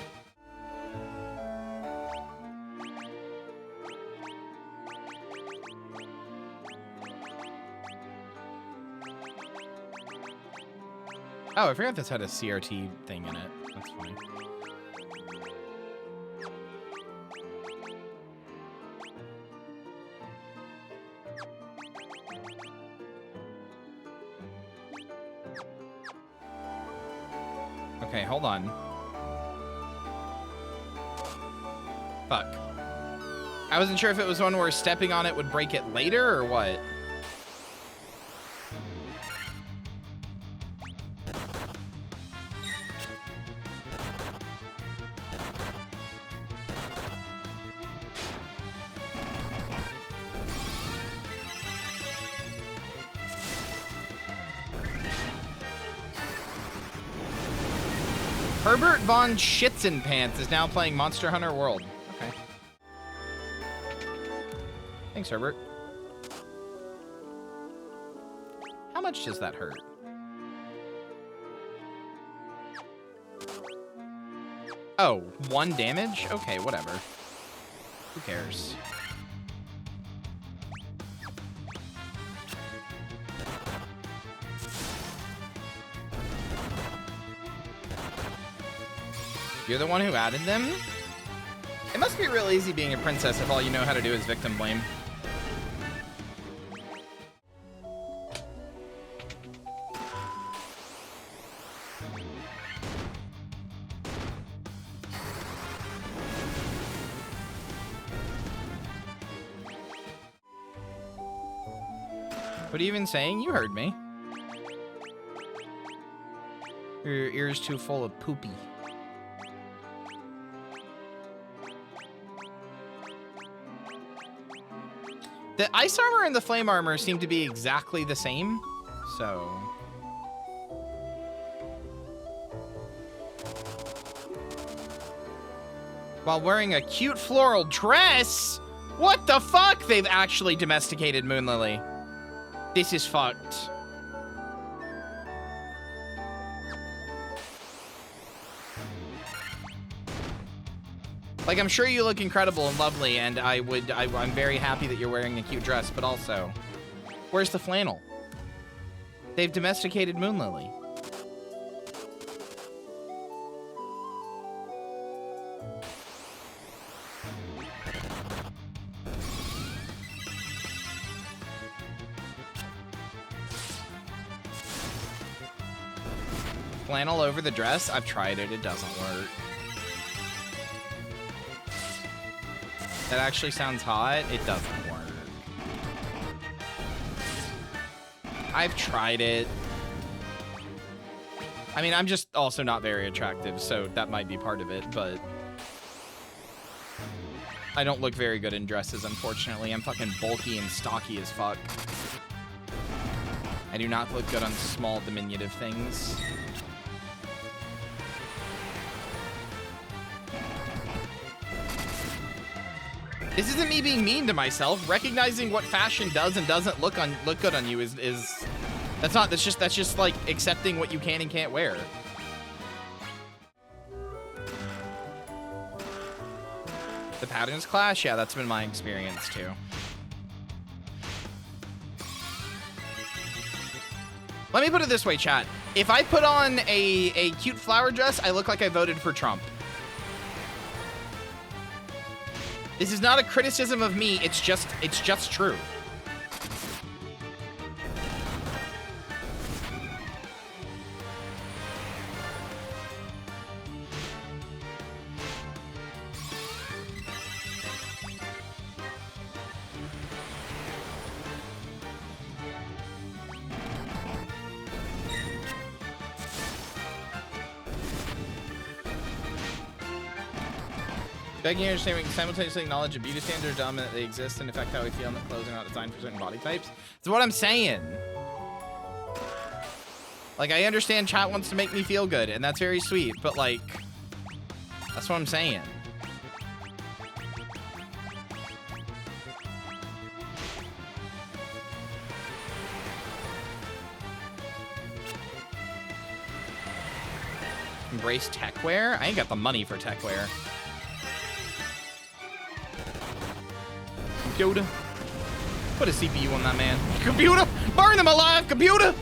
Oh, I forgot this had a CRT thing in it. That's funny. Okay, hold on. Fuck. I wasn't sure if it was one where stepping on it would break it later or what. Herbert von Schitzenpants is now playing Monster Hunter World. Okay. Thanks, Herbert. How much does that hurt? Oh, 1 damage? Okay, whatever. Who cares? You're the one who added them? It must be real easy being a princess if all you know how to do is victim blame. What are you even saying? You heard me. Your ear's too full of poopy. The ice armor and the flame armor seem to be exactly the same, so... While wearing a cute floral dress? What the fuck? They've actually domesticated Moonlily. This is fucked. Like, I'm sure you look incredible and lovely, and I'm very happy that you're wearing a cute dress, but also, where's the flannel? They've domesticated Moonlily. Flannel over the dress? I've tried it, it doesn't work. That actually sounds hot. It doesn't work. I've tried it. I mean, I'm just also not very attractive, so that might be part of it, but... I don't look very good in dresses, unfortunately. I'm fucking bulky and stocky as fuck. I do not look good on small, diminutive things. This isn't me being mean to myself. Recognizing what fashion does and doesn't look good on you is that's just like accepting what you can and can't wear. The patterns clash? Yeah, that's been my experience too. Let me put it this way, chat. If I put on a cute flower dress, I look like I voted for Trump. This is not a criticism of me, it's just true. Begging you to understand, we can simultaneously acknowledge that beauty standards are dumb and that they exist and affect how we feel, and that clothes are not designed for certain body types. That's what I'm saying. Like, I understand chat wants to make me feel good, and that's very sweet, but like, that's what I'm saying. Embrace techwear? I ain't got the money for techwear. Computer. Put a CPU on that man. Computer! Burn him alive, computer!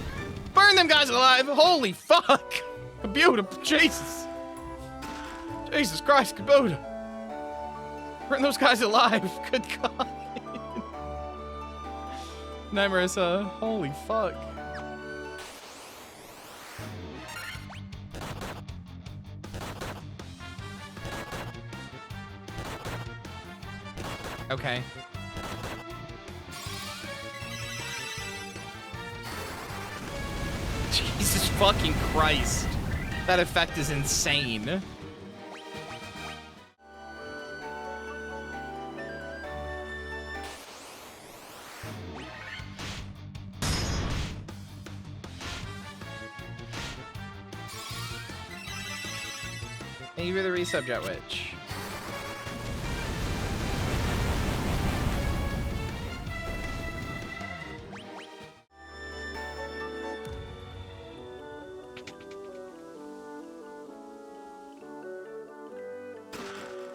Burn Burn them guys alive! Holy fuck! Kabuta, Jesus! Jesus Christ, Kabuta! Burn those guys alive! Good God! Nemrisa, holy fuck. Okay. Jesus fucking Christ. That effect is insane. Thank you for the resub, Jet Witch.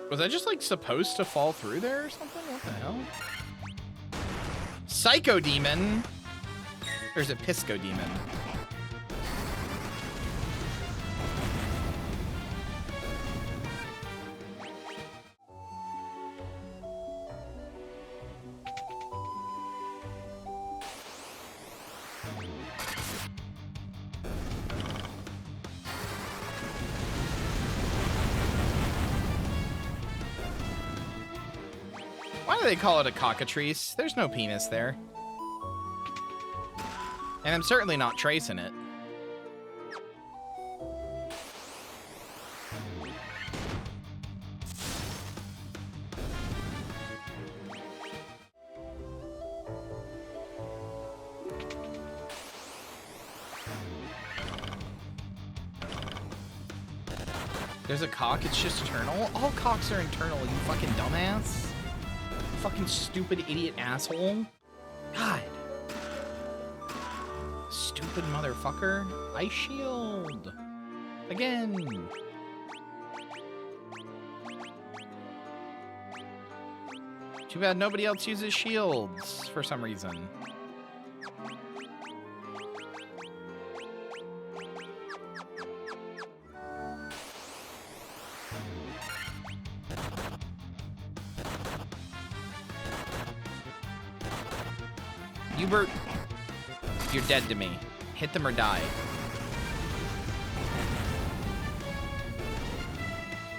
Was I just like supposed to fall through there or something? What the hell? Psycho Demon? There's a Pisco Demon. Why do they call it a cockatrice? There's no penis there. And I'm certainly not tracing it. There's a cock, it's just eternal? All cocks are eternal, you fucking dumbass. Fucking stupid idiot asshole. God. Stupid motherfucker. Ice shield. Again. Too bad nobody else uses shields for some reason. Hubert, you're dead to me. Hit them or die.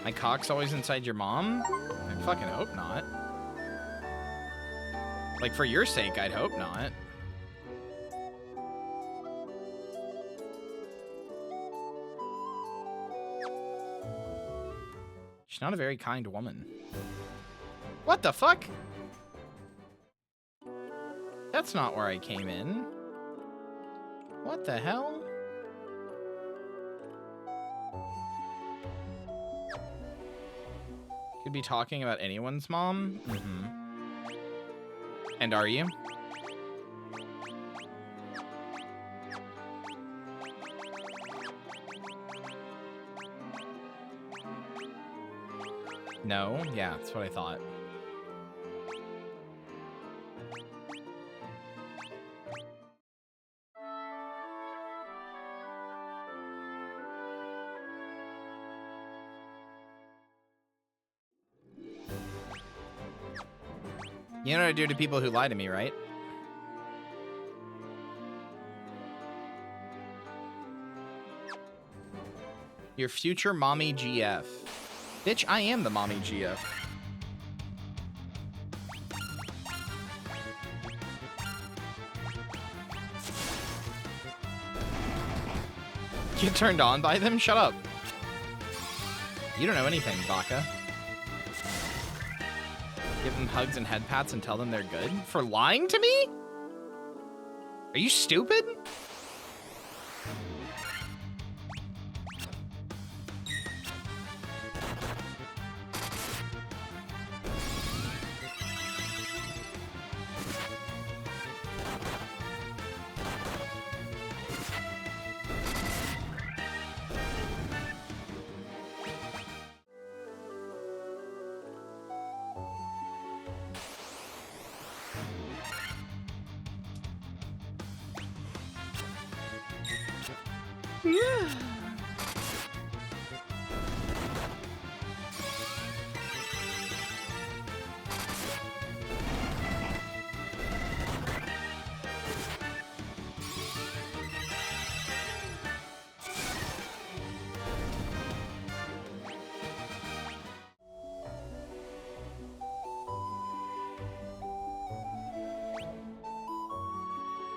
My cock's always inside your mom? I fucking hope not. Like, for your sake, I'd hope not. She's not a very kind woman. What the fuck? That's not where I came in. What the hell? Could be talking about anyone's mom? Mm-hmm. And are you? No? Yeah, that's what I thought. You know what I do to people who lie to me, right? Your future mommy GF. Bitch, I am the mommy GF. Get turned on by them? Shut up. You don't know anything, Baka. Give them hugs and head pats and tell them they're good? For lying to me? Are you stupid?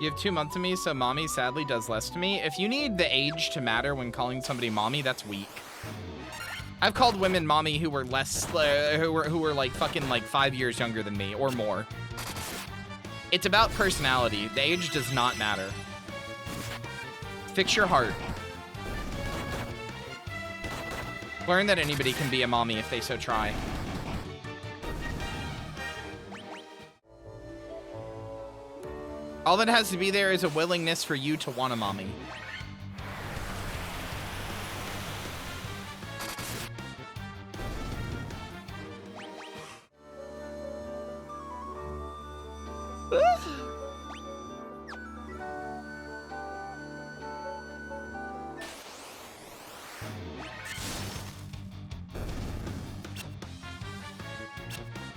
You have 2 months of me, so mommy sadly does less to me. If you need the age to matter when calling somebody mommy, that's weak. I've called women mommy who were less, who were like fucking like 5 years younger than me or more. It's about personality. The age does not matter. Fix your heart. Learn that anybody can be a mommy if they so try. All that has to be there is a willingness for you to want a mommy.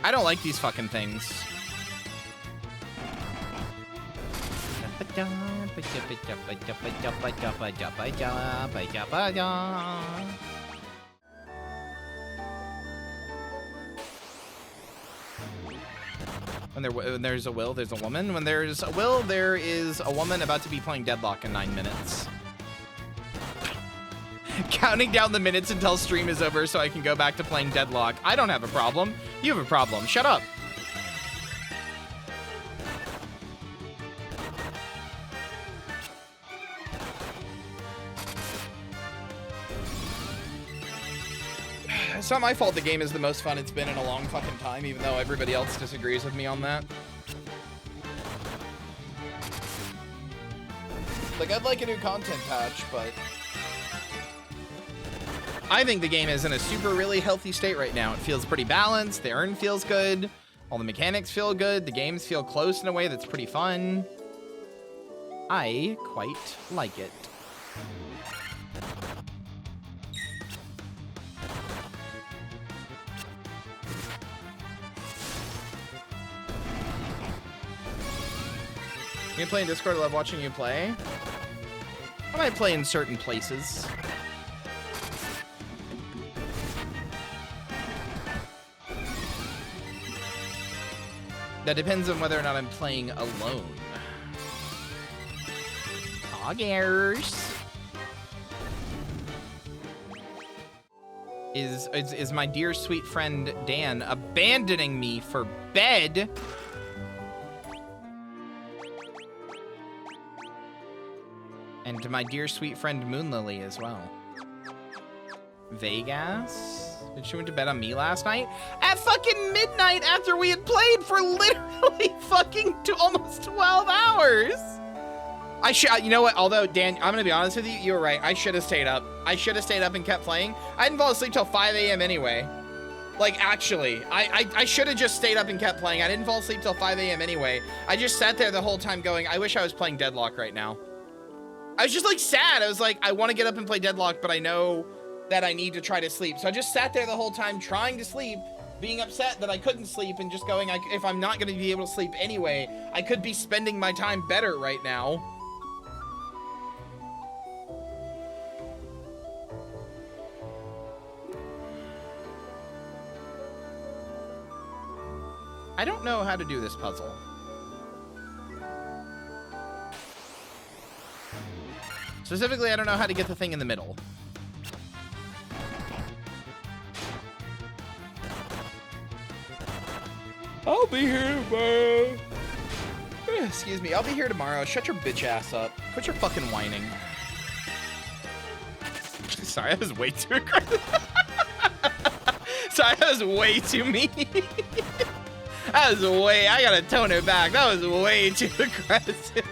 I don't like these fucking things. When there's a will, there's a woman. When there's a will, there is a woman about to be playing Deadlock in 9 minutes. Counting down the minutes until stream is over so I can go back to playing Deadlock. I don't have a problem. You have a problem. Shut up. It's not my fault the game is the most fun it's been in a long fucking time, even though everybody else disagrees with me on that. Like, I'd like a new content patch, but I think the game is in a super really healthy state right now. It feels pretty balanced. The earn feels good. All the mechanics feel good. The games feel close in a way that's pretty fun. I quite like it. You play in Discord, I love watching you play. I might play in certain places. That depends on whether or not I'm playing alone. Augers. Is my dear sweet friend Dan abandoning me for bed? And to my dear sweet friend Moonlily as well. Vegas? Did she went to bed on me last night? At fucking midnight after we had played for literally fucking almost 12 hours. You know what? Although, Dan, I'm gonna be honest with you, you were right. I should have stayed up. I should have stayed up and kept playing. I didn't fall asleep till 5 a.m. anyway. Like, actually, I should have just stayed up and kept playing. I didn't fall asleep till 5 a.m. anyway. I just sat there the whole time going, I wish I was playing Deadlock right now. I was just like sad. I was like, I want to get up and play Deadlock, but I know that I need to try to sleep. So I just sat there the whole time trying to sleep, being upset that I couldn't sleep and just going, if I'm not going to be able to sleep anyway, I could be spending my time better right now. I don't know how to do this puzzle. Specifically, I don't know how to get the thing in the middle. I'll be here tomorrow. Excuse me, I'll be here tomorrow. Shut your bitch ass up. Quit your fucking whining. Sorry, that was way too aggressive. Sorry, that was way too mean. That was way, I gotta tone it back. That was way too aggressive.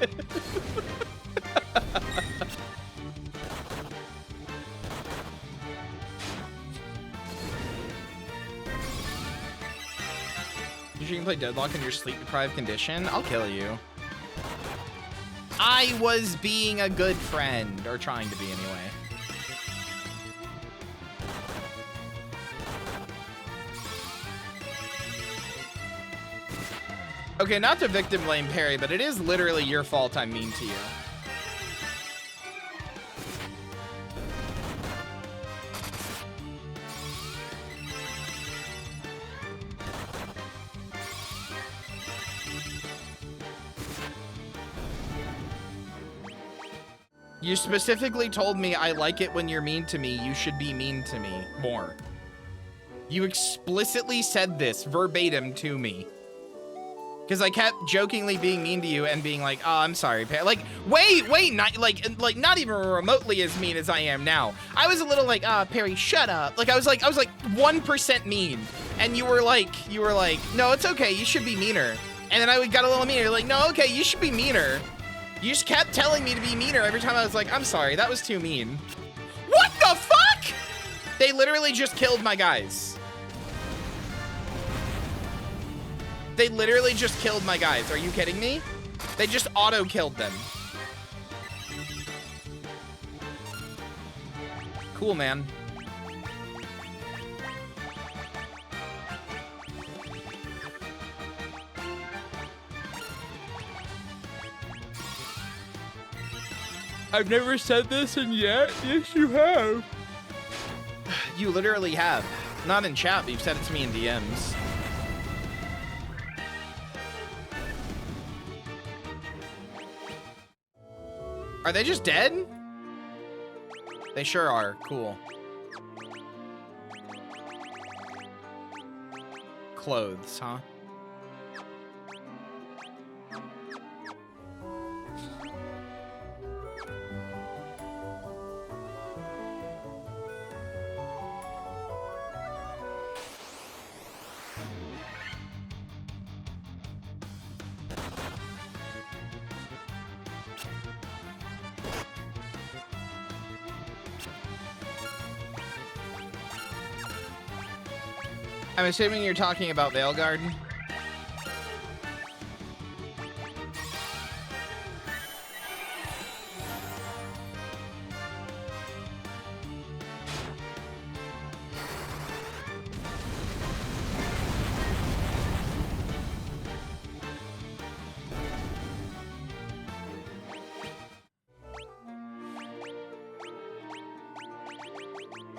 You can play Deadlock in your sleep-deprived condition? I'll kill you. I was being a good friend, or trying to be anyway. Okay, not to victim blame Perry, but it is literally your fault I'm mean to you. You specifically told me I like it when you're mean to me. You should be mean to me more. You explicitly said this verbatim to me. Because I kept jokingly being mean to you and being like, oh, I'm sorry, Perry. Like, wait, not not even remotely as mean as I am now. I was a little like, Perry, shut up. Like, I was like 1% mean. And you were like, no, it's okay. You should be meaner. And then I got a little meaner. You're like, no, okay, you should be meaner. You just kept telling me to be meaner every time I was like, I'm sorry, that was too mean. What the fuck? They literally just killed my guys. They literally just killed my guys. Are you kidding me? They just auto-killed them. Cool, man. I've never said this, and yet, yes, you have. You literally have. Not in chat, but you've said it to me in DMs. Are they just dead? They sure are. Cool. Clothes, huh? I'm assuming you're talking about Vale Garden.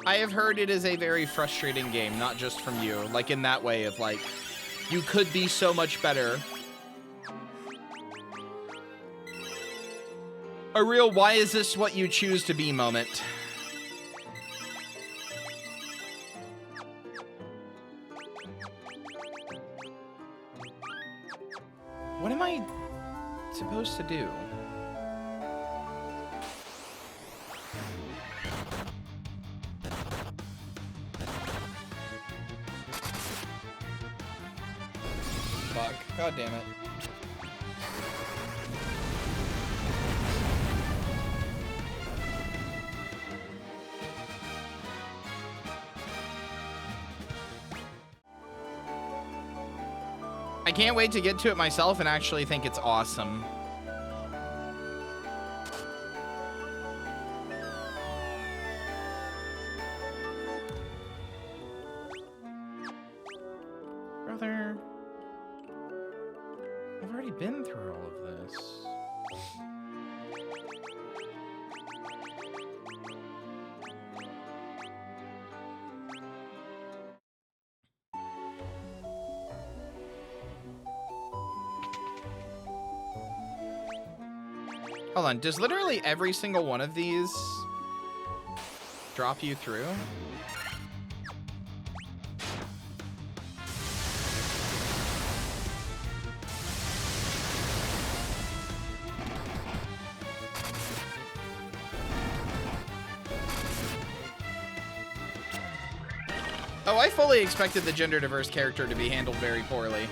I have heard it is a very frustrating game, not just from you, like in that way of like, you could be so much better. A real why is this what you choose to be moment. What am I supposed to do? Fuck. God damn it. I can't wait to get to it myself and actually think it's awesome. Brother. I've already been through all of this. Hold on, does literally every single one of these drop you through? Oh, I fully expected the gender diverse character to be handled very poorly.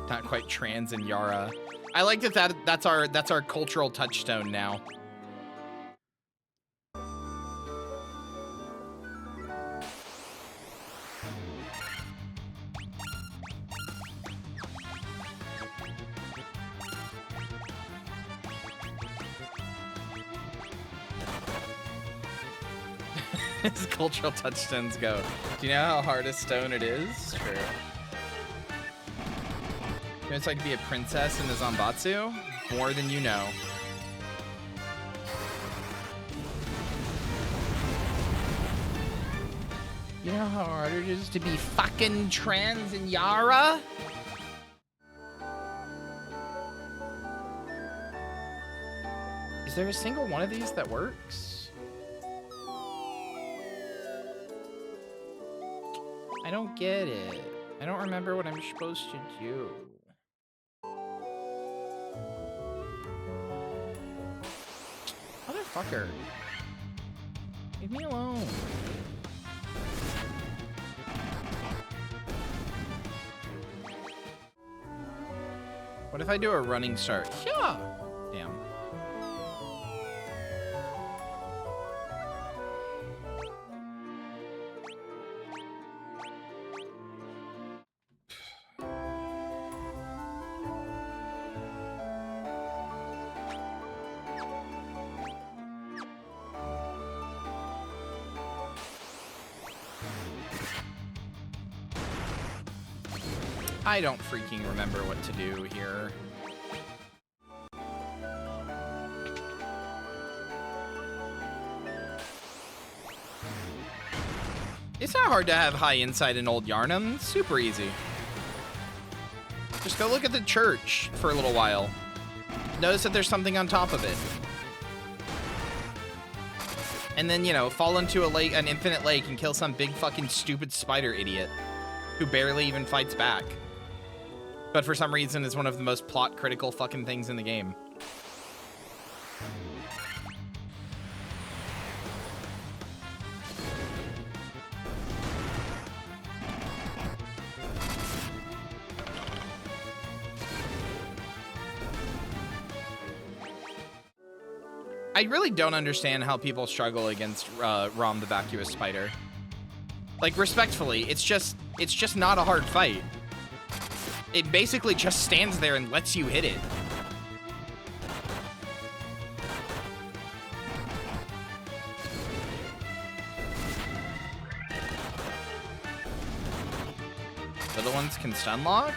Not quite trans and Yara. I like that's our cultural touchstone now. as cultural touchstones go. Do you know how hard a stone it is? True. You know what it's like to be a princess in the Zanbatsu? More than you know. You know how hard it is to be fucking trans in Yara? Is there a single one of these that works? I don't get it. I don't remember what I'm supposed to do. Motherfucker. Leave me alone. What if I do a running start? Yeah. Damn. I don't freaking remember what to do here. It's not hard to have high insight in Old Yarnum. It's super easy. Just go look at the church for a little while. Notice that there's something on top of it. And then, you know, fall into a lake, an infinite lake, and kill some big fucking stupid spider idiot who barely even fights back. But for some reason is one of the most plot critical fucking things in the game. I really don't understand how people struggle against Rom the Vacuous Spider. Like, respectfully, it's just not a hard fight. It basically just stands there and lets you hit it. Little ones can stun lock?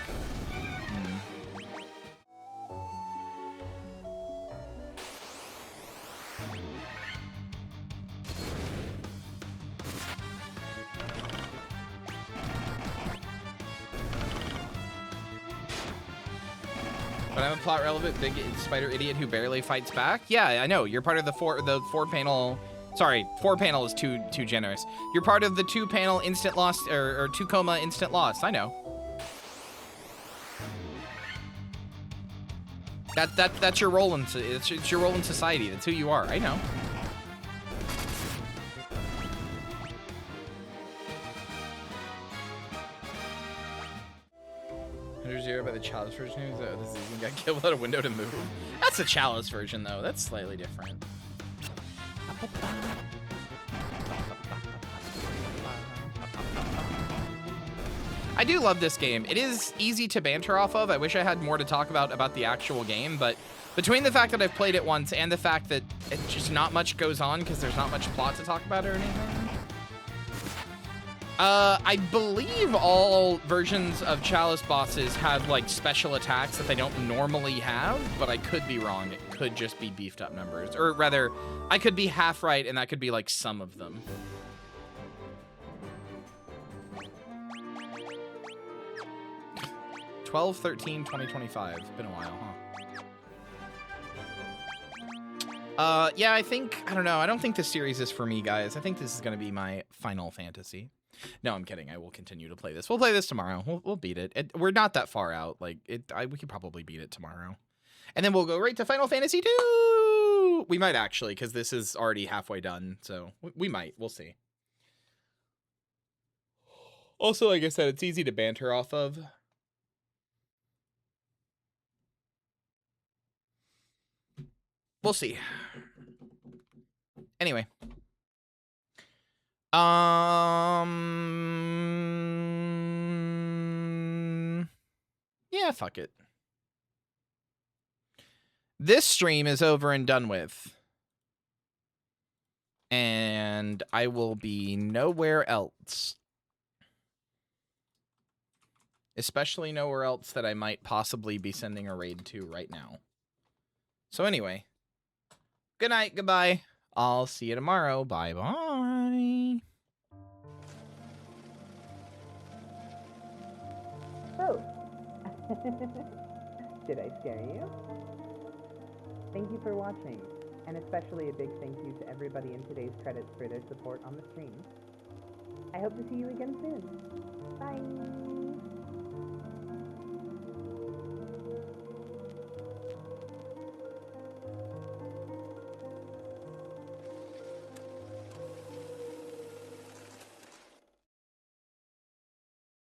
But I'm a plot relevant big spider idiot who barely fights back. Yeah, I know. You're part of the four panel. Sorry, 4 panel is too generous. You're part of the 2 panel instant loss or 2 coma instant loss. I know. That's your role in it's your role in society. That's who you are. I know. Zero by the Chalice version. This season got killed without a window to move. That's the Chalice version, though. That's slightly different. I do love this game. It is easy to banter off of. I wish I had more to talk about the actual game, but between the fact that I've played it once and the fact that it just not much goes on because there's not much plot to talk about or anything. I believe all versions of Chalice bosses have, like, special attacks that they don't normally have, but I could be wrong. It could just be beefed up numbers. Or rather, I could be half right, and that could be, like, some of them. (12/13/2025). Been a while, huh? Yeah, I don't know. I don't think this series is for me, guys. I think this is going to be my Final Fantasy. No, I'm kidding. I will continue to play this. We'll play this tomorrow. We'll beat it. We're not that far out. Like, we could probably beat it tomorrow. And then we'll go right to Final Fantasy 2. We might actually, because this is already halfway done. So we might. We'll see. Also, like I said, it's easy to banter off of. We'll see. Anyway. Yeah, fuck it. This stream is over and done with. And I will be nowhere else. Especially nowhere else that I might possibly be sending a raid to right now. So anyway, good night, goodbye. I'll see you tomorrow. Bye-bye. Oh. Did I scare you? Thank you for watching, and especially a big thank you to everybody in today's credits for their support on the stream. I hope to see you again soon. Bye!